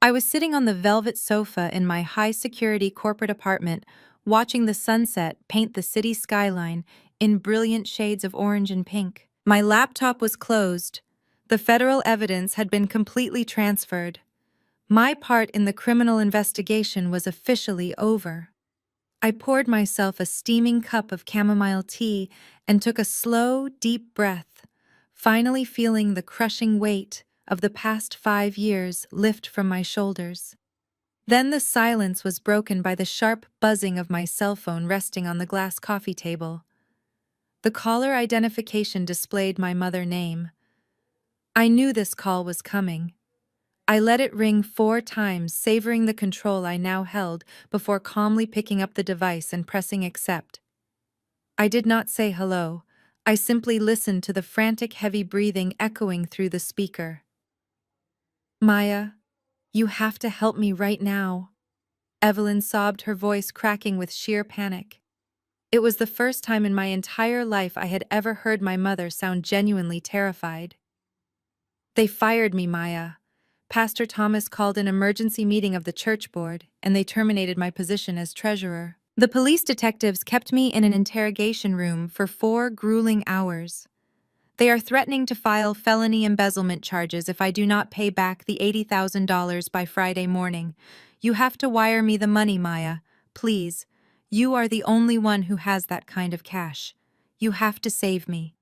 I was sitting on the velvet sofa in my high-security corporate apartment, watching the sunset paint the city skyline in brilliant shades of orange and pink. My laptop was closed. The federal evidence had been completely transferred. My part in the criminal investigation was officially over. I poured myself a steaming cup of chamomile tea and took a slow, deep breath, finally feeling the crushing weight of the past 5 years lift from my shoulders. Then the silence was broken by the sharp buzzing of my cell phone resting on the glass coffee table. The caller identification displayed my mother name. I knew this call was coming. I let it ring 4 times, savoring the control I now held before calmly picking up the device and pressing accept. I did not say hello. I simply listened to the frantic, heavy breathing echoing through the speaker. "Maya, you have to help me right now." Evelyn sobbed, her voice cracking with sheer panic. It was the first time in my entire life I had ever heard my mother sound genuinely terrified. "They fired me, Maya. Pastor Thomas called an emergency meeting of the church board, and they terminated my position as treasurer. The police detectives kept me in an interrogation room for 4 grueling hours. They are threatening to file felony embezzlement charges if I do not pay back the $80,000 by Friday morning. You have to wire me the money, Maya. Please. You are the only one who has that kind of cash. You have to save me."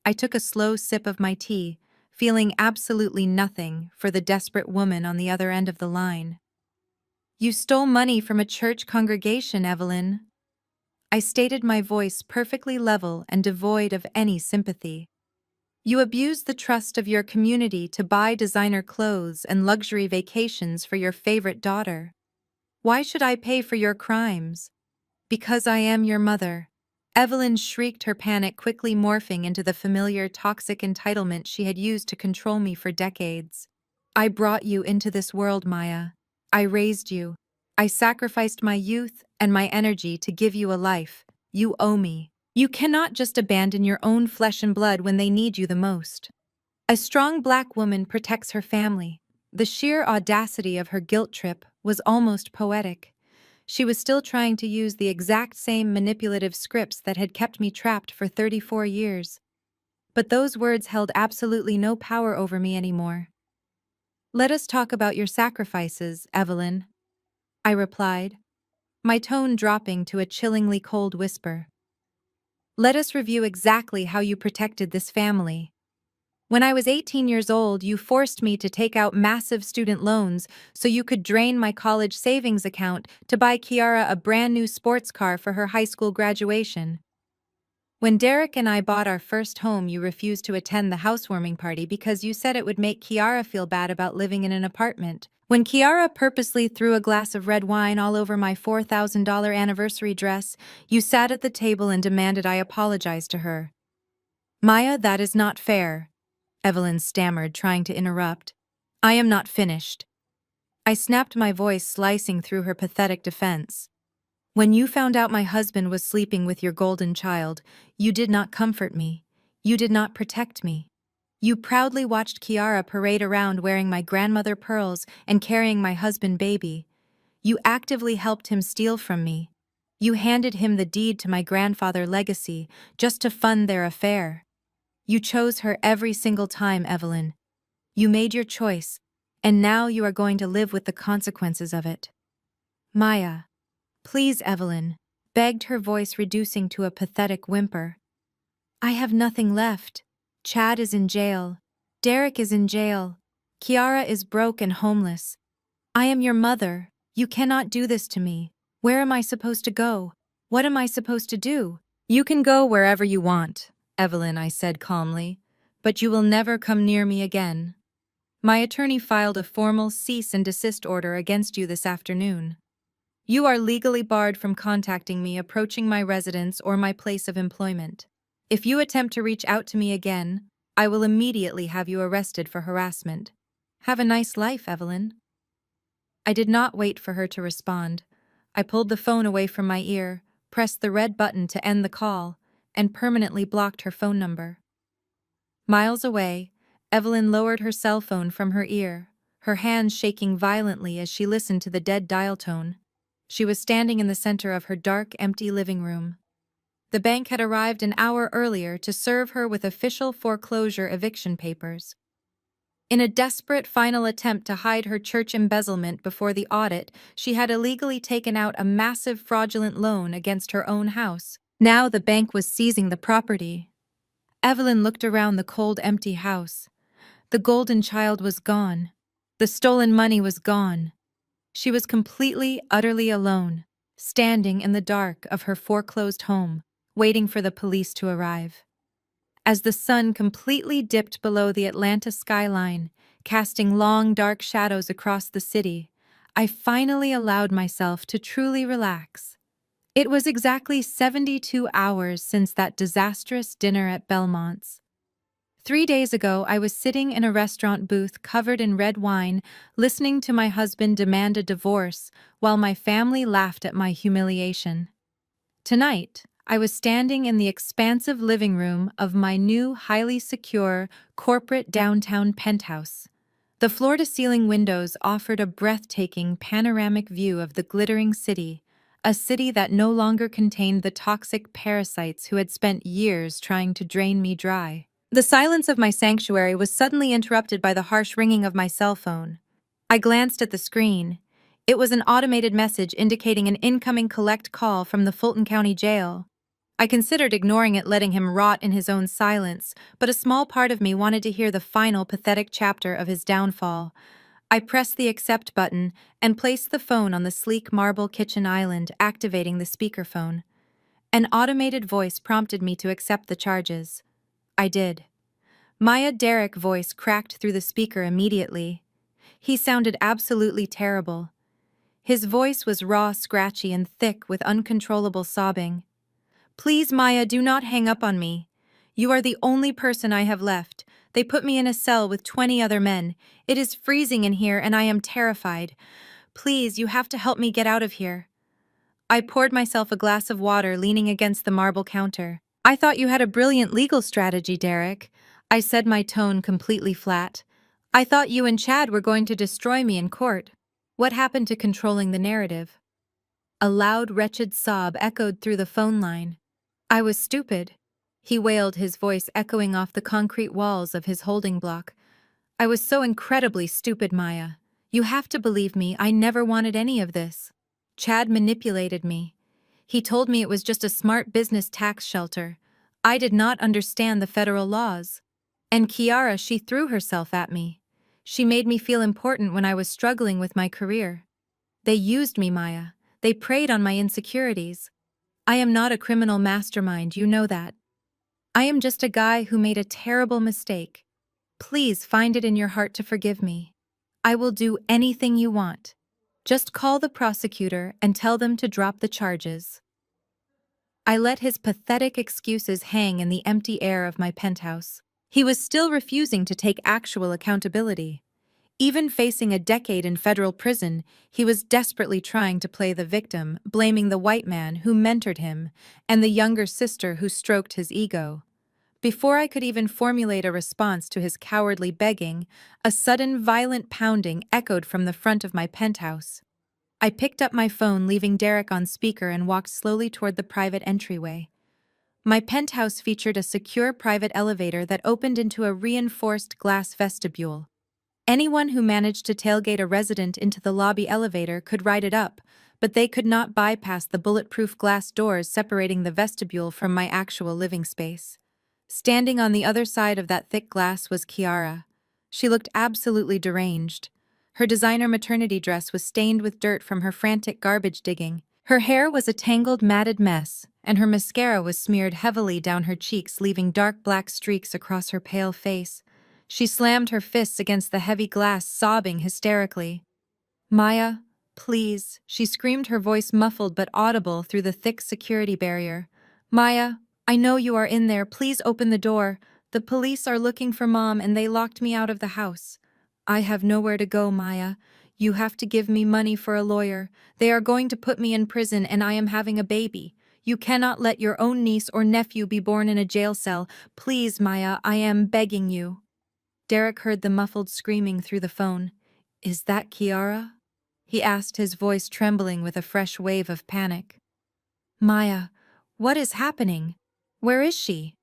I took a slow sip of my tea, feeling absolutely nothing for the desperate woman on the other end of the line. "You stole money from a church congregation, Evelyn." I stated, my voice perfectly level and devoid of any sympathy. "You abused the trust of your community to buy designer clothes and luxury vacations for your favorite daughter." Why should I pay for your crimes? Because I am your mother. Evelyn shrieked, her panic quickly morphing into the familiar toxic entitlement she had used to control me for decades. I brought you into this world, Maya. I raised you. I sacrificed my youth and my energy to give you a life. You owe me. You cannot just abandon your own flesh and blood when they need you the most. A strong black woman protects her family. The sheer audacity of her guilt trip was almost poetic. She was still trying to use the exact same manipulative scripts that had kept me trapped for 34 years. But those words held absolutely no power over me anymore. Let us talk about your sacrifices, Evelyn, I replied, my tone dropping to a chillingly cold whisper. Let us review exactly how you protected this family. When I was 18 years old, you forced me to take out massive student loans so you could drain my college savings account to buy Kiara a brand new sports car for her high school graduation. When Derek and I bought our first home, you refused to attend the housewarming party because you said it would make Kiara feel bad about living in an apartment. When Kiara purposely threw a glass of red wine all over my $4,000 anniversary dress, you sat at the table and demanded I apologize to her. Maya, that is not fair, Evelyn stammered, trying to interrupt. I am not finished. I snapped, my voice slicing through her pathetic defense. When you found out my husband was sleeping with your golden child, you did not comfort me. You did not protect me. You proudly watched Kiara parade around wearing my grandmother pearls and carrying my husband baby. You actively helped him steal from me. You handed him the deed to my grandfather legacy just to fund their affair. You chose her every single time, Evelyn. You made your choice, and now you are going to live with the consequences of it. Maya. Please, Evelyn, begged, her voice reducing to a pathetic whimper. I have nothing left. Chad is in jail. Derek is in jail. Kiara is broke and homeless. I am your mother. You cannot do this to me. Where am I supposed to go? What am I supposed to do? You can go wherever you want, Evelyn, I said calmly, but you will never come near me again. My attorney filed a formal cease and desist order against you this afternoon. You are legally barred from contacting me, approaching my residence or my place of employment. If you attempt to reach out to me again, I will immediately have you arrested for harassment. Have a nice life, Evelyn. I did not wait for her to respond. I pulled the phone away from my ear, pressed the red button to end the call, and permanently blocked her phone number. Miles away, Evelyn lowered her cell phone from her ear, her hands shaking violently as she listened to the dead dial tone. She was standing in the center of her dark, empty living room. The bank had arrived an hour earlier to serve her with official foreclosure eviction papers. In a desperate final attempt to hide her church embezzlement before the audit, she had illegally taken out a massive fraudulent loan against her own house. Now the bank was seizing the property. Evelyn looked around the cold, empty house. The golden child was gone. The stolen money was gone. She was completely, utterly alone, standing in the dark of her foreclosed home, waiting for the police to arrive. As the sun completely dipped below the Atlanta skyline, casting long, dark shadows across the city, I finally allowed myself to truly relax. It was exactly 72 hours since that disastrous dinner at Belmont's. 3 days ago, I was sitting in a restaurant booth covered in red wine, listening to my husband demand a divorce while my family laughed at my humiliation. Tonight, I was standing in the expansive living room of my new, highly secure, corporate downtown penthouse. The floor-to-ceiling windows offered a breathtaking panoramic view of the glittering city, a city that no longer contained the toxic parasites who had spent years trying to drain me dry. The silence of my sanctuary was suddenly interrupted by the harsh ringing of my cell phone. I glanced at the screen. It was an automated message indicating an incoming collect call from the Fulton County Jail. I considered ignoring it, letting him rot in his own silence, but a small part of me wanted to hear the final pathetic chapter of his downfall. I pressed the accept button and placed the phone on the sleek marble kitchen island, activating the speakerphone. An automated voice prompted me to accept the charges. I did. Maya Derek's voice cracked through the speaker immediately. He sounded absolutely terrible. His voice was raw, scratchy, and thick with uncontrollable sobbing. "Please, Maya, do not hang up on me. You are the only person I have left. They put me in a cell with 20 other men. It is freezing in here and I am terrified. Please, you have to help me get out of here." I poured myself a glass of water, leaning against the marble counter. "I thought you had a brilliant legal strategy, Derek," I said, my tone completely flat. "I thought you and Chad were going to destroy me in court. What happened to controlling the narrative?" A loud, wretched sob echoed through the phone line. "I was stupid," he wailed, his voice echoing off the concrete walls of his holding block. "I was so incredibly stupid, Maya. You have to believe me, I never wanted any of this. Chad manipulated me. He told me it was just a smart business tax shelter. I did not understand the federal laws. And Kiara, she threw herself at me. She made me feel important when I was struggling with my career. They used me, Maya. They preyed on my insecurities. I am not a criminal mastermind, you know that. I am just a guy who made a terrible mistake. Please find it in your heart to forgive me. I will do anything you want. Just call the prosecutor and tell them to drop the charges." I let his pathetic excuses hang in the empty air of my penthouse. He was still refusing to take actual accountability. Even facing a decade in federal prison, he was desperately trying to play the victim, blaming the white man who mentored him and the younger sister who stroked his ego. Before I could even formulate a response to his cowardly begging, a sudden violent pounding echoed from the front of my penthouse. I picked up my phone, leaving Derek on speaker, and walked slowly toward the private entryway. My penthouse featured a secure private elevator that opened into a reinforced glass vestibule. Anyone who managed to tailgate a resident into the lobby elevator could ride it up, but they could not bypass the bulletproof glass doors separating the vestibule from my actual living space. Standing on the other side of that thick glass was Kiara. She looked absolutely deranged. Her designer maternity dress was stained with dirt from her frantic garbage digging. Her hair was a tangled, matted mess, and her mascara was smeared heavily down her cheeks, leaving dark black streaks across her pale face. She slammed her fists against the heavy glass, sobbing hysterically. "Maya, please," she screamed, her voice muffled but audible through the thick security barrier. "Maya, I know you are in there. Please open the door. The police are looking for Mom and they locked me out of the house. I have nowhere to go, Maya. You have to give me money for a lawyer. They are going to put me in prison and I am having a baby. You cannot let your own niece or nephew be born in a jail cell. Please, Maya, I am begging you." Derek heard the muffled screaming through the phone. "Is that Kiara?" he asked, his voice trembling with a fresh wave of panic. "Maya, what is happening? Where is she?"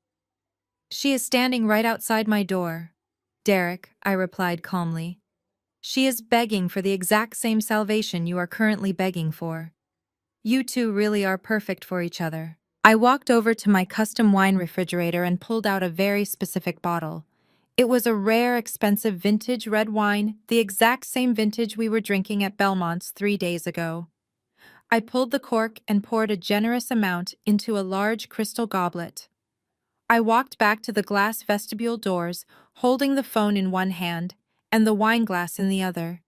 "She is standing right outside my door." "Derek," I replied calmly. "She is begging for the exact same salvation you are currently begging for. You two really are perfect for each other." I walked over to my custom wine refrigerator and pulled out a very specific bottle. It was a rare, expensive vintage red wine, the exact same vintage we were drinking at Belmont's 3 days ago. I pulled the cork and poured a generous amount into a large crystal goblet. I walked back to the glass vestibule doors, holding the phone in one hand and the wine glass in the other.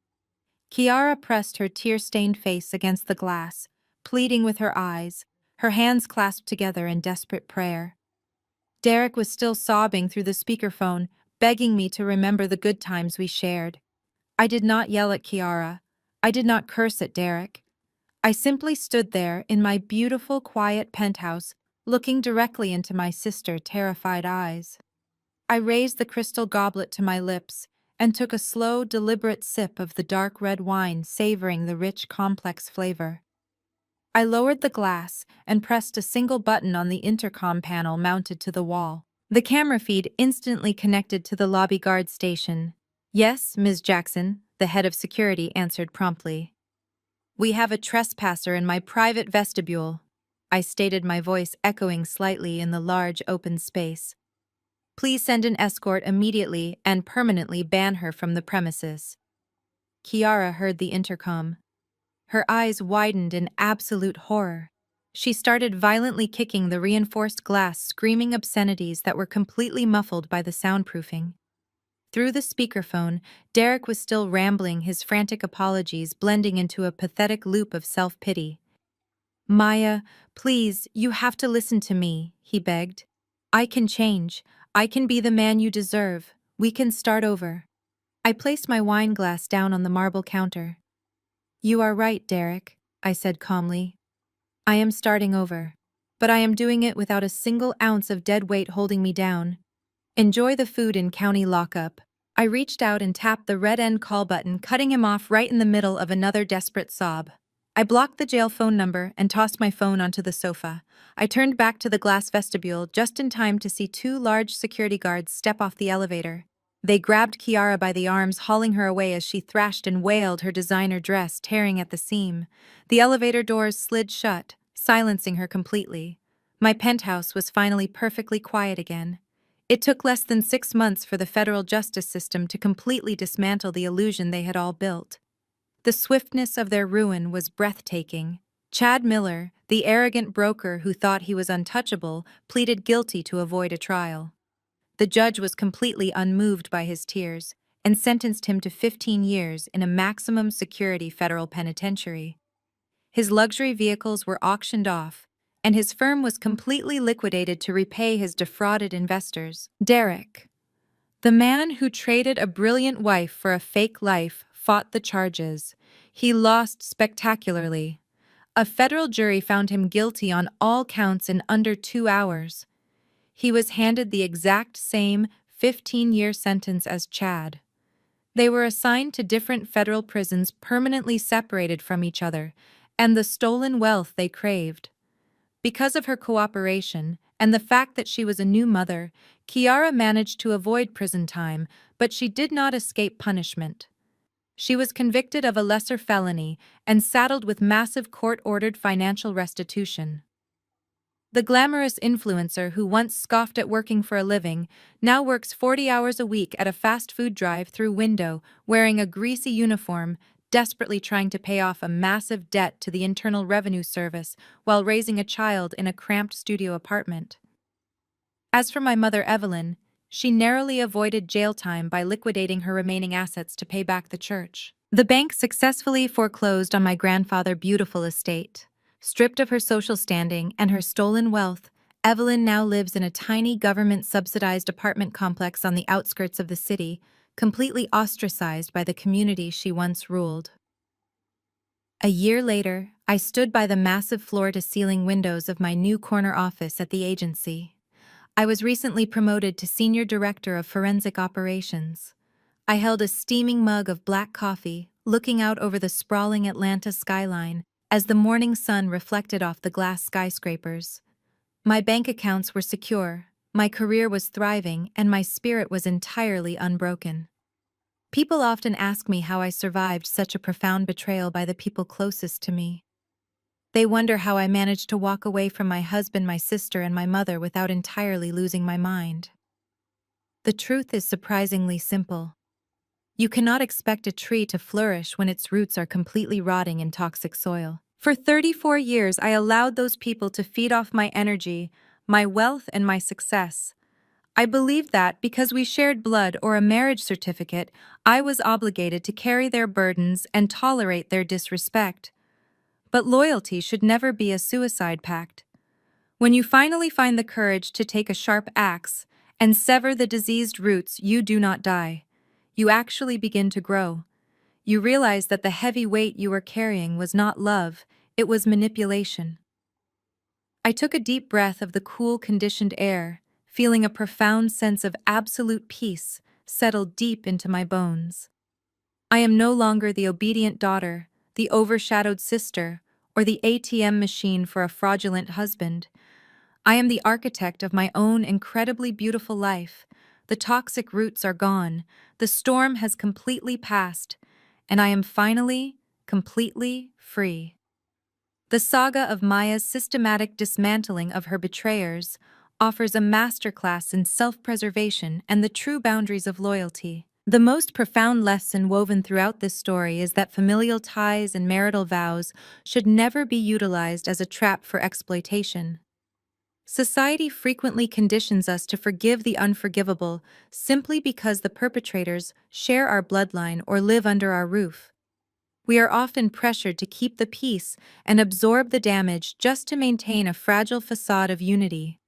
Kiara pressed her tear-stained face against the glass, pleading with her eyes, her hands clasped together in desperate prayer. Derek was still sobbing through the speakerphone, begging me to remember the good times we shared. I did not yell at Kiara. I did not curse at Derek. I simply stood there in my beautiful, quiet penthouse, looking directly into my sister's terrified eyes. I raised the crystal goblet to my lips and took a slow, deliberate sip of the dark red wine, savoring the rich, complex flavor. I lowered the glass and pressed a single button on the intercom panel mounted to the wall. The camera feed instantly connected to the lobby guard station. "Yes, Ms. Jackson," the head of security answered promptly. "We have a trespasser in my private vestibule," I stated, my voice echoing slightly in the large open space. "Please send an escort immediately and permanently ban her from the premises." Kiara heard the intercom. Her eyes widened in absolute horror. She started violently kicking the reinforced glass, screaming obscenities that were completely muffled by the soundproofing. Through the speakerphone, Derek was still rambling, his frantic apologies blending into a pathetic loop of self-pity. Maya, please, you have to listen to me, he begged. I can change. I can be the man you deserve. We can start over. I placed my wine glass down on the marble counter. You are right, Derek, I said calmly. I am starting over. But I am doing it without a single ounce of dead weight holding me down. Enjoy the food in county lockup. I reached out and tapped the red end call button, cutting him off right in the middle of another desperate sob. I blocked the jail phone number and tossed my phone onto the sofa. I turned back to the glass vestibule just in time to see two large security guards step off the elevator. They grabbed Kiara by the arms, hauling her away as she thrashed and wailed, her designer dress tearing at the seam. The elevator doors slid shut, silencing her completely. My penthouse was finally perfectly quiet again. It took less than 6 months for the federal justice system to completely dismantle the illusion they had all built. The swiftness of their ruin was breathtaking. Chad Miller, the arrogant broker who thought he was untouchable, pleaded guilty to avoid a trial. The judge was completely unmoved by his tears and sentenced him to 15 years in a maximum security federal penitentiary. His luxury vehicles were auctioned off, and his firm was completely liquidated to repay his defrauded investors. Derek, the man who traded a brilliant wife for a fake life, fought the charges. He lost spectacularly. A federal jury found him guilty on all counts in under 2 hours. He was handed the exact same 15-year sentence as Chad. They were assigned to different federal prisons permanently separated from each other, and the stolen wealth they craved. Because of her cooperation and the fact that she was a new mother, Kiara managed to avoid prison time, but she did not escape punishment. She was convicted of a lesser felony and saddled with massive court-ordered financial restitution. The glamorous influencer who once scoffed at working for a living now works 40 hours a week at a fast food drive-through window, wearing a greasy uniform, desperately trying to pay off a massive debt to the Internal Revenue Service while raising a child in a cramped studio apartment. As for my mother Evelyn, she narrowly avoided jail time by liquidating her remaining assets to pay back the church. The bank successfully foreclosed on my grandfather's beautiful estate. Stripped of her social standing and her stolen wealth, Evelyn now lives in a tiny government-subsidized apartment complex on the outskirts of the city, completely ostracized by the community she once ruled. A year later, I stood by the massive floor-to-ceiling windows of my new corner office at the agency. I was recently promoted to Senior Director of Forensic Operations. I held a steaming mug of black coffee, looking out over the sprawling Atlanta skyline as the morning sun reflected off the glass skyscrapers. My bank accounts were secure, my career was thriving, and my spirit was entirely unbroken. People often ask me how I survived such a profound betrayal by the people closest to me. They wonder how I managed to walk away from my husband, my sister, and my mother without entirely losing my mind. The truth is surprisingly simple. You cannot expect a tree to flourish when its roots are completely rotting in toxic soil. For 34 years, I allowed those people to feed off my energy, my wealth, and my success. I believed that because we shared blood or a marriage certificate, I was obligated to carry their burdens and tolerate their disrespect. But loyalty should never be a suicide pact. When you finally find the courage to take a sharp axe and sever the diseased roots, you do not die. You actually begin to grow. You realize that the heavy weight you were carrying was not love, it was manipulation. I took a deep breath of the cool, conditioned air, feeling a profound sense of absolute peace settle deep into my bones. I am no longer the obedient daughter, the overshadowed sister, or the ATM machine for a fraudulent husband. I am the architect of my own incredibly beautiful life. The toxic roots are gone, the storm has completely passed, and I am finally, completely free. The saga of Maya's systematic dismantling of her betrayers offers a masterclass in self-preservation and the true boundaries of loyalty. The most profound lesson woven throughout this story is that familial ties and marital vows should never be utilized as a trap for exploitation. Society frequently conditions us to forgive the unforgivable simply because the perpetrators share our bloodline or live under our roof. We are often pressured to keep the peace and absorb the damage just to maintain a fragile facade of unity.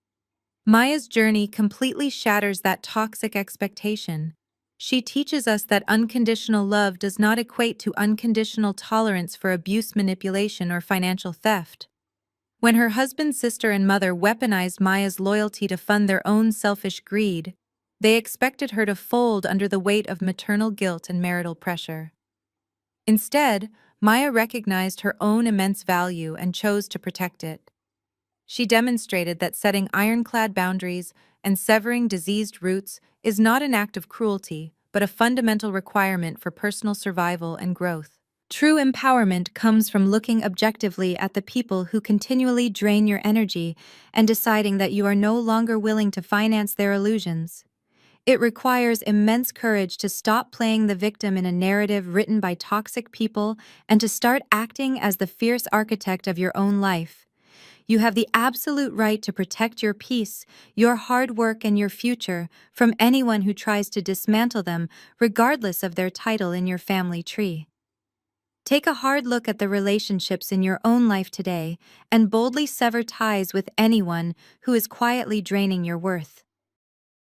Maya's journey completely shatters that toxic expectation. She teaches us that unconditional love does not equate to unconditional tolerance for abuse, manipulation, or financial theft. When her husband, sister, and mother weaponized Maya's loyalty to fund their own selfish greed, they expected her to fold under the weight of maternal guilt and marital pressure. Instead, Maya recognized her own immense value and chose to protect it. She demonstrated that setting ironclad boundaries and severing diseased roots is not an act of cruelty, but a fundamental requirement for personal survival and growth. True empowerment comes from looking objectively at the people who continually drain your energy and deciding that you are no longer willing to finance their illusions. It requires immense courage to stop playing the victim in a narrative written by toxic people and to start acting as the fierce architect of your own life. You have the absolute right to protect your peace, your hard work, and your future from anyone who tries to dismantle them, regardless of their title in your family tree. Take a hard look at the relationships in your own life today and boldly sever ties with anyone who is quietly draining your worth.